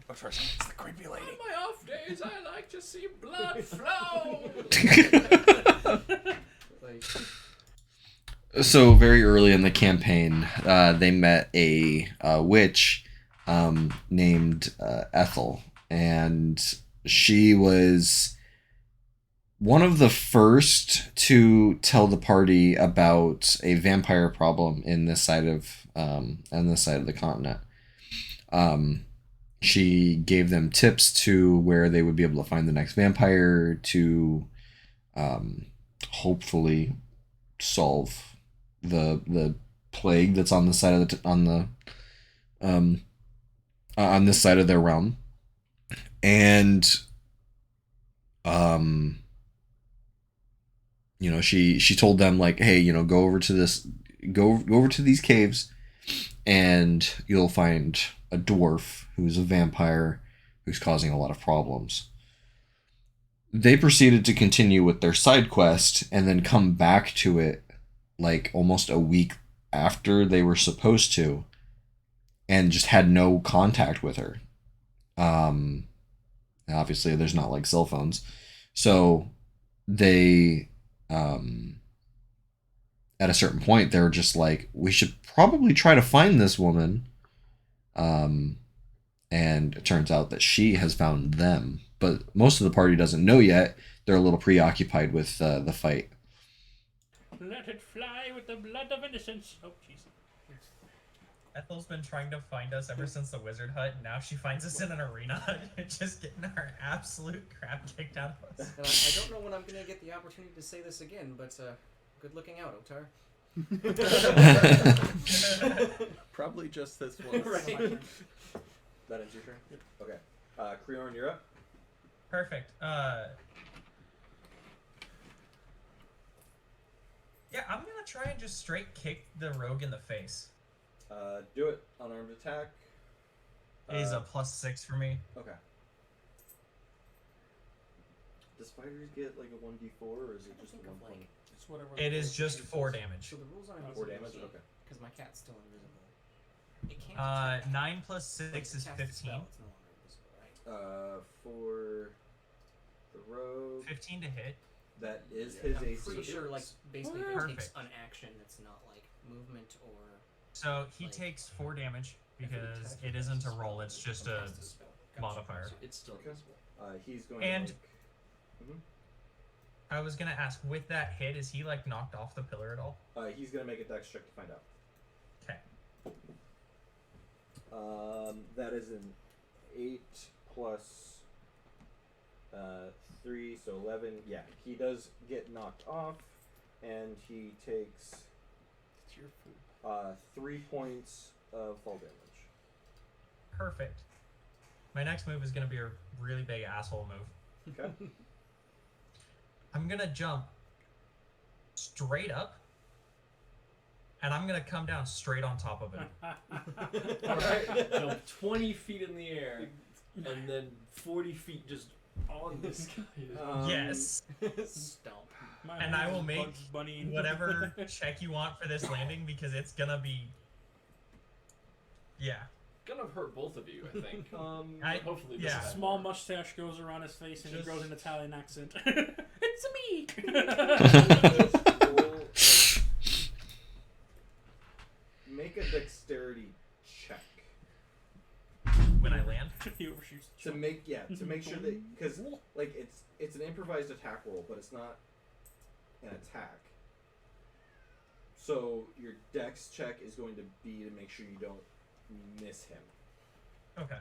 It's the creepy On lady. my off days, I like to see blood flow. Like, So very early in the campaign, they met a witch named Ethel, and she was one of the first to tell the party about a vampire problem in this side of the continent. She gave them tips to where they would be able to find the next vampire to hopefully solve the plague that's on the side of on this side of their realm. And she told them like, hey, go over to these caves and you'll find a dwarf who's a vampire who's causing a lot of problems. They proceeded to continue with their side quest and then come back to it like almost a week after they were supposed to, and just had no contact with her. Obviously there's not like cell phones, so they at a certain point they were just like, we should probably try to find this woman. And it turns out that she has found them, but most of the party doesn't know yet. They're a little preoccupied with the fight. Let it fly with the blood of innocence. Oh, jeez. Ethel's been trying to find us ever since the wizard hut, and now she finds us in an arena, just getting our absolute crap kicked out of us. and I don't know when I'm gonna get the opportunity to say this again, but good looking out, Otar. Probably just this once. Right. That ends your turn? Okay. Creorn, you're up. Perfect. Yeah, I'm gonna try and just straight kick the rogue in the face. Do it. Unarmed attack. It is a +6 for me. Okay. Does fighters get like a 1d4 or is it just a think 1 of, point? like- It's whatever. It is just 4 damage. So the rules aren't 4 damage? Okay. because my cat's still invisible. It can't. 9 plus 6 is 15. For the rogue, 15 to hit. that is his I'm AC. pretty sure, like, basically, if it takes Perfect. an action that's not like movement or. So he Like- takes 4 damage because it isn't a roll, it's just a Cast spell. modifier. So it's still invisible. He's going And- to I was gonna ask, with that hit, is he like knocked off the pillar at all? make, he's going to make a dex check to find out. Okay. That is an 8 plus 3, so 11. Yeah, he does get knocked off, and he takes It's your food. 3 points of fall damage. Perfect. My next move is gonna be a really big asshole move. Okay. I'm gonna jump straight up, and I'm gonna come down straight on top of him. Alright, jump 20 feet in the air, and then 40 feet just on this guy. Yes. Stomp. My And I name will is make Bugs Bunny. Whatever check you want for this landing, because it's gonna be. Yeah. Gonna hurt both of you, I think. I- But hopefully this yeah. is Small mustache goes around his face and he Just- grows an Italian accent. It's me. Just roll, make a dexterity check When I land. He overshoots. to make sure that, because like it's an improvised attack roll, but it's not an attack. So your dex check is going to be to make sure you don't miss him. Okay.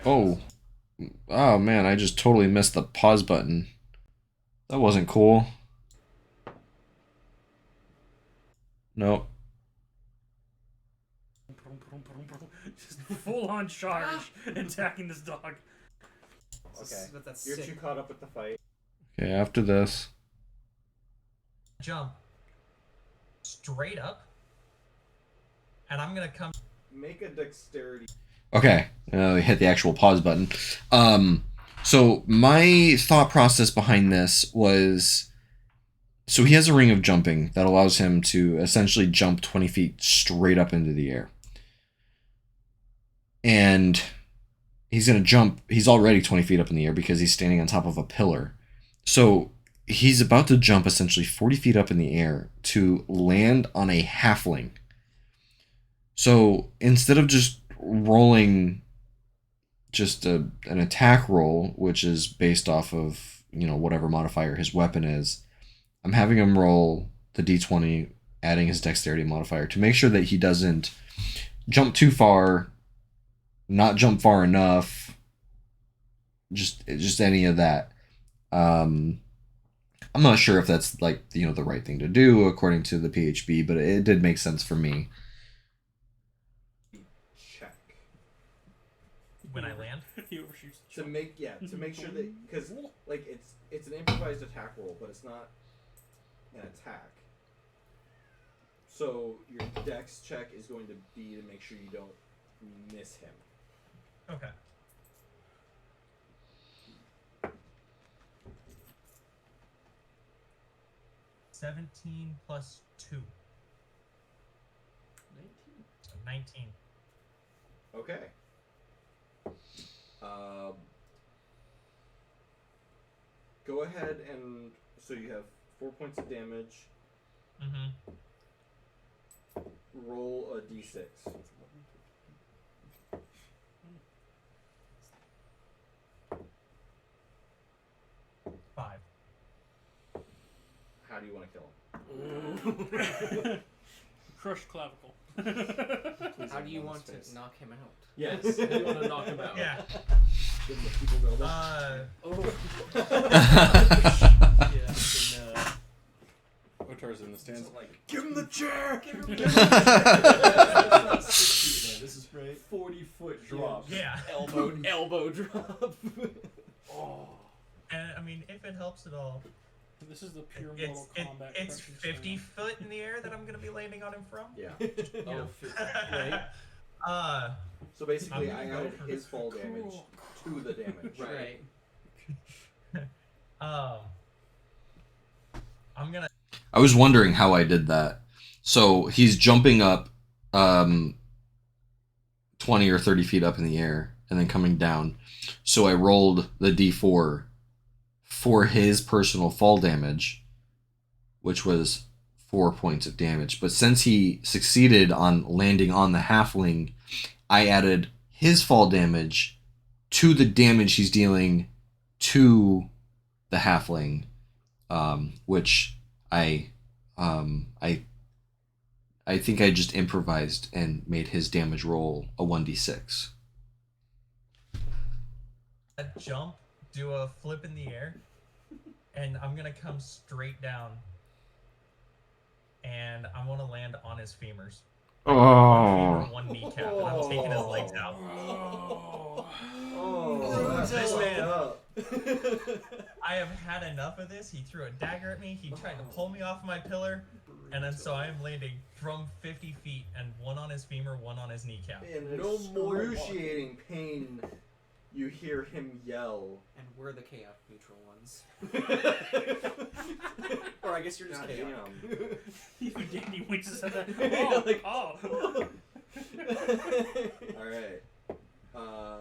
Oh. Oh man, I just totally missed the pause button. That wasn't cool. Nope. Just full on charge attacking this dog. Okay. But that's You're sick. too caught up with the fight. Okay, after this. Jump straight up, and I'm gonna come. Make a dexterity. Okay, we hit the actual pause button. So my thought process behind this was, so he has a ring of jumping that allows him to essentially jump 20 feet straight up into the air. And he's going to jump, he's already 20 feet up in the air because he's standing on top of a pillar. So he's about to jump essentially 40 feet up in the air to land on a halfling. So instead of just rolling just an attack roll, which is based off of, whatever modifier his weapon is, I'm having him roll the d20, adding his dexterity modifier to make sure that he doesn't jump too far, not jump far enough, just any of that. I'm not sure if that's like, the right thing to do according to the PHB, but it did make sense for me. Check. When I land. He overshoots. To make sure that, because like it's an improvised attack roll, but it's not an attack. So your dex check is going to be to make sure you don't miss him. Okay. $17 plus 2. 19. So 19. Okay. Go ahead and so you have 4 points of damage. Mm-hmm. Roll a d6. 5. How do you want to kill him? Crushed clavicle. How do you want to knock him out? Yes, you want to knock him out. Yeah. Give the people know that. Oh. Yeah, Otar's in the stands. Like, Give him the chair. this is not 6 feet, man. This is Right. 40-foot drop. Yeah. Elbow drop. Oh. And I mean, if it helps at all, This is the pure it's Mortal Kombat. it's crushing 50 slam. foot in the air that I'm gonna be landing on him from. Yeah. Oh, right. So basically, I'm I gonna go added for his fall damage to the damage. Right. I'm gonna. I was wondering how I did that. So he's jumping up 20 or 30 feet up in the air and then coming down. So I rolled the d4 for his personal fall damage, which was 4 points of damage. But since he succeeded on landing on the halfling, I added his fall damage to the damage he's dealing to the halfling, which I I think I just improvised and made his damage roll a 1d6. A jump, do a flip in the air, and I'm gonna come straight down. And I want to land on his femurs. One femur, one kneecap, and I'm taking his legs out. This man, I have had enough of this. He threw a dagger at me. He tried to pull me off my pillar. And then so I am landing from 50 feet and one on his femur, one on his kneecap. In No more excruciating pain, you hear him yell. And we're the chaos neutral ones. Or I guess you're just chaos. Even Danny winks and said that. Yeah, like- oh. Alright.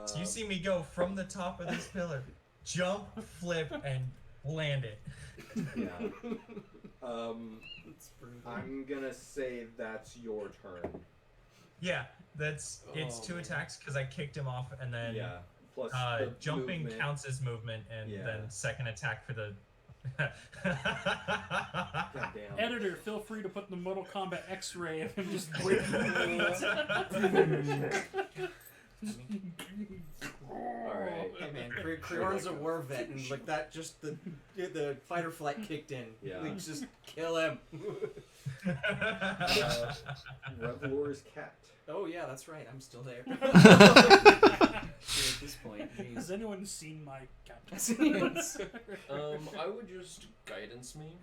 So you see me go from the top of this pillar, jump, flip, and land it. Yeah. It's brutal. I'm gonna say that's your turn. Yeah, it's Oh, 2 man. attacks because I kicked him off, and then Yeah. Plus the jumping movement. counts as movement, and Yeah. then second attack for the. Goddamn. Editor, feel free to put the Mortal Kombat X-ray of him just breaking Alright. Hey man, Krion's a war vet, and like that, just the fight or flight kicked in. Yeah. Like, just kill him. Revelor's cat. Oh yeah, that's right. I'm still there. At this point, Has anyone seen my cat? I would just guidance me.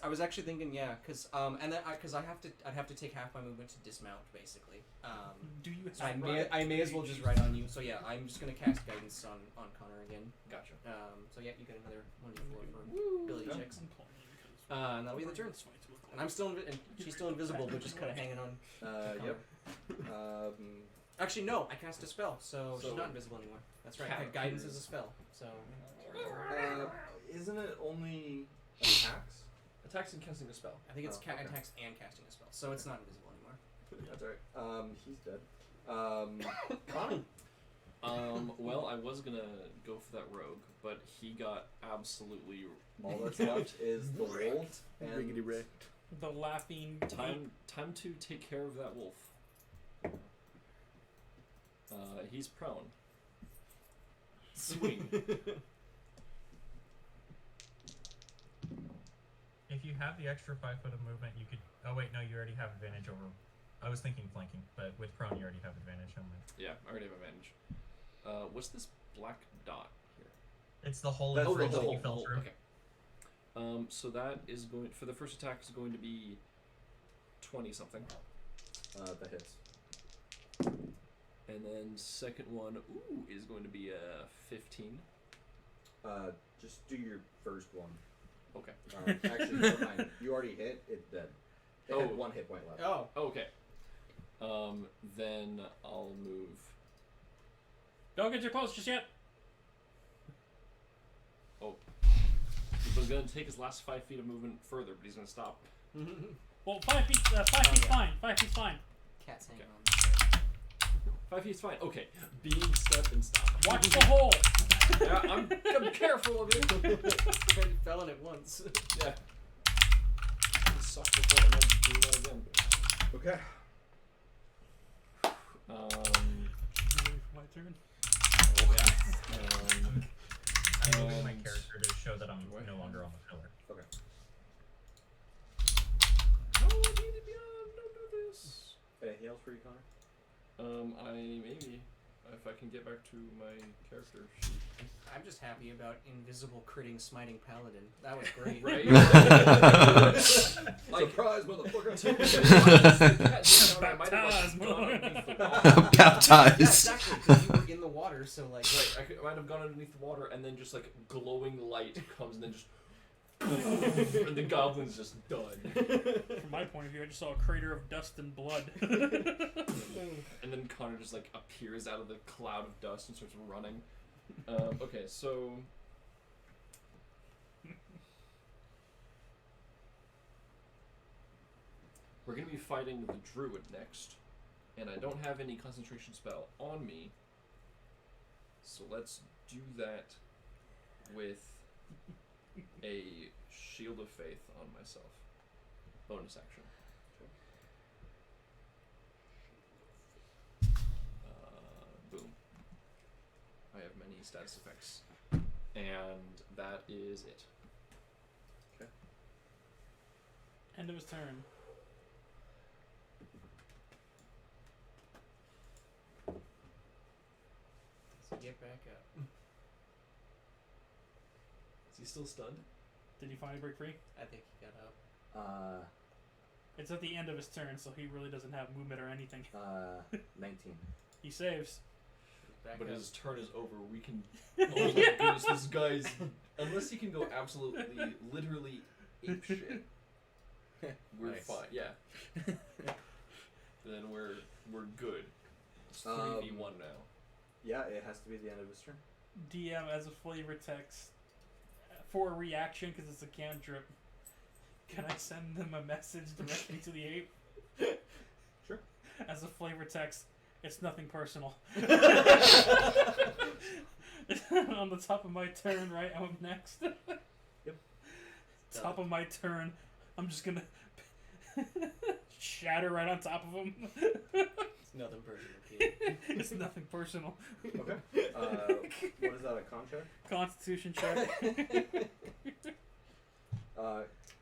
I was actually thinking, yeah, because I'd have to take half my movement to dismount, basically. Do you So have I may as well just ride on you. So yeah, I'm just gonna cast guidance on Connor again. Gotcha. So yeah, you get another 1d4 for ability checks. And that'll be the turn. And I'm still and she's still invisible, but just kind of hanging on. Yep. Actually, no, I cast a spell, so she's not invisible anymore. That's right. Guidance is a spell, so. Isn't it only attacks? Attacks and casting a spell. I think it's Oh, okay. attacks and casting a spell, so it's not invisible anymore. That's alright. He's dead. Connor. Well, I was gonna go for that rogue, but he got absolutely All that's left is the wolf and Riggedy Rick. the laughing time to take care of that wolf. He's prone. Swing. If you have the extra 5 foot of movement, you could. Oh wait, no, you already have advantage over. I was thinking flanking, but with prone, you already have advantage on that. Yeah, I already have advantage. What's this black dot here? It's the hole That's in the the bridge that hole, you fell through. Okay. So that is going for the first attack is going to be 20 something, that hits. and then second one is going to be a 15. Just do your first one. Okay. Actually, never mind. You already hit. It's dead. It had Oh. 1 hit point left. Oh. Okay. Then I'll move. Don't get too close just yet. He was going to take his last 5 feet of movement further, but he's going to stop. Well, 5 feet. 5 feet's yeah. fine. 5 feet's fine. Cat's hanging Okay. on. 5 feet's fine. Okay. Beam, step, and stop. Watch the hole. Yeah, I'm careful of it. Already fell in it once. Yeah. Sucked before. I'm not doing that again. Okay. My turn. Oh yeah. I'm moving my And- character to show that I'm no longer on the pillar. Okay. No, I need to be on. Don't do this. Anything else for you, Connor? I maybe if I can get back to my character sheet. I'm just happy about invisible critting smiting paladin. That was great. Right. Surprise, motherfucker! Baptized. Yeah, exactly. Because you were in the water, so like. Right, I might have gone underneath the water, and then just like glowing light comes, and then just, and the goblin's just done. From my point of view, I just saw a crater of dust and blood. And then Connor just like appears out of the cloud of dust and starts running. Okay, so we're gonna be fighting the druid next, and I don't have any concentration spell on me, so let's do that with a shield of faith on myself. Bonus action. any status effects. And that is it. End of his turn. Let's get back up. Is he still stunned? Did he finally break free? I think he got up. It's at the end of his turn, so he really doesn't have movement or anything. 19. He saves. Back But up. his turn is over. We can. Oh my goodness, this guy's. Unless he can go absolutely, literally ape shit, we're Nice. fine. Yeah. Then we're good. It's 3v1 now. Yeah, it has to be the end of his turn. DM as a flavor text for a reaction because it's a cantrip. Can I send them a message directly to the ape? Sure. As a flavor text, it's nothing personal. On the top of my turn, right? I'm up next. Yep. Top of my turn, I'm just gonna shatter right on top of him. It's nothing personal, kid. It's nothing personal. Okay. What is that, a con check? Constitution check.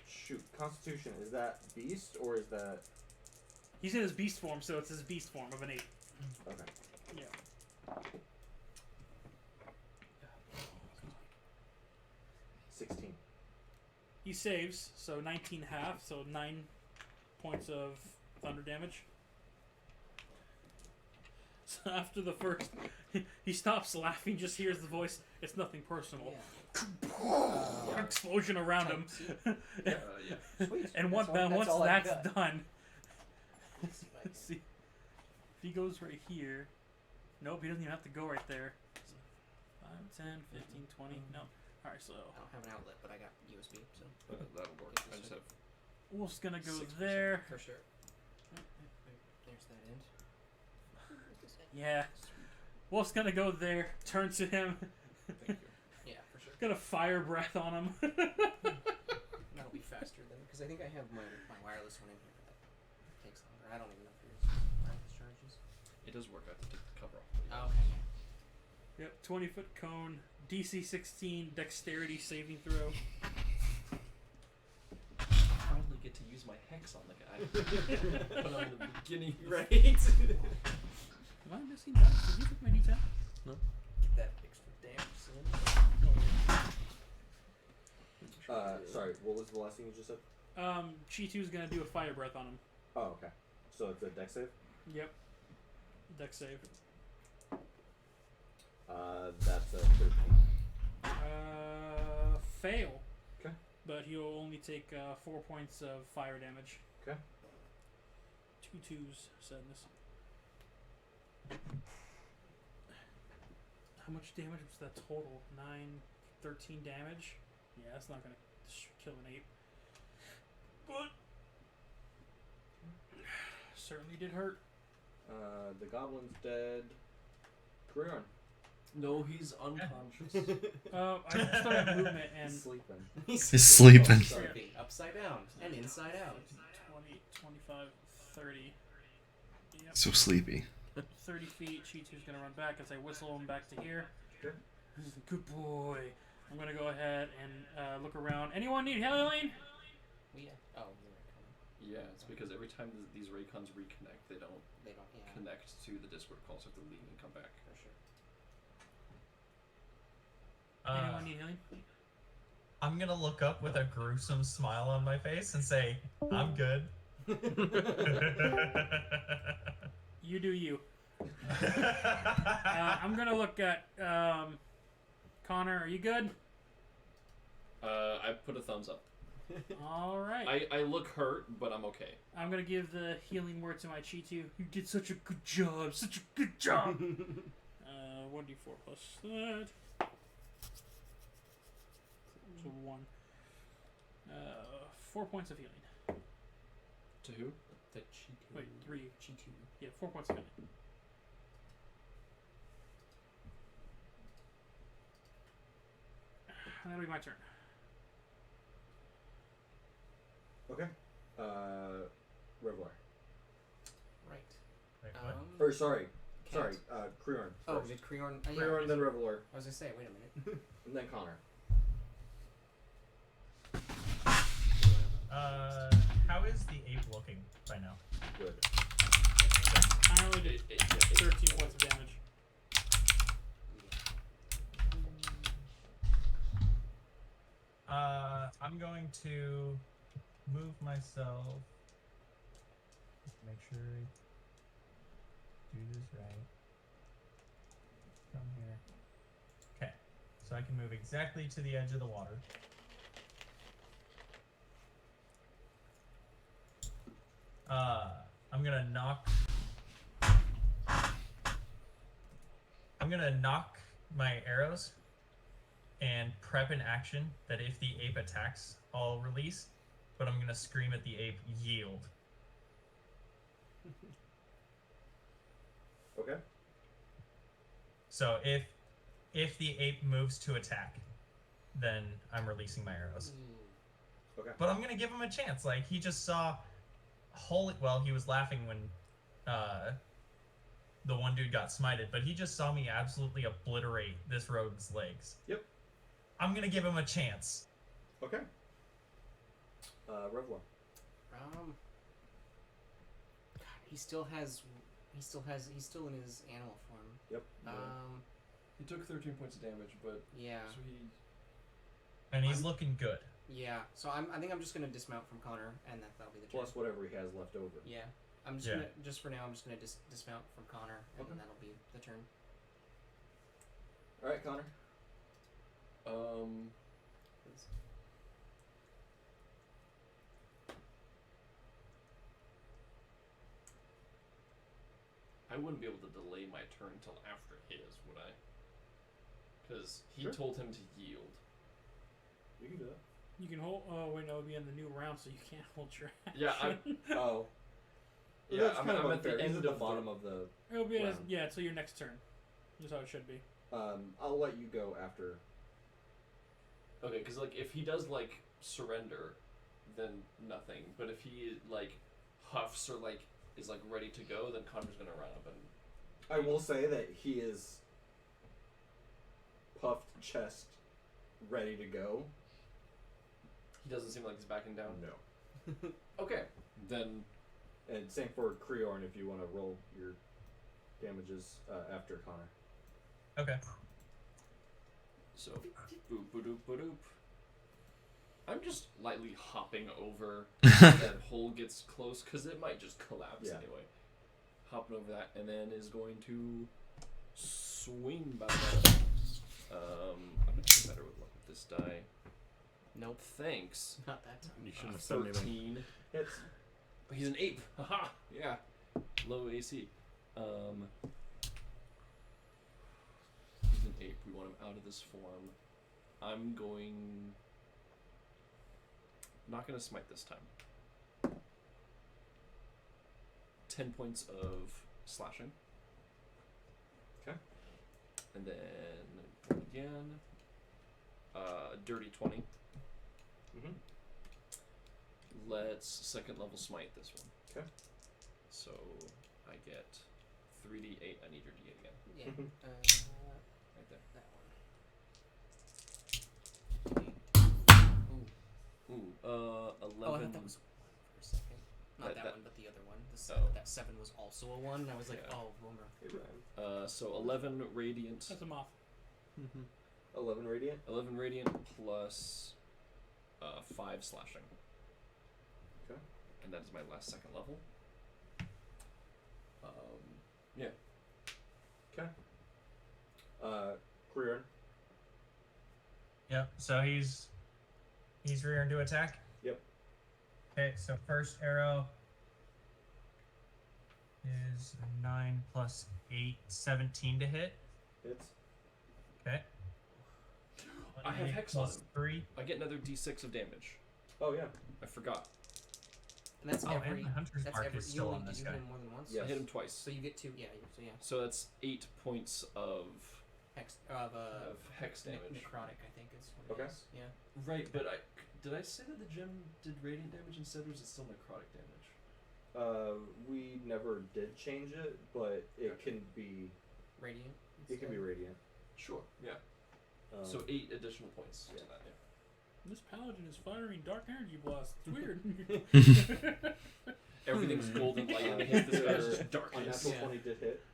Shoot. Constitution, is that beast or is that... He's in his beast form, so it's his beast form of an ape. Okay. Yeah. 16. He saves, so 19 half, so 9 points of thunder damage. So after the first, he stops laughing, just hears the voice. It's nothing personal. Yeah. Explosion around him. Yeah. Sweet. And That's once all I've that's got. done, Let's see if I let's see. If he goes right here, nope, he doesn't even have to go right there. 5, 10, 15, 20. No. Alright, so I don't have an outlet, but I got USB, so That'll work. I just have. Wolf's gonna go 6%. there. for sure. There's that end. Yeah. Wolf's gonna go there, turn to him, Thank you. Yeah, for sure. gonna fire breath on him. That'll be faster than because I think I have my wireless one in here, but that takes longer. I don't even know if yours wireless charges. It does work. I have to take the cover off. Oh, okay. Yep, 20-foot cone, DC 16, dexterity saving throw. Finally get to use my hex on the guy. But I'm in the beginning. Right. Am I missing that? Did you take my D10? Get that extra damage. Sorry, what was the last thing you just said? Chi2's gonna do a fire breath on him. Oh, okay. So it's a dex save? Yep. Dex save. That's a 13. Fail. Okay. But he'll only take 4 points of fire damage. Okay. 2 twos, sadness. How much damage was that total? 9, 13 damage? Yeah, that's not gonna kill an ape. But certainly did hurt. The goblin's dead. Kurion. No, he's unconscious. I still have movement and He's sleeping. He's sleeping. Sleeping upside down and inside out. 20, 25, 30. Yep. So sleepy. 30 feet. Chi2's gonna run back as I whistle him back to here. Good. Good boy. I'm gonna go ahead and look around. Anyone need healing? We oh, Yeah, it's because every time these Raycons reconnect, they don't they don't. Yeah, connect to the Discord call, so they have to leave and come back. for sure. Anyone need healing? I'm gonna look up with a gruesome smile on my face and say, I'm good. You do you. I'm gonna look at Connor. Are you good? I put a thumbs up. All right. I look hurt, but I'm okay. I'm gonna give the healing word to my Chi2. You did such a good job. Such a good job. 1d4 plus that. So 1. 4 points of healing. To who? The Chi2. Wait, 3. Chi2. Yeah, 4 points of healing. And that'll be my turn. Okay. Revlar. Right. Wait, what? Or sorry, Sorry, Creorn. Oh, first. did Creorn? Yeah, Creorn, then Revelor, I was gonna say, wait a minute. and then Connor. How is the ape looking by now? Good. I only did 13 points of damage. I'm going to move myself. Make sure I do this right. Come here. Okay, so I can move exactly to the edge of the water. I'm gonna knock my arrows and prep an action that if the ape attacks, I'll release, but I'm gonna scream at the ape, yield. Okay. So if the ape moves to attack, then I'm releasing my arrows. Okay. But I'm gonna give him a chance. Like he just saw he was laughing when the one dude got smited, but he just saw me absolutely obliterate this rogue's legs. Yep. I'm gonna give him a chance. Okay. Revelor. God, he's still in his animal form. Yep. He took 13 points of damage, but Yeah. so he. And he's looking good. Yeah. So I think I'm just gonna dismount from Connor, and that'll be the turn. Plus whatever he has left over. Yeah. I'm just gonna for now. I'm just gonna dismount from Connor, and Okay. then that'll be the turn. All right, Connor. I wouldn't be able to delay my turn until after his, would I? Because he Sure. told him to yield. You can do that. You can hold. Oh wait, no, it'll be in the new round, so you can't hold your action. Yeah, Oh. Yeah, That's I'm kind of at the unfair. He's end at the of the- bottom of the. It'll be round. until your next turn. That's how it should be. I'll let you go after. Okay, because like if he does like surrender, then nothing. But if he like huffs or like is like ready to go, then Connor's gonna run up and. I will say that he is puffed chest, ready to go. He doesn't seem like he's backing down. No. Okay, then And same for Creorn if you want to roll your damages after Connor. Okay. so boop boop boop. I'm just lightly hopping over that hole gets close because it might just collapse Yeah. anyway. Hopping over that and then is going to swing by that. I'm gonna do better with luck with this die. Nope. Thanks. Not that time. You shouldn't have said anything. 13. Hits. He's an ape. Haha. Yeah. Low AC. He's an ape. We want him out of this form. I'm going. Not gonna smite this time. 10 points of slashing. Okay. And then again. Dirty 20. Mm-hmm. Let's second level smite this one. Okay. So I get 3d8. I need your d8 again. Yeah. Right there. That one. Ooh, 11. Oh, I thought that was for a second. Not that, That- one, but the other one. Oh. That 7 was also a 1. And I was like, Yeah. oh, boomer. So 11 radiant. That's him off. 11 radiant. 11 radiant plus 5 slashing. Okay. And that is my last second level. Yeah. Okay. Creorn. Yep. So he's rearing to attack. Yep. Okay. So first arrow is 9 plus 8, 17 to hit. Hits. Okay. I have 8 Hex on plus him. 3. I get another d6 of damage. Oh yeah. I forgot. And that's Oh, and every. the Hunter's That's Mark every. is You still only on this did you guy. hit him more than once. Yes. I hit him twice. So you get 2. Yeah. So yeah. So that's 8 points of Of hex damage. Necrotic, I think is what it Okay. is. Yeah. Right, but did I say that the gem did radiant damage instead, or is it still necrotic damage? We never did change it, but it can be Radiant. it can be radiant. Sure. Yeah. So 8 additional points to that. Yeah. This paladin is firing dark energy blasts. It's weird. Everything's golden light underneath this guy's just A darkness. natural Yeah. 20 did hit.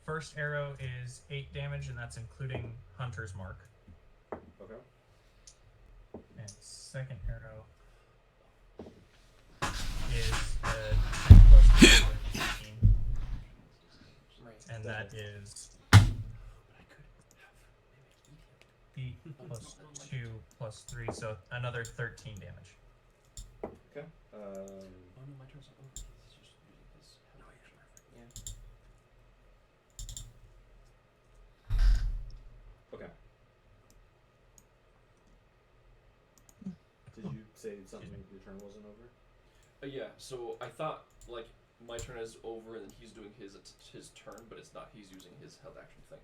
First arrow is 8 damage, and that's including Hunter's Mark. Okay. And second arrow is 10 plus 15, Right. and that is 8 plus 2 plus 3, so another 13 damage. Okay. Oh no, my turn's not over. He's just using his hell action. Yeah. Okay. Did you say something? Your turn wasn't over. Yeah. So I thought like my turn is over and then he's doing his turn, but it's not. He's using his held action thing.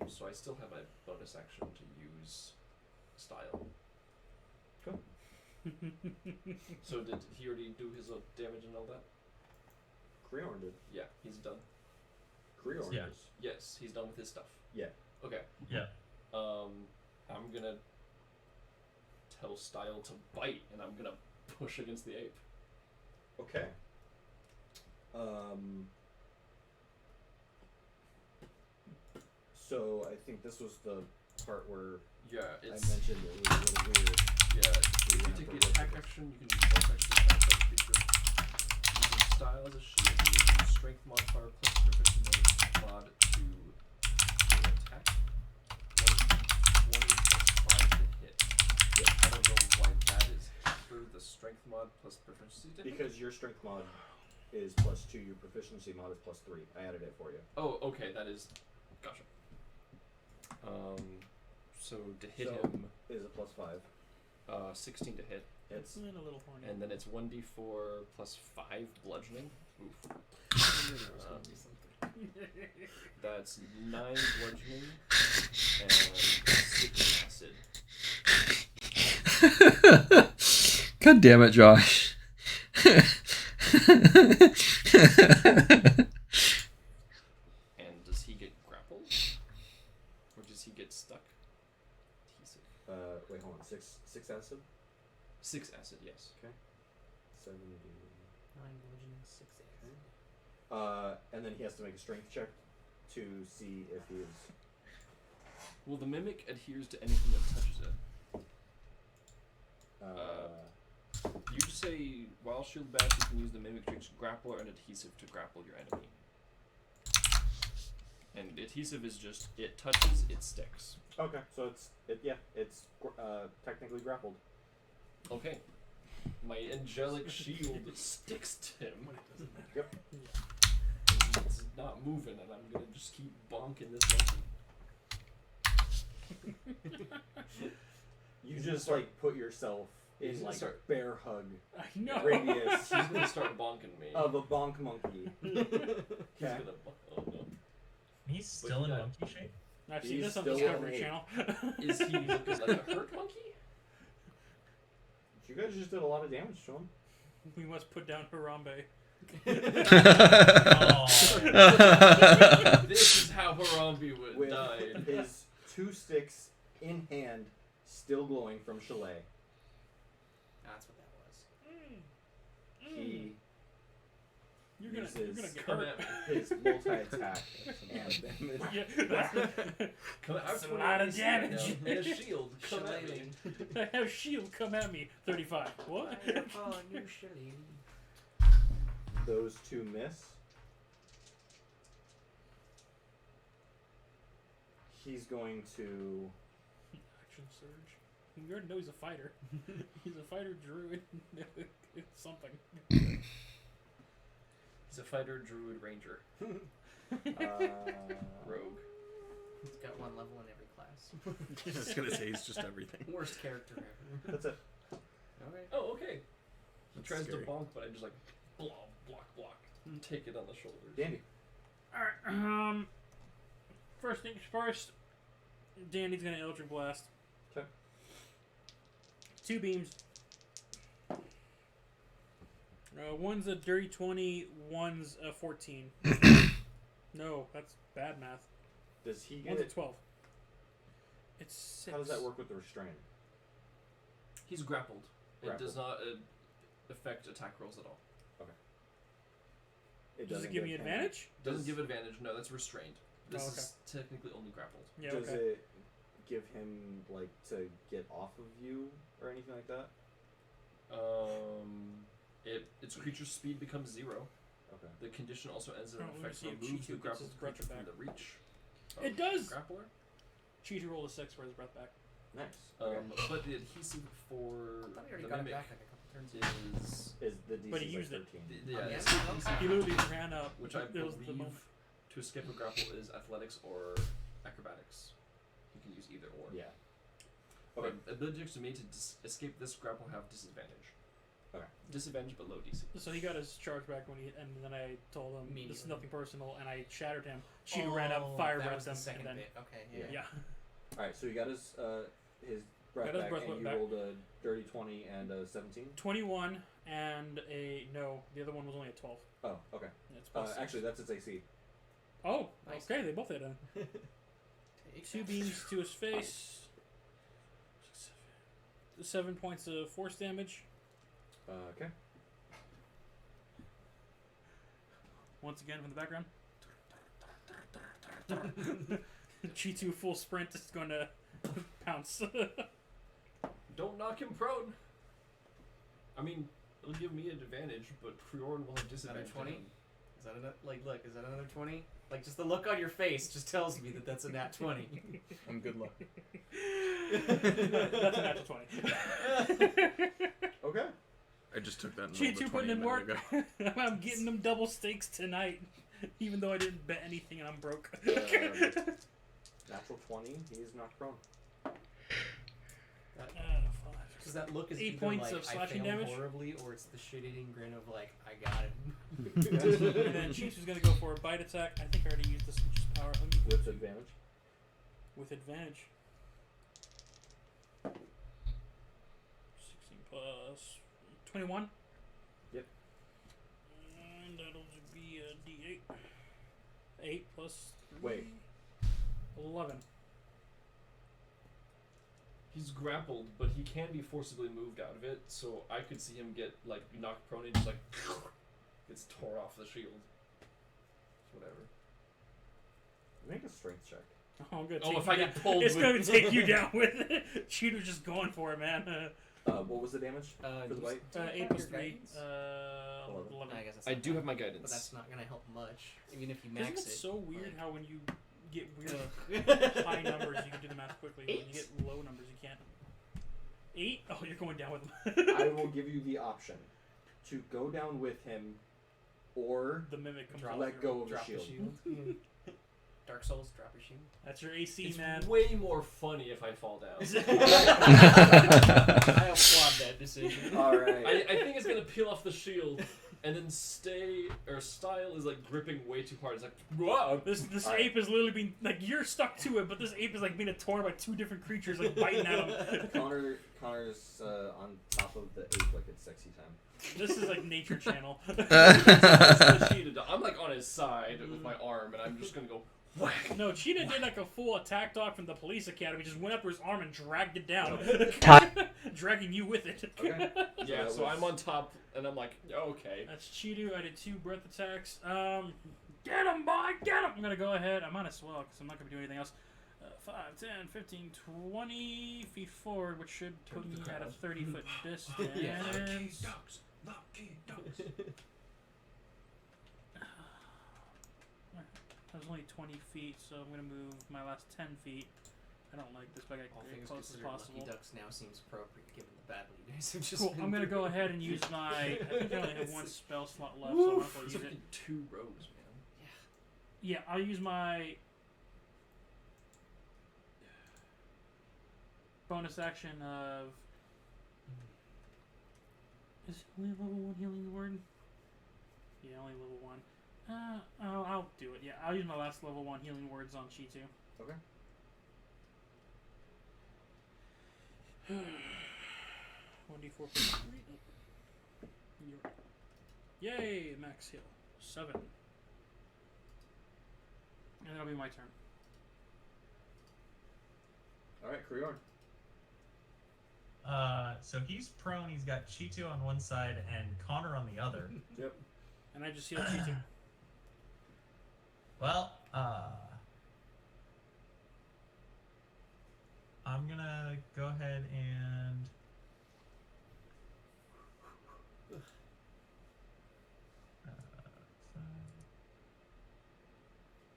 So I still have a bonus action to use style. Cool. So did he already do his damage and all that? Creorn did. Yeah, he's done. Creorn Yeah. is. Yes, he's done with his stuff. Yeah. Okay. Yeah. I'm gonna tell Style to bite, and I'm gonna push against the ape. Okay. So I think this was the part where Yeah, I it's mentioned it was a little weird. yeah. If you take the attack action, you can use both actions to attack that creature. Using Style as a shield, you use Strength modifier plus proficiency mod to attack. 1 plus 5 to hit. Yeah. I don't know why that is after the Strength mod plus proficiency to hit. Because your strength mod is +2, your proficiency mod is +3. I added it for you. Oh, okay, that is. Gotcha. So to hit So- him, Is a +5. 16 to hit, It's a little horny. and then it's 1d4 plus 5 bludgeoning. Oof. That's 9 bludgeoning and 6 acid. God damn it, Josh. And does he get grappled? Or does he get stuck? Adhesive. wait, hold on. 6 acid. 6 acid, yes. 70. 9 bludgeoning, 6 acid. And then he has to make a strength check to see if he is. Well, the mimic adheres to anything that touches it. You just say, while shield bash, you can use the mimic tricks grappler and adhesive to grapple your enemy. And adhesive is just, it touches, it sticks. Okay, so it's technically grappled. Okay. My angelic shield sticks to him. Yep. It's not moving, and I'm gonna just keep bonking this monkey. You just like put yourself He's in gonna like start- bear hug I know. radius He's gonna start bonking me. of a bonk monkey. He's Okay. gonna. Oh no. He's still in yeah. monkey shape. I've seen He's this on still Discovery an ape. Channel. Is he looking like a hurt monkey? You guys just did a lot of damage to him. We must put down Harambe. Oh. This is how Harambe would With die. his 2 sticks in hand, still glowing from Chalet. That's what that was. He You're gonna uses get Come hurt. at me. his multi-attack and Yeah, that's Come That's I a put lot of AC damage. down And a shield. Come at me. I have shield come at me. 35. What? those 2 miss. He's going to. Action surge. You already know he's a fighter. He's a fighter druid. It's something. He's a fighter, druid, ranger, rogue. He's got 1 level in every class. I was gonna say he's just everything. Worst character ever. That's it. Okay. Oh, okay. He That's tries scary. to bonk, but I just like block. Take it on the shoulders. Dandy. Alright, first things first, Danny's gonna Eldritch Blast. Okay. 2 beams, One's a dirty 20, one's a 14. No, that's bad math. Does he One's a get? 12. It's 6. How does that work with the restraint? He's grappled. It does Grappled. not affect attack rolls at all. It Does it doesn't give me him- advantage? Doesn't give advantage. No, that's restrained. This Oh, okay. is technically only grappled. Yeah, Does okay. it give him like to get off of you or anything like that? Its creature's speed becomes 0. Okay. The condition also ends in an Oh, let me effect see if removes Chitu the gets grappled his breath creature back. from the reach. It of does! the Grappler. Cheetah rolled a 6 for his breath back. Nice. Okay. But the adhesive for I thought he already the got it mimic back like a couple turns ago. is Is the DC But he used it. 13? yeah, Oh, yeah? it's Okay. He literally ran up. which I It was the believe moment. to escape a grapple is athletics or acrobatics. You can use either or. Yeah. Okay. But abilities to me to escape this grapple have disadvantage. Okay. Disadvantage but low DC. So he got his charge back when and then I told him this is Immediately. nothing personal, and I shattered him. Cheetah ran up, fire that breathed was the him, second and then bit. Okay, Yeah. yeah. All right. So you got his breath Got his back, breath and you back. rolled a dirty 20 and a 17. 21 and a no. The other one was only a 12. Oh, okay. It's plus six. Actually, that's its AC. Oh, Nice. okay. They both hit him. Take 2 that. beams to his face. 7 points of force damage. Okay. Once again from the background. G2 full sprint is going to pounce. Don't knock him prone. I mean, it'll give me an advantage, but Priorn will have disadvantage. 20? on him. Is that another, look, is that another 20? Like, just the look on your face just tells me that that's a nat 20. I'm good luck. That's a natural 20. Okay. I just took that and rolled a G2 20 putting a in minute work. ago. I'm getting them double stakes tonight. Even though I didn't bet anything and I'm broke. Natural 20. He's not prone. That, 5. Because that look is 8 either points like, of slashing I failed damage. horribly, or it's the shit-eating grin of like, I got it. And then Chiefs is going to go for a bite attack. I think I already used this just power. Let me With advantage. with advantage. 16 plus 21. Yep. And that'll be a D8. 8 plus 3. Wait. 11. He's grappled, but he can be forcibly moved out of it, so I could see him get, like, knocked prone and just, like, gets tore off the shield. Whatever. Make a strength check. Oh, I'm gonna Oh, take if you I down. get pulled It's with- going to take you down with it. Cheetah's just going for it, man. What was the damage for the bite? 8 plus 3. Guidance? 11. I guess that's I not do gonna- have my guidance. But that's not going to help much, even if you Isn't max it it. so weird like- how when you get weird high numbers you can do the math quickly, when you get low numbers you can't? 8? Oh, you're going down with him. I will give you the option to go down with him, or The mimic comes Drop- off let your- go of the Drop shield. Dark Souls, drop your shield. That's your AC, It's man. way more funny if I fall down. I applaud that decision. All right. I think it's gonna peel off the shield, and then style is like gripping way too hard. It's like, whoa! This Alright. ape is literally being like you're stuck to it, but this ape is like being torn by 2 different creatures like biting at him. Connor's on top of the ape like it's sexy time. This is like Nature Channel. The Cheetah, I'm like on his side with my arm, and I'm just gonna go whack. No, Cheetah did like a full attack dog from the police academy. Just went up to his arm and dragged it down, dragging you with it. Okay. Yeah, that so was- I'm on top, and I'm like, okay. That's Cheetah. I did 2 breath attacks. Get him, boy, get him! I'm gonna go ahead. I might as well because I'm not gonna be doing anything else. 5, 10, 15, 20 feet forward, which should Turn put to me the at a crowd. 30-foot distance. Yeah. That was only 20 feet, so I'm gonna move my last 10 feet. I don't like this, but I All gotta get things close as considered, possible. Lucky Ducks now seems appropriate given the battle you guys have just Cool. been I'm gonna go through. ahead and use my. I think I only have 1 spell slot left, so I might as well It's use like it. 2 rows, man. Yeah, I'll use my bonus action of. Is it only level 1 healing word? Yeah, only level 1. I'll do it. Yeah, I'll use my last level 1 healing words on Chi2. Okay. 1d4 plus 3. You're right. Yay, max heal. 7. And that'll be my turn. Alright, Kriorn. So he's prone. He's got Cheeto on one side and Connor on the other. Yep. And I just heal Cheeto. Well, I'm gonna go ahead and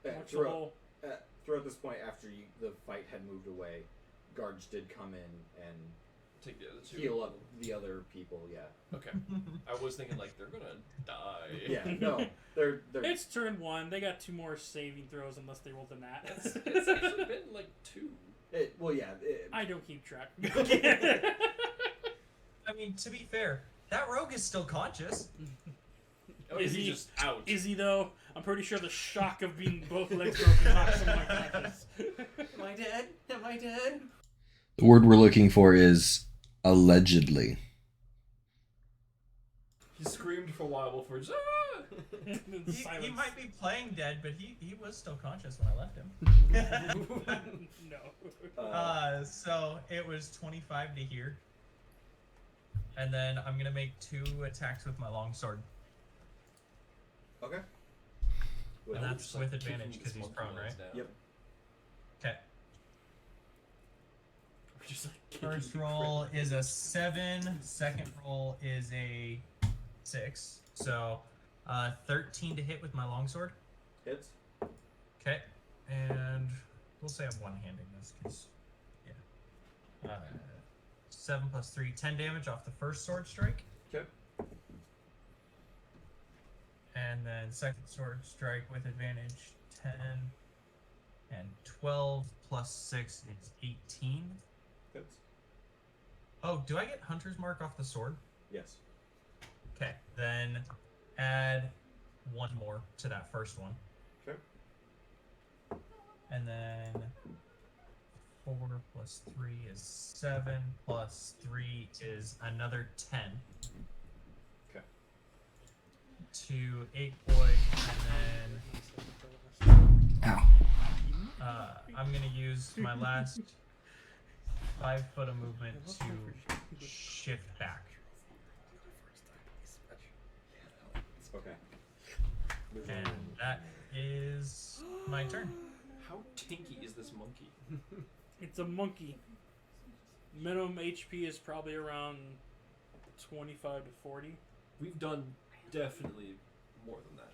Watch the hole. Throughout this point, after the fight had moved away, guards did come in and Take the other two. heal up the other people. Yeah. Okay. I was thinking like they're gonna die. Yeah. No. They're. It's turn 1. They got 2 more saving throws unless they rolled a nat. It's actually been like 2. Well, yeah. I don't keep track. I mean, to be fair, that rogue is still conscious. Oh, Is he's he- just out? Is he though? I'm pretty sure the shock of being both legs broken knocks him unconscious. Am I dead? Am I dead? The word we're looking for is allegedly. He screamed for a while before just, And then He silence. might be playing dead, but he was still conscious when I left him. No. So it was 25 to here. And then I'm gonna make 2 attacks with my longsword. Okay. And that's just, like, with advantage kicking because this he's monkey prone, legs right? down. Yep. Okay. We're just, like, kicking First the roll crit. is a 7. Second roll is a 6. So 13 to hit with my longsword. Hits. Okay. And we'll say I'm one-handing this because, yeah. 7 plus 3, 10 damage off the first sword strike. Okay. And then second sword strike with advantage, 10 and 12 plus 6 is 18. Hits. Oh, do I get Hunter's Mark off the sword? Yes. Okay, then add 1 more to that first one. Okay. And then 4 plus 3 is 7, plus 3 is another 10. Okay. To 8 boy, and then Ow. I'm gonna use my last 5 foot of movement to shift back. Okay. And that is my turn. How tinky is this monkey? It's a monkey. Minimum HP is probably around 25 to 40. We've done definitely more than that.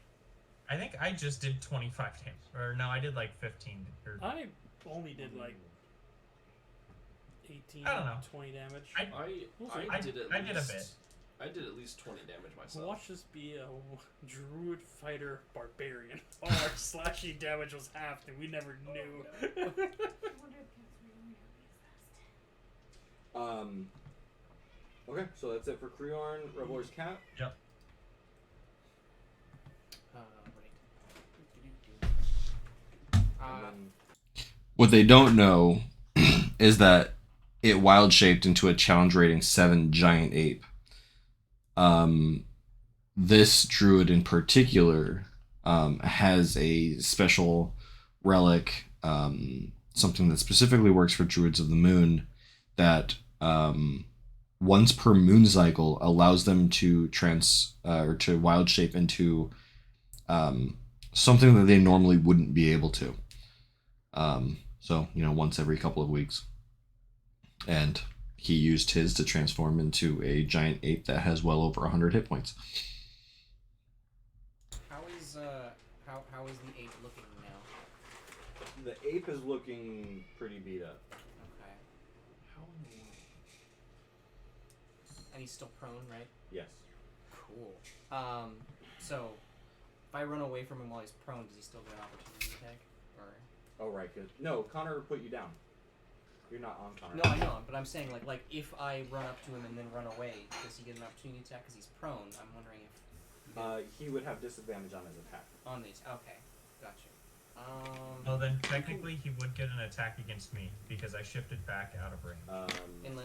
I think I just did 25 damage. Or no, I did like 15. Or, I only did like 18, I don't know. 20 damage. I did a bit. I did at least 20 damage myself. Watch this be a druid fighter barbarian. All our slashing damage was halved and we never knew. Okay, so that's it for Kriorn, Revelor's Cat. Yep. And then What they don't know is that it wild shaped into a challenge rating 7 giant ape. This druid in particular has a special relic, something that specifically works for druids of the moon, that once per moon cycle allows them to or to wild shape into something that they normally wouldn't be able to. So, once every couple of weeks. And he used his to transform into a giant ape that has well over 100 hit points. How is the ape looking now? the ape is looking pretty beat up. Okay. How in the world? And he's still prone, right? Yes. Cool. So if I run away from him while he's prone, does he still get an opportunity attack? Or Oh, right, good. No, Connor put you down. You're not on Connor. no, I know, but I'm saying like if I run up to him and then run away, does he get an opportunity attack because he's prone? I'm wondering if He would have disadvantage on his attack. on these. Okay, gotcha. Well, then technically he would get an attack against me because I shifted back out of range.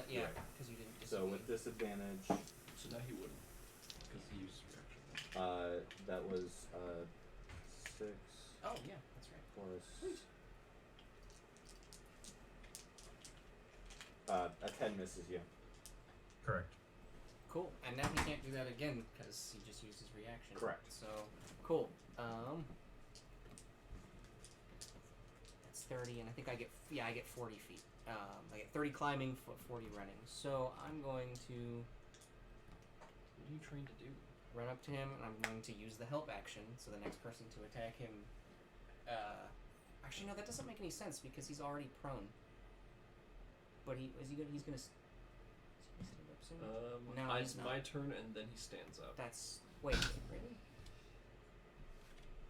Yeah, right. because you didn't. So with disadvantage, So now he wouldn't, because he used reaction. That was 6 Oh yeah, that's right. plus. A 10 misses you. Correct. Cool. And now he can't do that again because he just used his reaction. Correct. So cool. That's 30, and I think I get 40 feet. I get 30 climbing, 40 running. So I'm going to What are you trying to do? run up to him, and I'm going to use the help action. So the next person to attack him. Actually, no, that doesn't make any sense because he's already prone. But he's gonna stand up soon? No, he's It's not. my turn, and then he stands up. That's wait, really?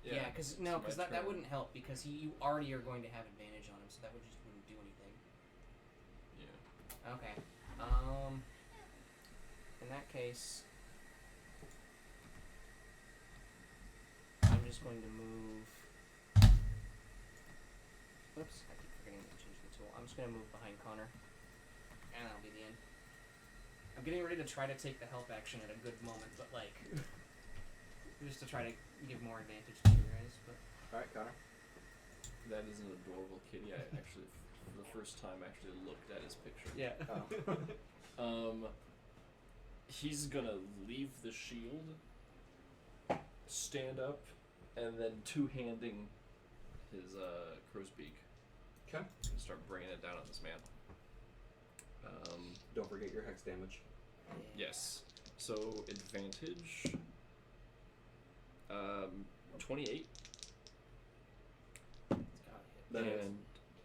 Yeah, because it's my that turn. wouldn't help because you already are going to have advantage on him, so that wouldn't do anything. Yeah. Okay. In that case, I'm just going to move. Oops, I keep forgetting to change the tool. I'm just going to move behind Connor, and that'll be the end. I'm getting ready to try to take the help action at a good moment, but like, just to try to give more advantage to you guys. But Alright, Connor. That is an adorable kitty. I actually, for the first time, actually looked at his picture. yeah. He's gonna leave the shield, stand up, and then two-handing his crow's beak. Okay. And start bringing it down on this man. Don't forget your hex damage. Yes. So advantage. 28 It's gotta hit.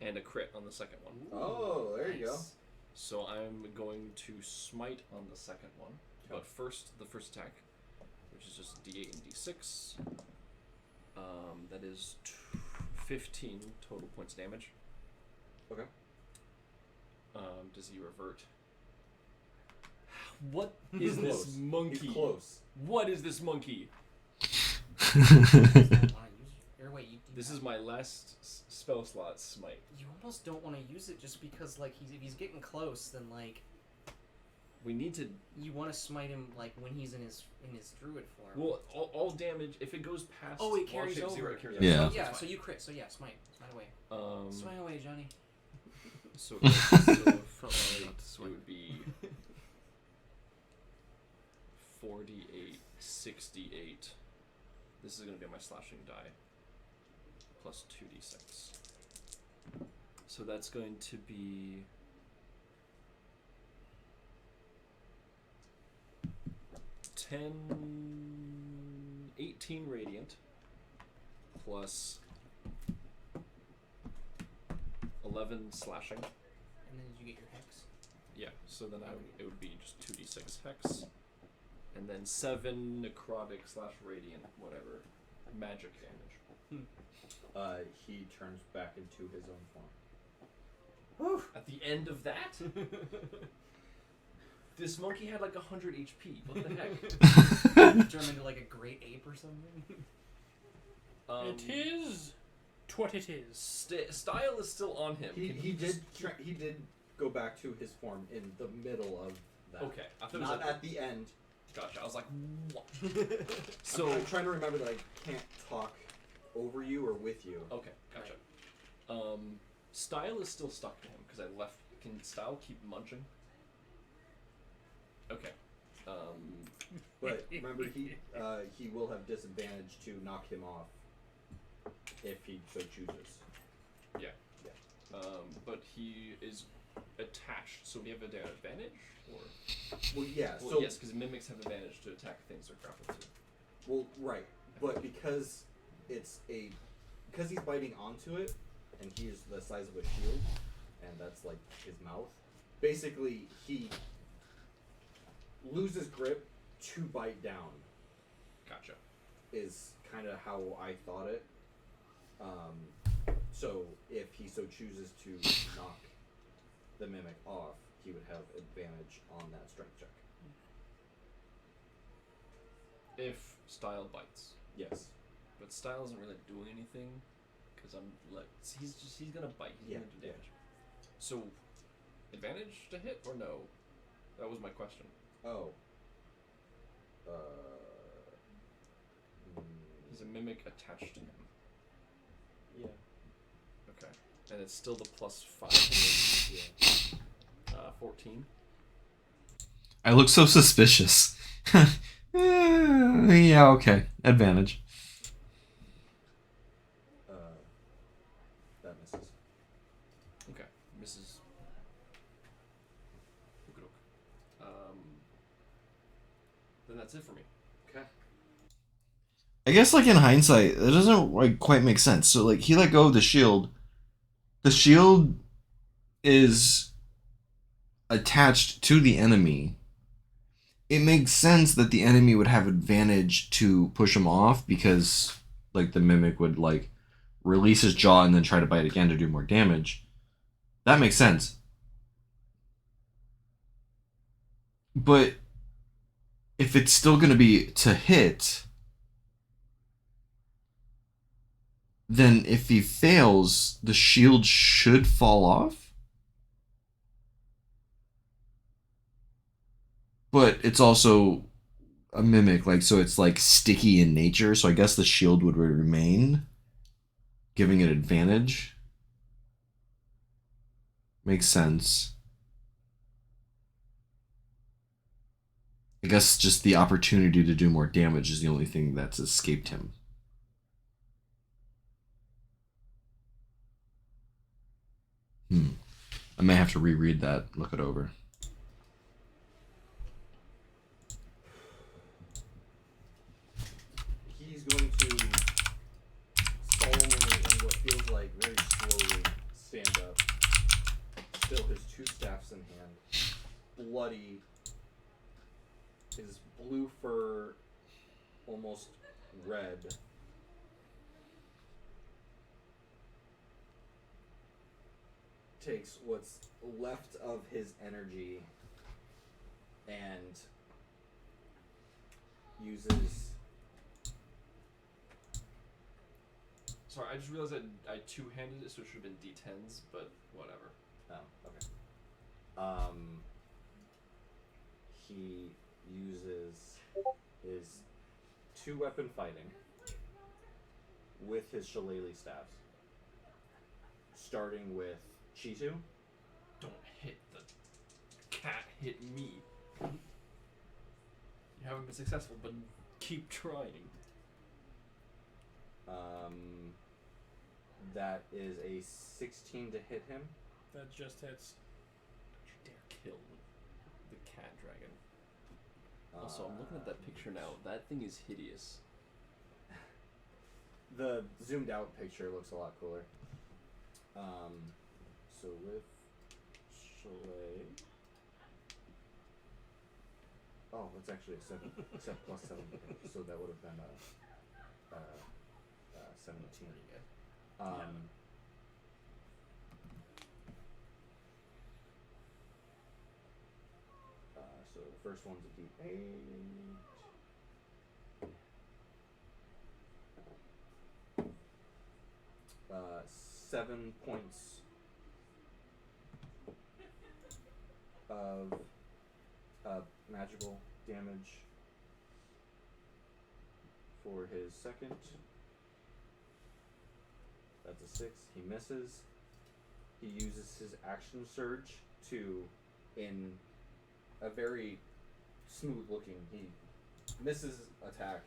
and a crit on the second one. Oh, there you go. Nice. So I'm going to smite on the second one. Okay. But first, the first attack, which is just D8 and D6. That is 15 total points of damage. Okay. Does he revert? What is this Close. monkey? He's close. What is this monkey? This is my last spell slot, smite. You almost don't want to use it just because, like, if he's getting close, then like We need to. you want to smite him like when he's in his druid form. Well, all damage if it goes past. Oh, it wall carries shape over. zero, it carries Yeah. over. So, yeah. That's So fine. you crit. So yeah, smite away. Smite away, Johnny. So it would be 48, 68. This is going to be my slashing die. Plus 2d6. So that's going to be 18 radiant plus 11 slashing. And then did you get your hex? Yeah, so then it would be just 2d6 hex. And then 7 necrotic / radiant, whatever, magic damage. He turns back into his own form. At the end of that? This monkey had like 100 HP. What the heck? Turn him into like a great ape or something. It is what it is. Style is still on him. Can He just- did go back to his form in the middle of that. Okay, I thought it was Not like, at the end. gotcha. I was like, what? So So I'm trying to remember that I can't talk over you or with you. okay, gotcha. Style is still stuck to him because I left. Can Style keep munching? Okay. But remember, he will have disadvantage to knock him off if he so chooses. But he is attached, so we have an advantage, or Well, yeah. well, So yes, because mimics have advantage to attack things they're grappled to. well, right. But because because he's biting onto it, and he is the size of a shield, and that's like his mouth. Basically, he loses grip to bite down. Gotcha. Is kind of how I thought it. So if he so chooses to knock the mimic off, he would have advantage on that strength check. If Style bites, Yes. but Style isn't really doing anything, because he's gonna bite. He's Yeah, gonna do yeah. damage. So, advantage to hit or no? That was my question. Oh. mimic attached to him? Yeah. Okay. And it's still the +5. Yeah. 14. I look so suspicious. Yeah, okay. Advantage. That misses. Okay. Mrs. Okey-doke. Then that's it for me. Okay. I guess, like, in hindsight, it doesn't, like, quite make sense. So, like, he let go of the shield. The shield is attached to the enemy. It makes sense that the enemy would have advantage to push him off because, like, the mimic would, like, release his jaw and then try to bite again to do more damage. That makes sense. But if it's still going to be to hit, then if he fails, the shield should fall off. But it's also a mimic, like, so it's like sticky in nature, so I guess the shield would remain, giving it advantage. Makes sense. I guess just the opportunity to do more damage is the only thing that's escaped him. I may have to reread that, look it over. He's going to solemnly and what feels like very slowly stand up, still his two staffs in hand, bloody, his blue fur almost red. Takes what's left of his energy and uses. Sorry, I just realized I two-handed it, so it should have been D10s, but whatever. Oh, okay. He uses his two-weapon fighting with his shillelagh staffs, starting with Chitu. Don't hit the cat, hit me. You haven't been successful, but keep trying. That is a 16 to hit him. That just hits. Don't you dare kill the cat dragon. Also, I'm looking at that picture now. That thing is hideous. The zoomed out picture looks a lot cooler. So with Chalet. Oh, that's actually a 7, except plus 7. So that would have been 17. So the first one's a D8. 7 points of magical damage for his second. That's a 6. He misses. He uses his action surge to, in a very smooth looking, he misses attack,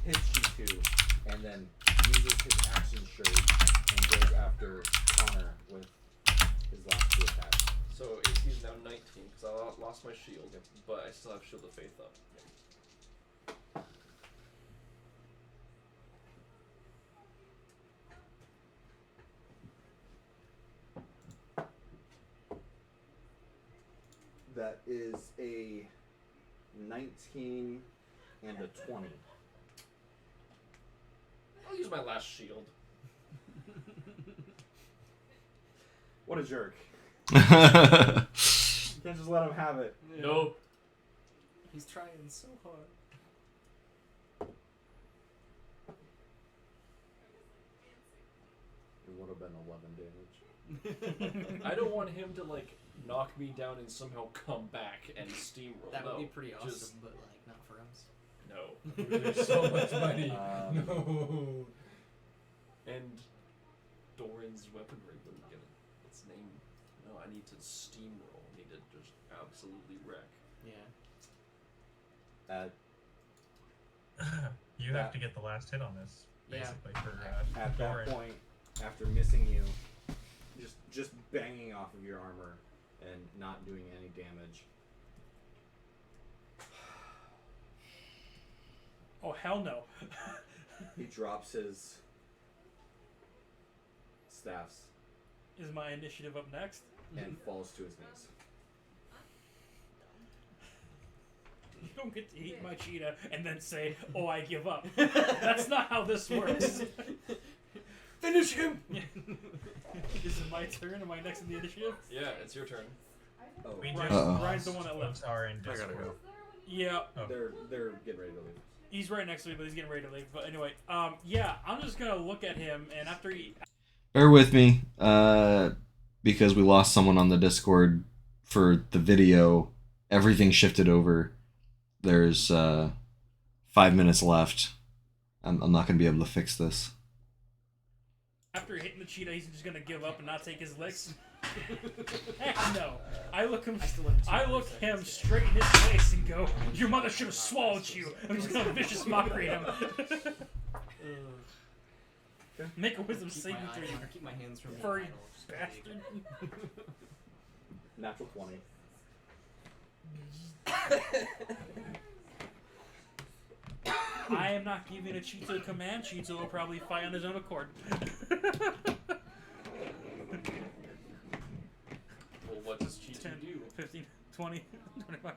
hits G2, and then uses his action surge and goes after Connor with his last 2 attacks. So AC's now 19, because I lost my shield, but I still have Shield of Faith up. That is a 19 and a 20. I'll use my last shield. What a jerk. You can't just let him have it. No. He's trying so hard. It would have been 11 damage. I don't want him to, like, knock me down and somehow come back and steamroll. That would No, be pretty awesome, just- but like not for us. No. There's so much money. No. And Doran's weaponry wouldn't get its name. No, I need to steamroll. I need to just absolutely wreck. Yeah. You have to get the last hit on this, Yeah. basically, for At that Doran. point, after missing you, just banging off of your armor and not doing any damage. Oh hell no! He drops his staffs Is my initiative up next? and falls to his knees. You don't get to eat my cheetah and then say, "Oh, I give up." That's not how this works. Finish him! Is it my turn? Am I next in the initiative? Yeah, it's your turn. Oh, We Ryan- just Uh-oh. Ryan's the one that left. are in I gotta Discord. go. Yeah, Oh. they're getting ready to leave. he's right next to me, but he's getting ready to leave. But anyway, yeah, I'm just gonna look at him, and after he, Bear with me, because we lost someone on the Discord for the video. Everything shifted over. There's 5 minutes left. I'm not gonna be able to fix this. after hitting the cheetah, he's just gonna give up and not take his licks. Heck no! I look him straight in his face and go, "Your mother should have swallowed you." I'm just gonna vicious mockery him. Make a wisdom Keep saving my throw, eyes- you keep my hands from furry the idol, just bastard. Natural 20. I am not giving a cheetah a command. Cheetah will probably fight on his own accord. Well, what does Chitu 10, do? 15, 20, 25.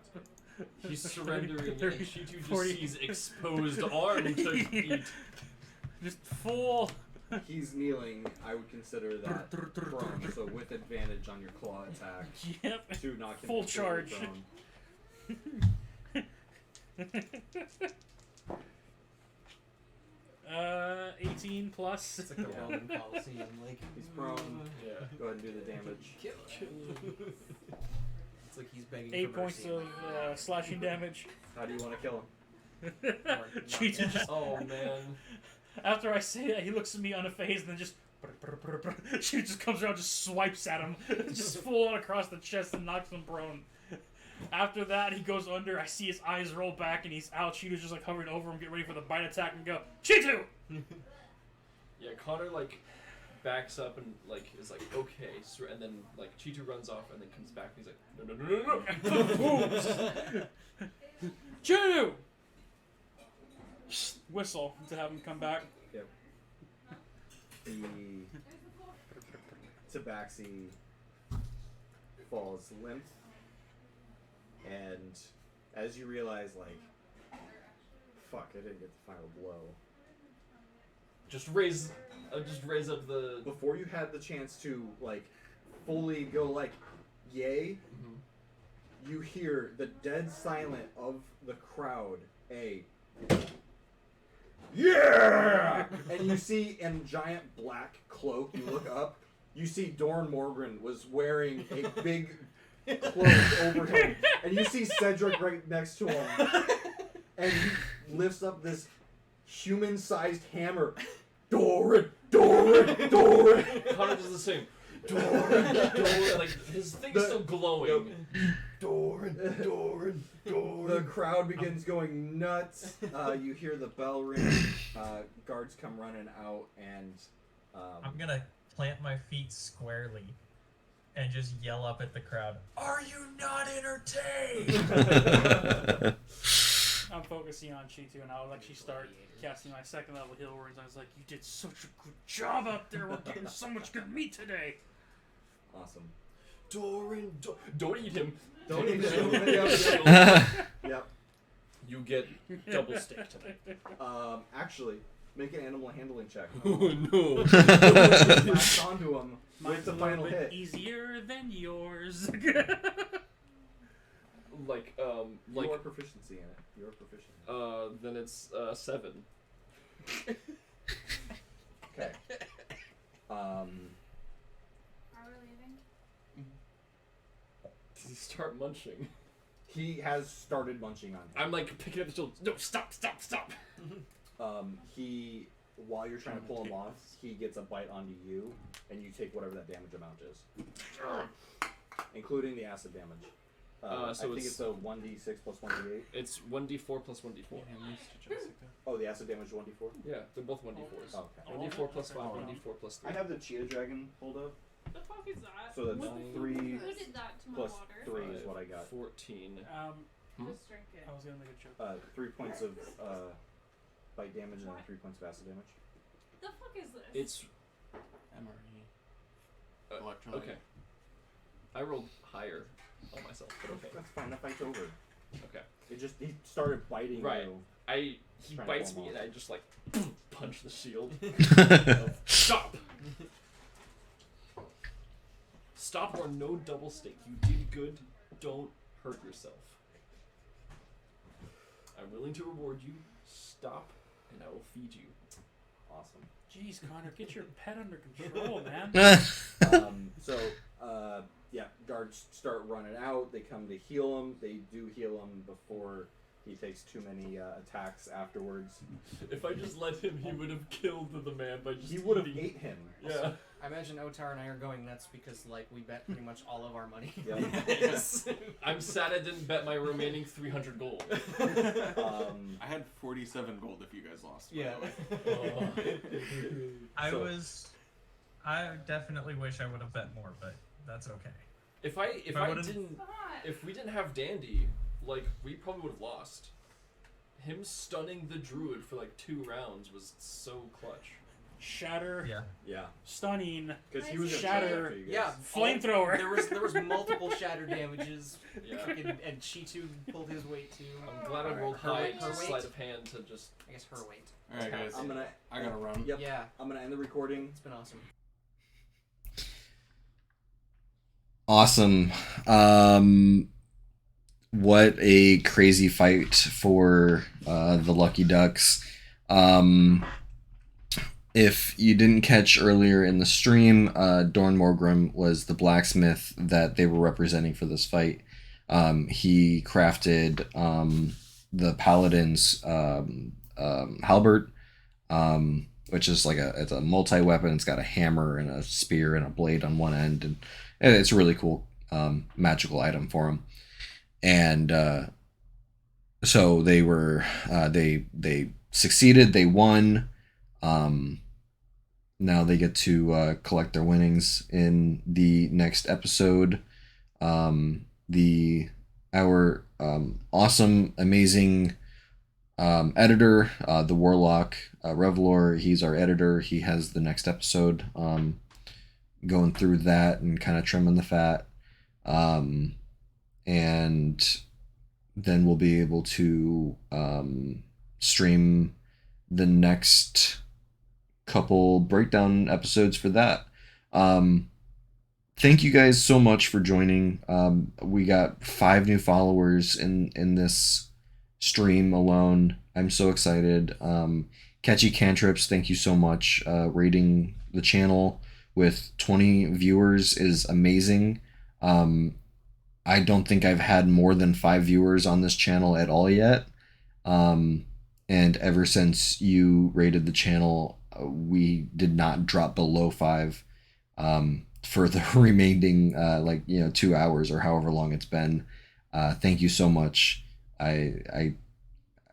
He's 30, surrendering 30, and Chitu just 40. sees exposed arm to eat. Just full. He's kneeling. I would consider that prone, so with advantage on your claw attack Yep. to knock him Full completely charge. prone. 18 plus. It's like the Roman Coliseum, like He's prone. Yeah. Go ahead and do the damage. It's like he's begging 8 for points mercy. of slashing damage. How do you want to kill him? Cheetah just, Oh man. after I say that, he looks at me unfazed and then just. She just comes around, just swipes at him, just full on across the chest and knocks him prone. After that, he goes under. I see his eyes roll back and he's out. Cheetah's just like hovering over him, get ready for the bite attack, and go, "Cheetah!" Yeah, Connor like backs up and like is like okay, so, and then like Chitu runs off and then comes back and he's like no. Cheetah! Whistle to have him come back. Yep. The Tabaxi falls limp, and as you realize, like, fuck, I didn't get the final blow. Just raise up the. Before you had the chance to, like, fully go, like, yay, you hear the dead silent of the crowd, yeah! And you see in giant black cloak, you look up, you see Dorn Morgren was wearing a big cloak over him. And you see Cedric right next to him. And he lifts up this human-sized hammer. Doran! Doran! Doran! Connor does the same. Doran, like his thing's still glowing. Doran! Doran! Doran! The crowd begins going nuts. You hear the bell ring. Guards come running out, and I'm gonna plant my feet squarely and just yell up at the crowd, "Are you not entertained?" I'm focusing on Chitu, and I'll actually start casting my second level heal words. I was like, "You did such a good job out there. We're getting so much good meat today." awesome. Doran, don't eat him. Don't eat him. him. Yep. You get double stick tonight. Actually, make an animal handling check. Oh no. Latch onto him with Mine's the a final little bit hit. easier than yours. like Your proficiency in it. Your proficient. then it's 7. Okay. Are we leaving? Does he start munching? He has started munching on him. I'm like picking up the shield. No, stop. He, while you're trying to pull him off, he gets a bite onto you, and you take whatever that damage amount is, including the acid damage. I think it's a 1d6 plus 1d8. It's 1d4 plus 1d4. Oh, the acid damage is 1d4? Yeah, they're both 1d4s. Okay. 1d4 plus 5, 1d4 plus 3. I have the cheetah dragon pulled up, The fuck is that? so that's Nine. 3 Who did that to my plus water? 3 is what I got. 14. Just drink it. I was gonna make a joke. 3 points of bite damage and then 3 points of acid damage. The fuck is this? It's MRE. Electrolyte. okay. I rolled higher on myself, but okay. That's fine, the fight's over. Okay. He started biting Right. you. He Trying to bites pull me him and I just like punch the shield. Stop! Stop or no double stake. You did good. Don't hurt yourself. I'm willing to reward you. Stop, and I will feed you. Awesome. Jeez, Connor, get your pet under control, man. Yeah, guards start running out. They come to heal him. They do heal him before he takes too many attacks afterwards. If I just let him, he would have killed the man by just He would have eating. ate him. Yeah. I imagine Otar and I are going nuts because like we bet pretty much all of our money. Yeah. Yes. I'm sad I didn't bet my remaining 300 gold. I had 47 gold if you guys lost. Yeah. I definitely wish I would have bet more, but that's okay. If I would've- didn't Hot. if we didn't have Dandy, like we probably would have lost. Him stunning the druid for like 2 rounds was so clutch. Shatter, Yeah. Yeah, stunning, because he was Shatter. after you guys. Yeah. flamethrower. There was multiple shatter damages. Yeah. And Chitu pulled his weight too. I'm glad I Alright. rolled Her high weight- to her sleight weight? of hand to just. I guess her weight. Alright, guys. I gotta run. Yep. Yeah. I'm gonna end the recording. It's been awesome. Awesome. What a crazy fight for the Lucky Ducks. If you didn't catch earlier in the stream, Dorn Morgrim was the blacksmith that they were representing for this fight. He crafted the paladin's halberd, which is like it's a multi-weapon. It's got a hammer and a spear and a blade on one end, and it's a really cool magical item for him. And so they were they succeeded. They won. Now they get to collect their winnings in the next episode. Our awesome, amazing editor, the Warlock Revlor, he's our editor. He has the next episode, going through that and kind of trimming the fat, and then we'll be able to stream the next couple breakdown episodes for that. Thank you guys so much for joining. We got 5 new followers in this stream alone. I'm so excited. Catchy Cantrips, thank you so much. Rating the channel with 20 viewers is amazing. I don't think I've had more than 5 viewers on this channel at all yet. And ever since you rated the channel, we did not drop below 5 for the remaining 2 hours or however long it's been. Thank you so much. I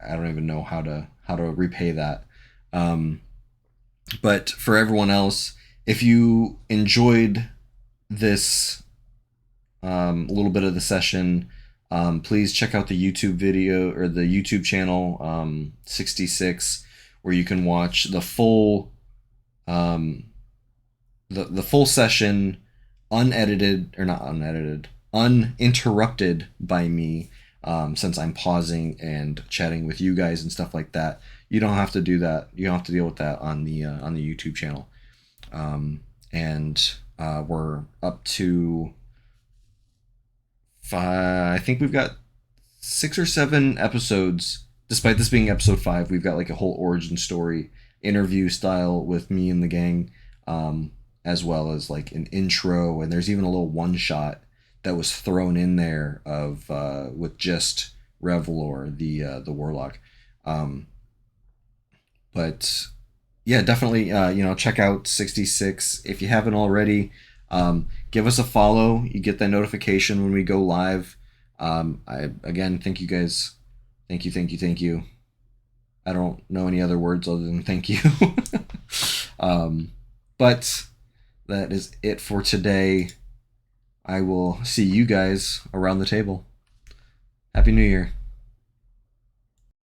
don't even know how to repay that. But for everyone else, if you enjoyed this little bit of the session, please check out the YouTube video or the YouTube channel 66, where you can watch the full the full session uninterrupted by me, since I'm pausing and chatting with you guys and stuff like that. You don't have to do that. You don't have to deal with that on the YouTube channel. And we're up to I think we've got 6 or 7 episodes. Despite this being episode 5, we've got like a whole origin story, interview style with me and the gang, as well as like an intro, and there's even a little one shot that was thrown in there of with just Revlor, the warlock. But yeah, definitely check out 66 if you haven't already. Give us a follow. You get that notification when we go live. I again thank you guys. Thank you. I don't know any other words other than thank you. But that is it for today. I will see you guys around the table. Happy New Year.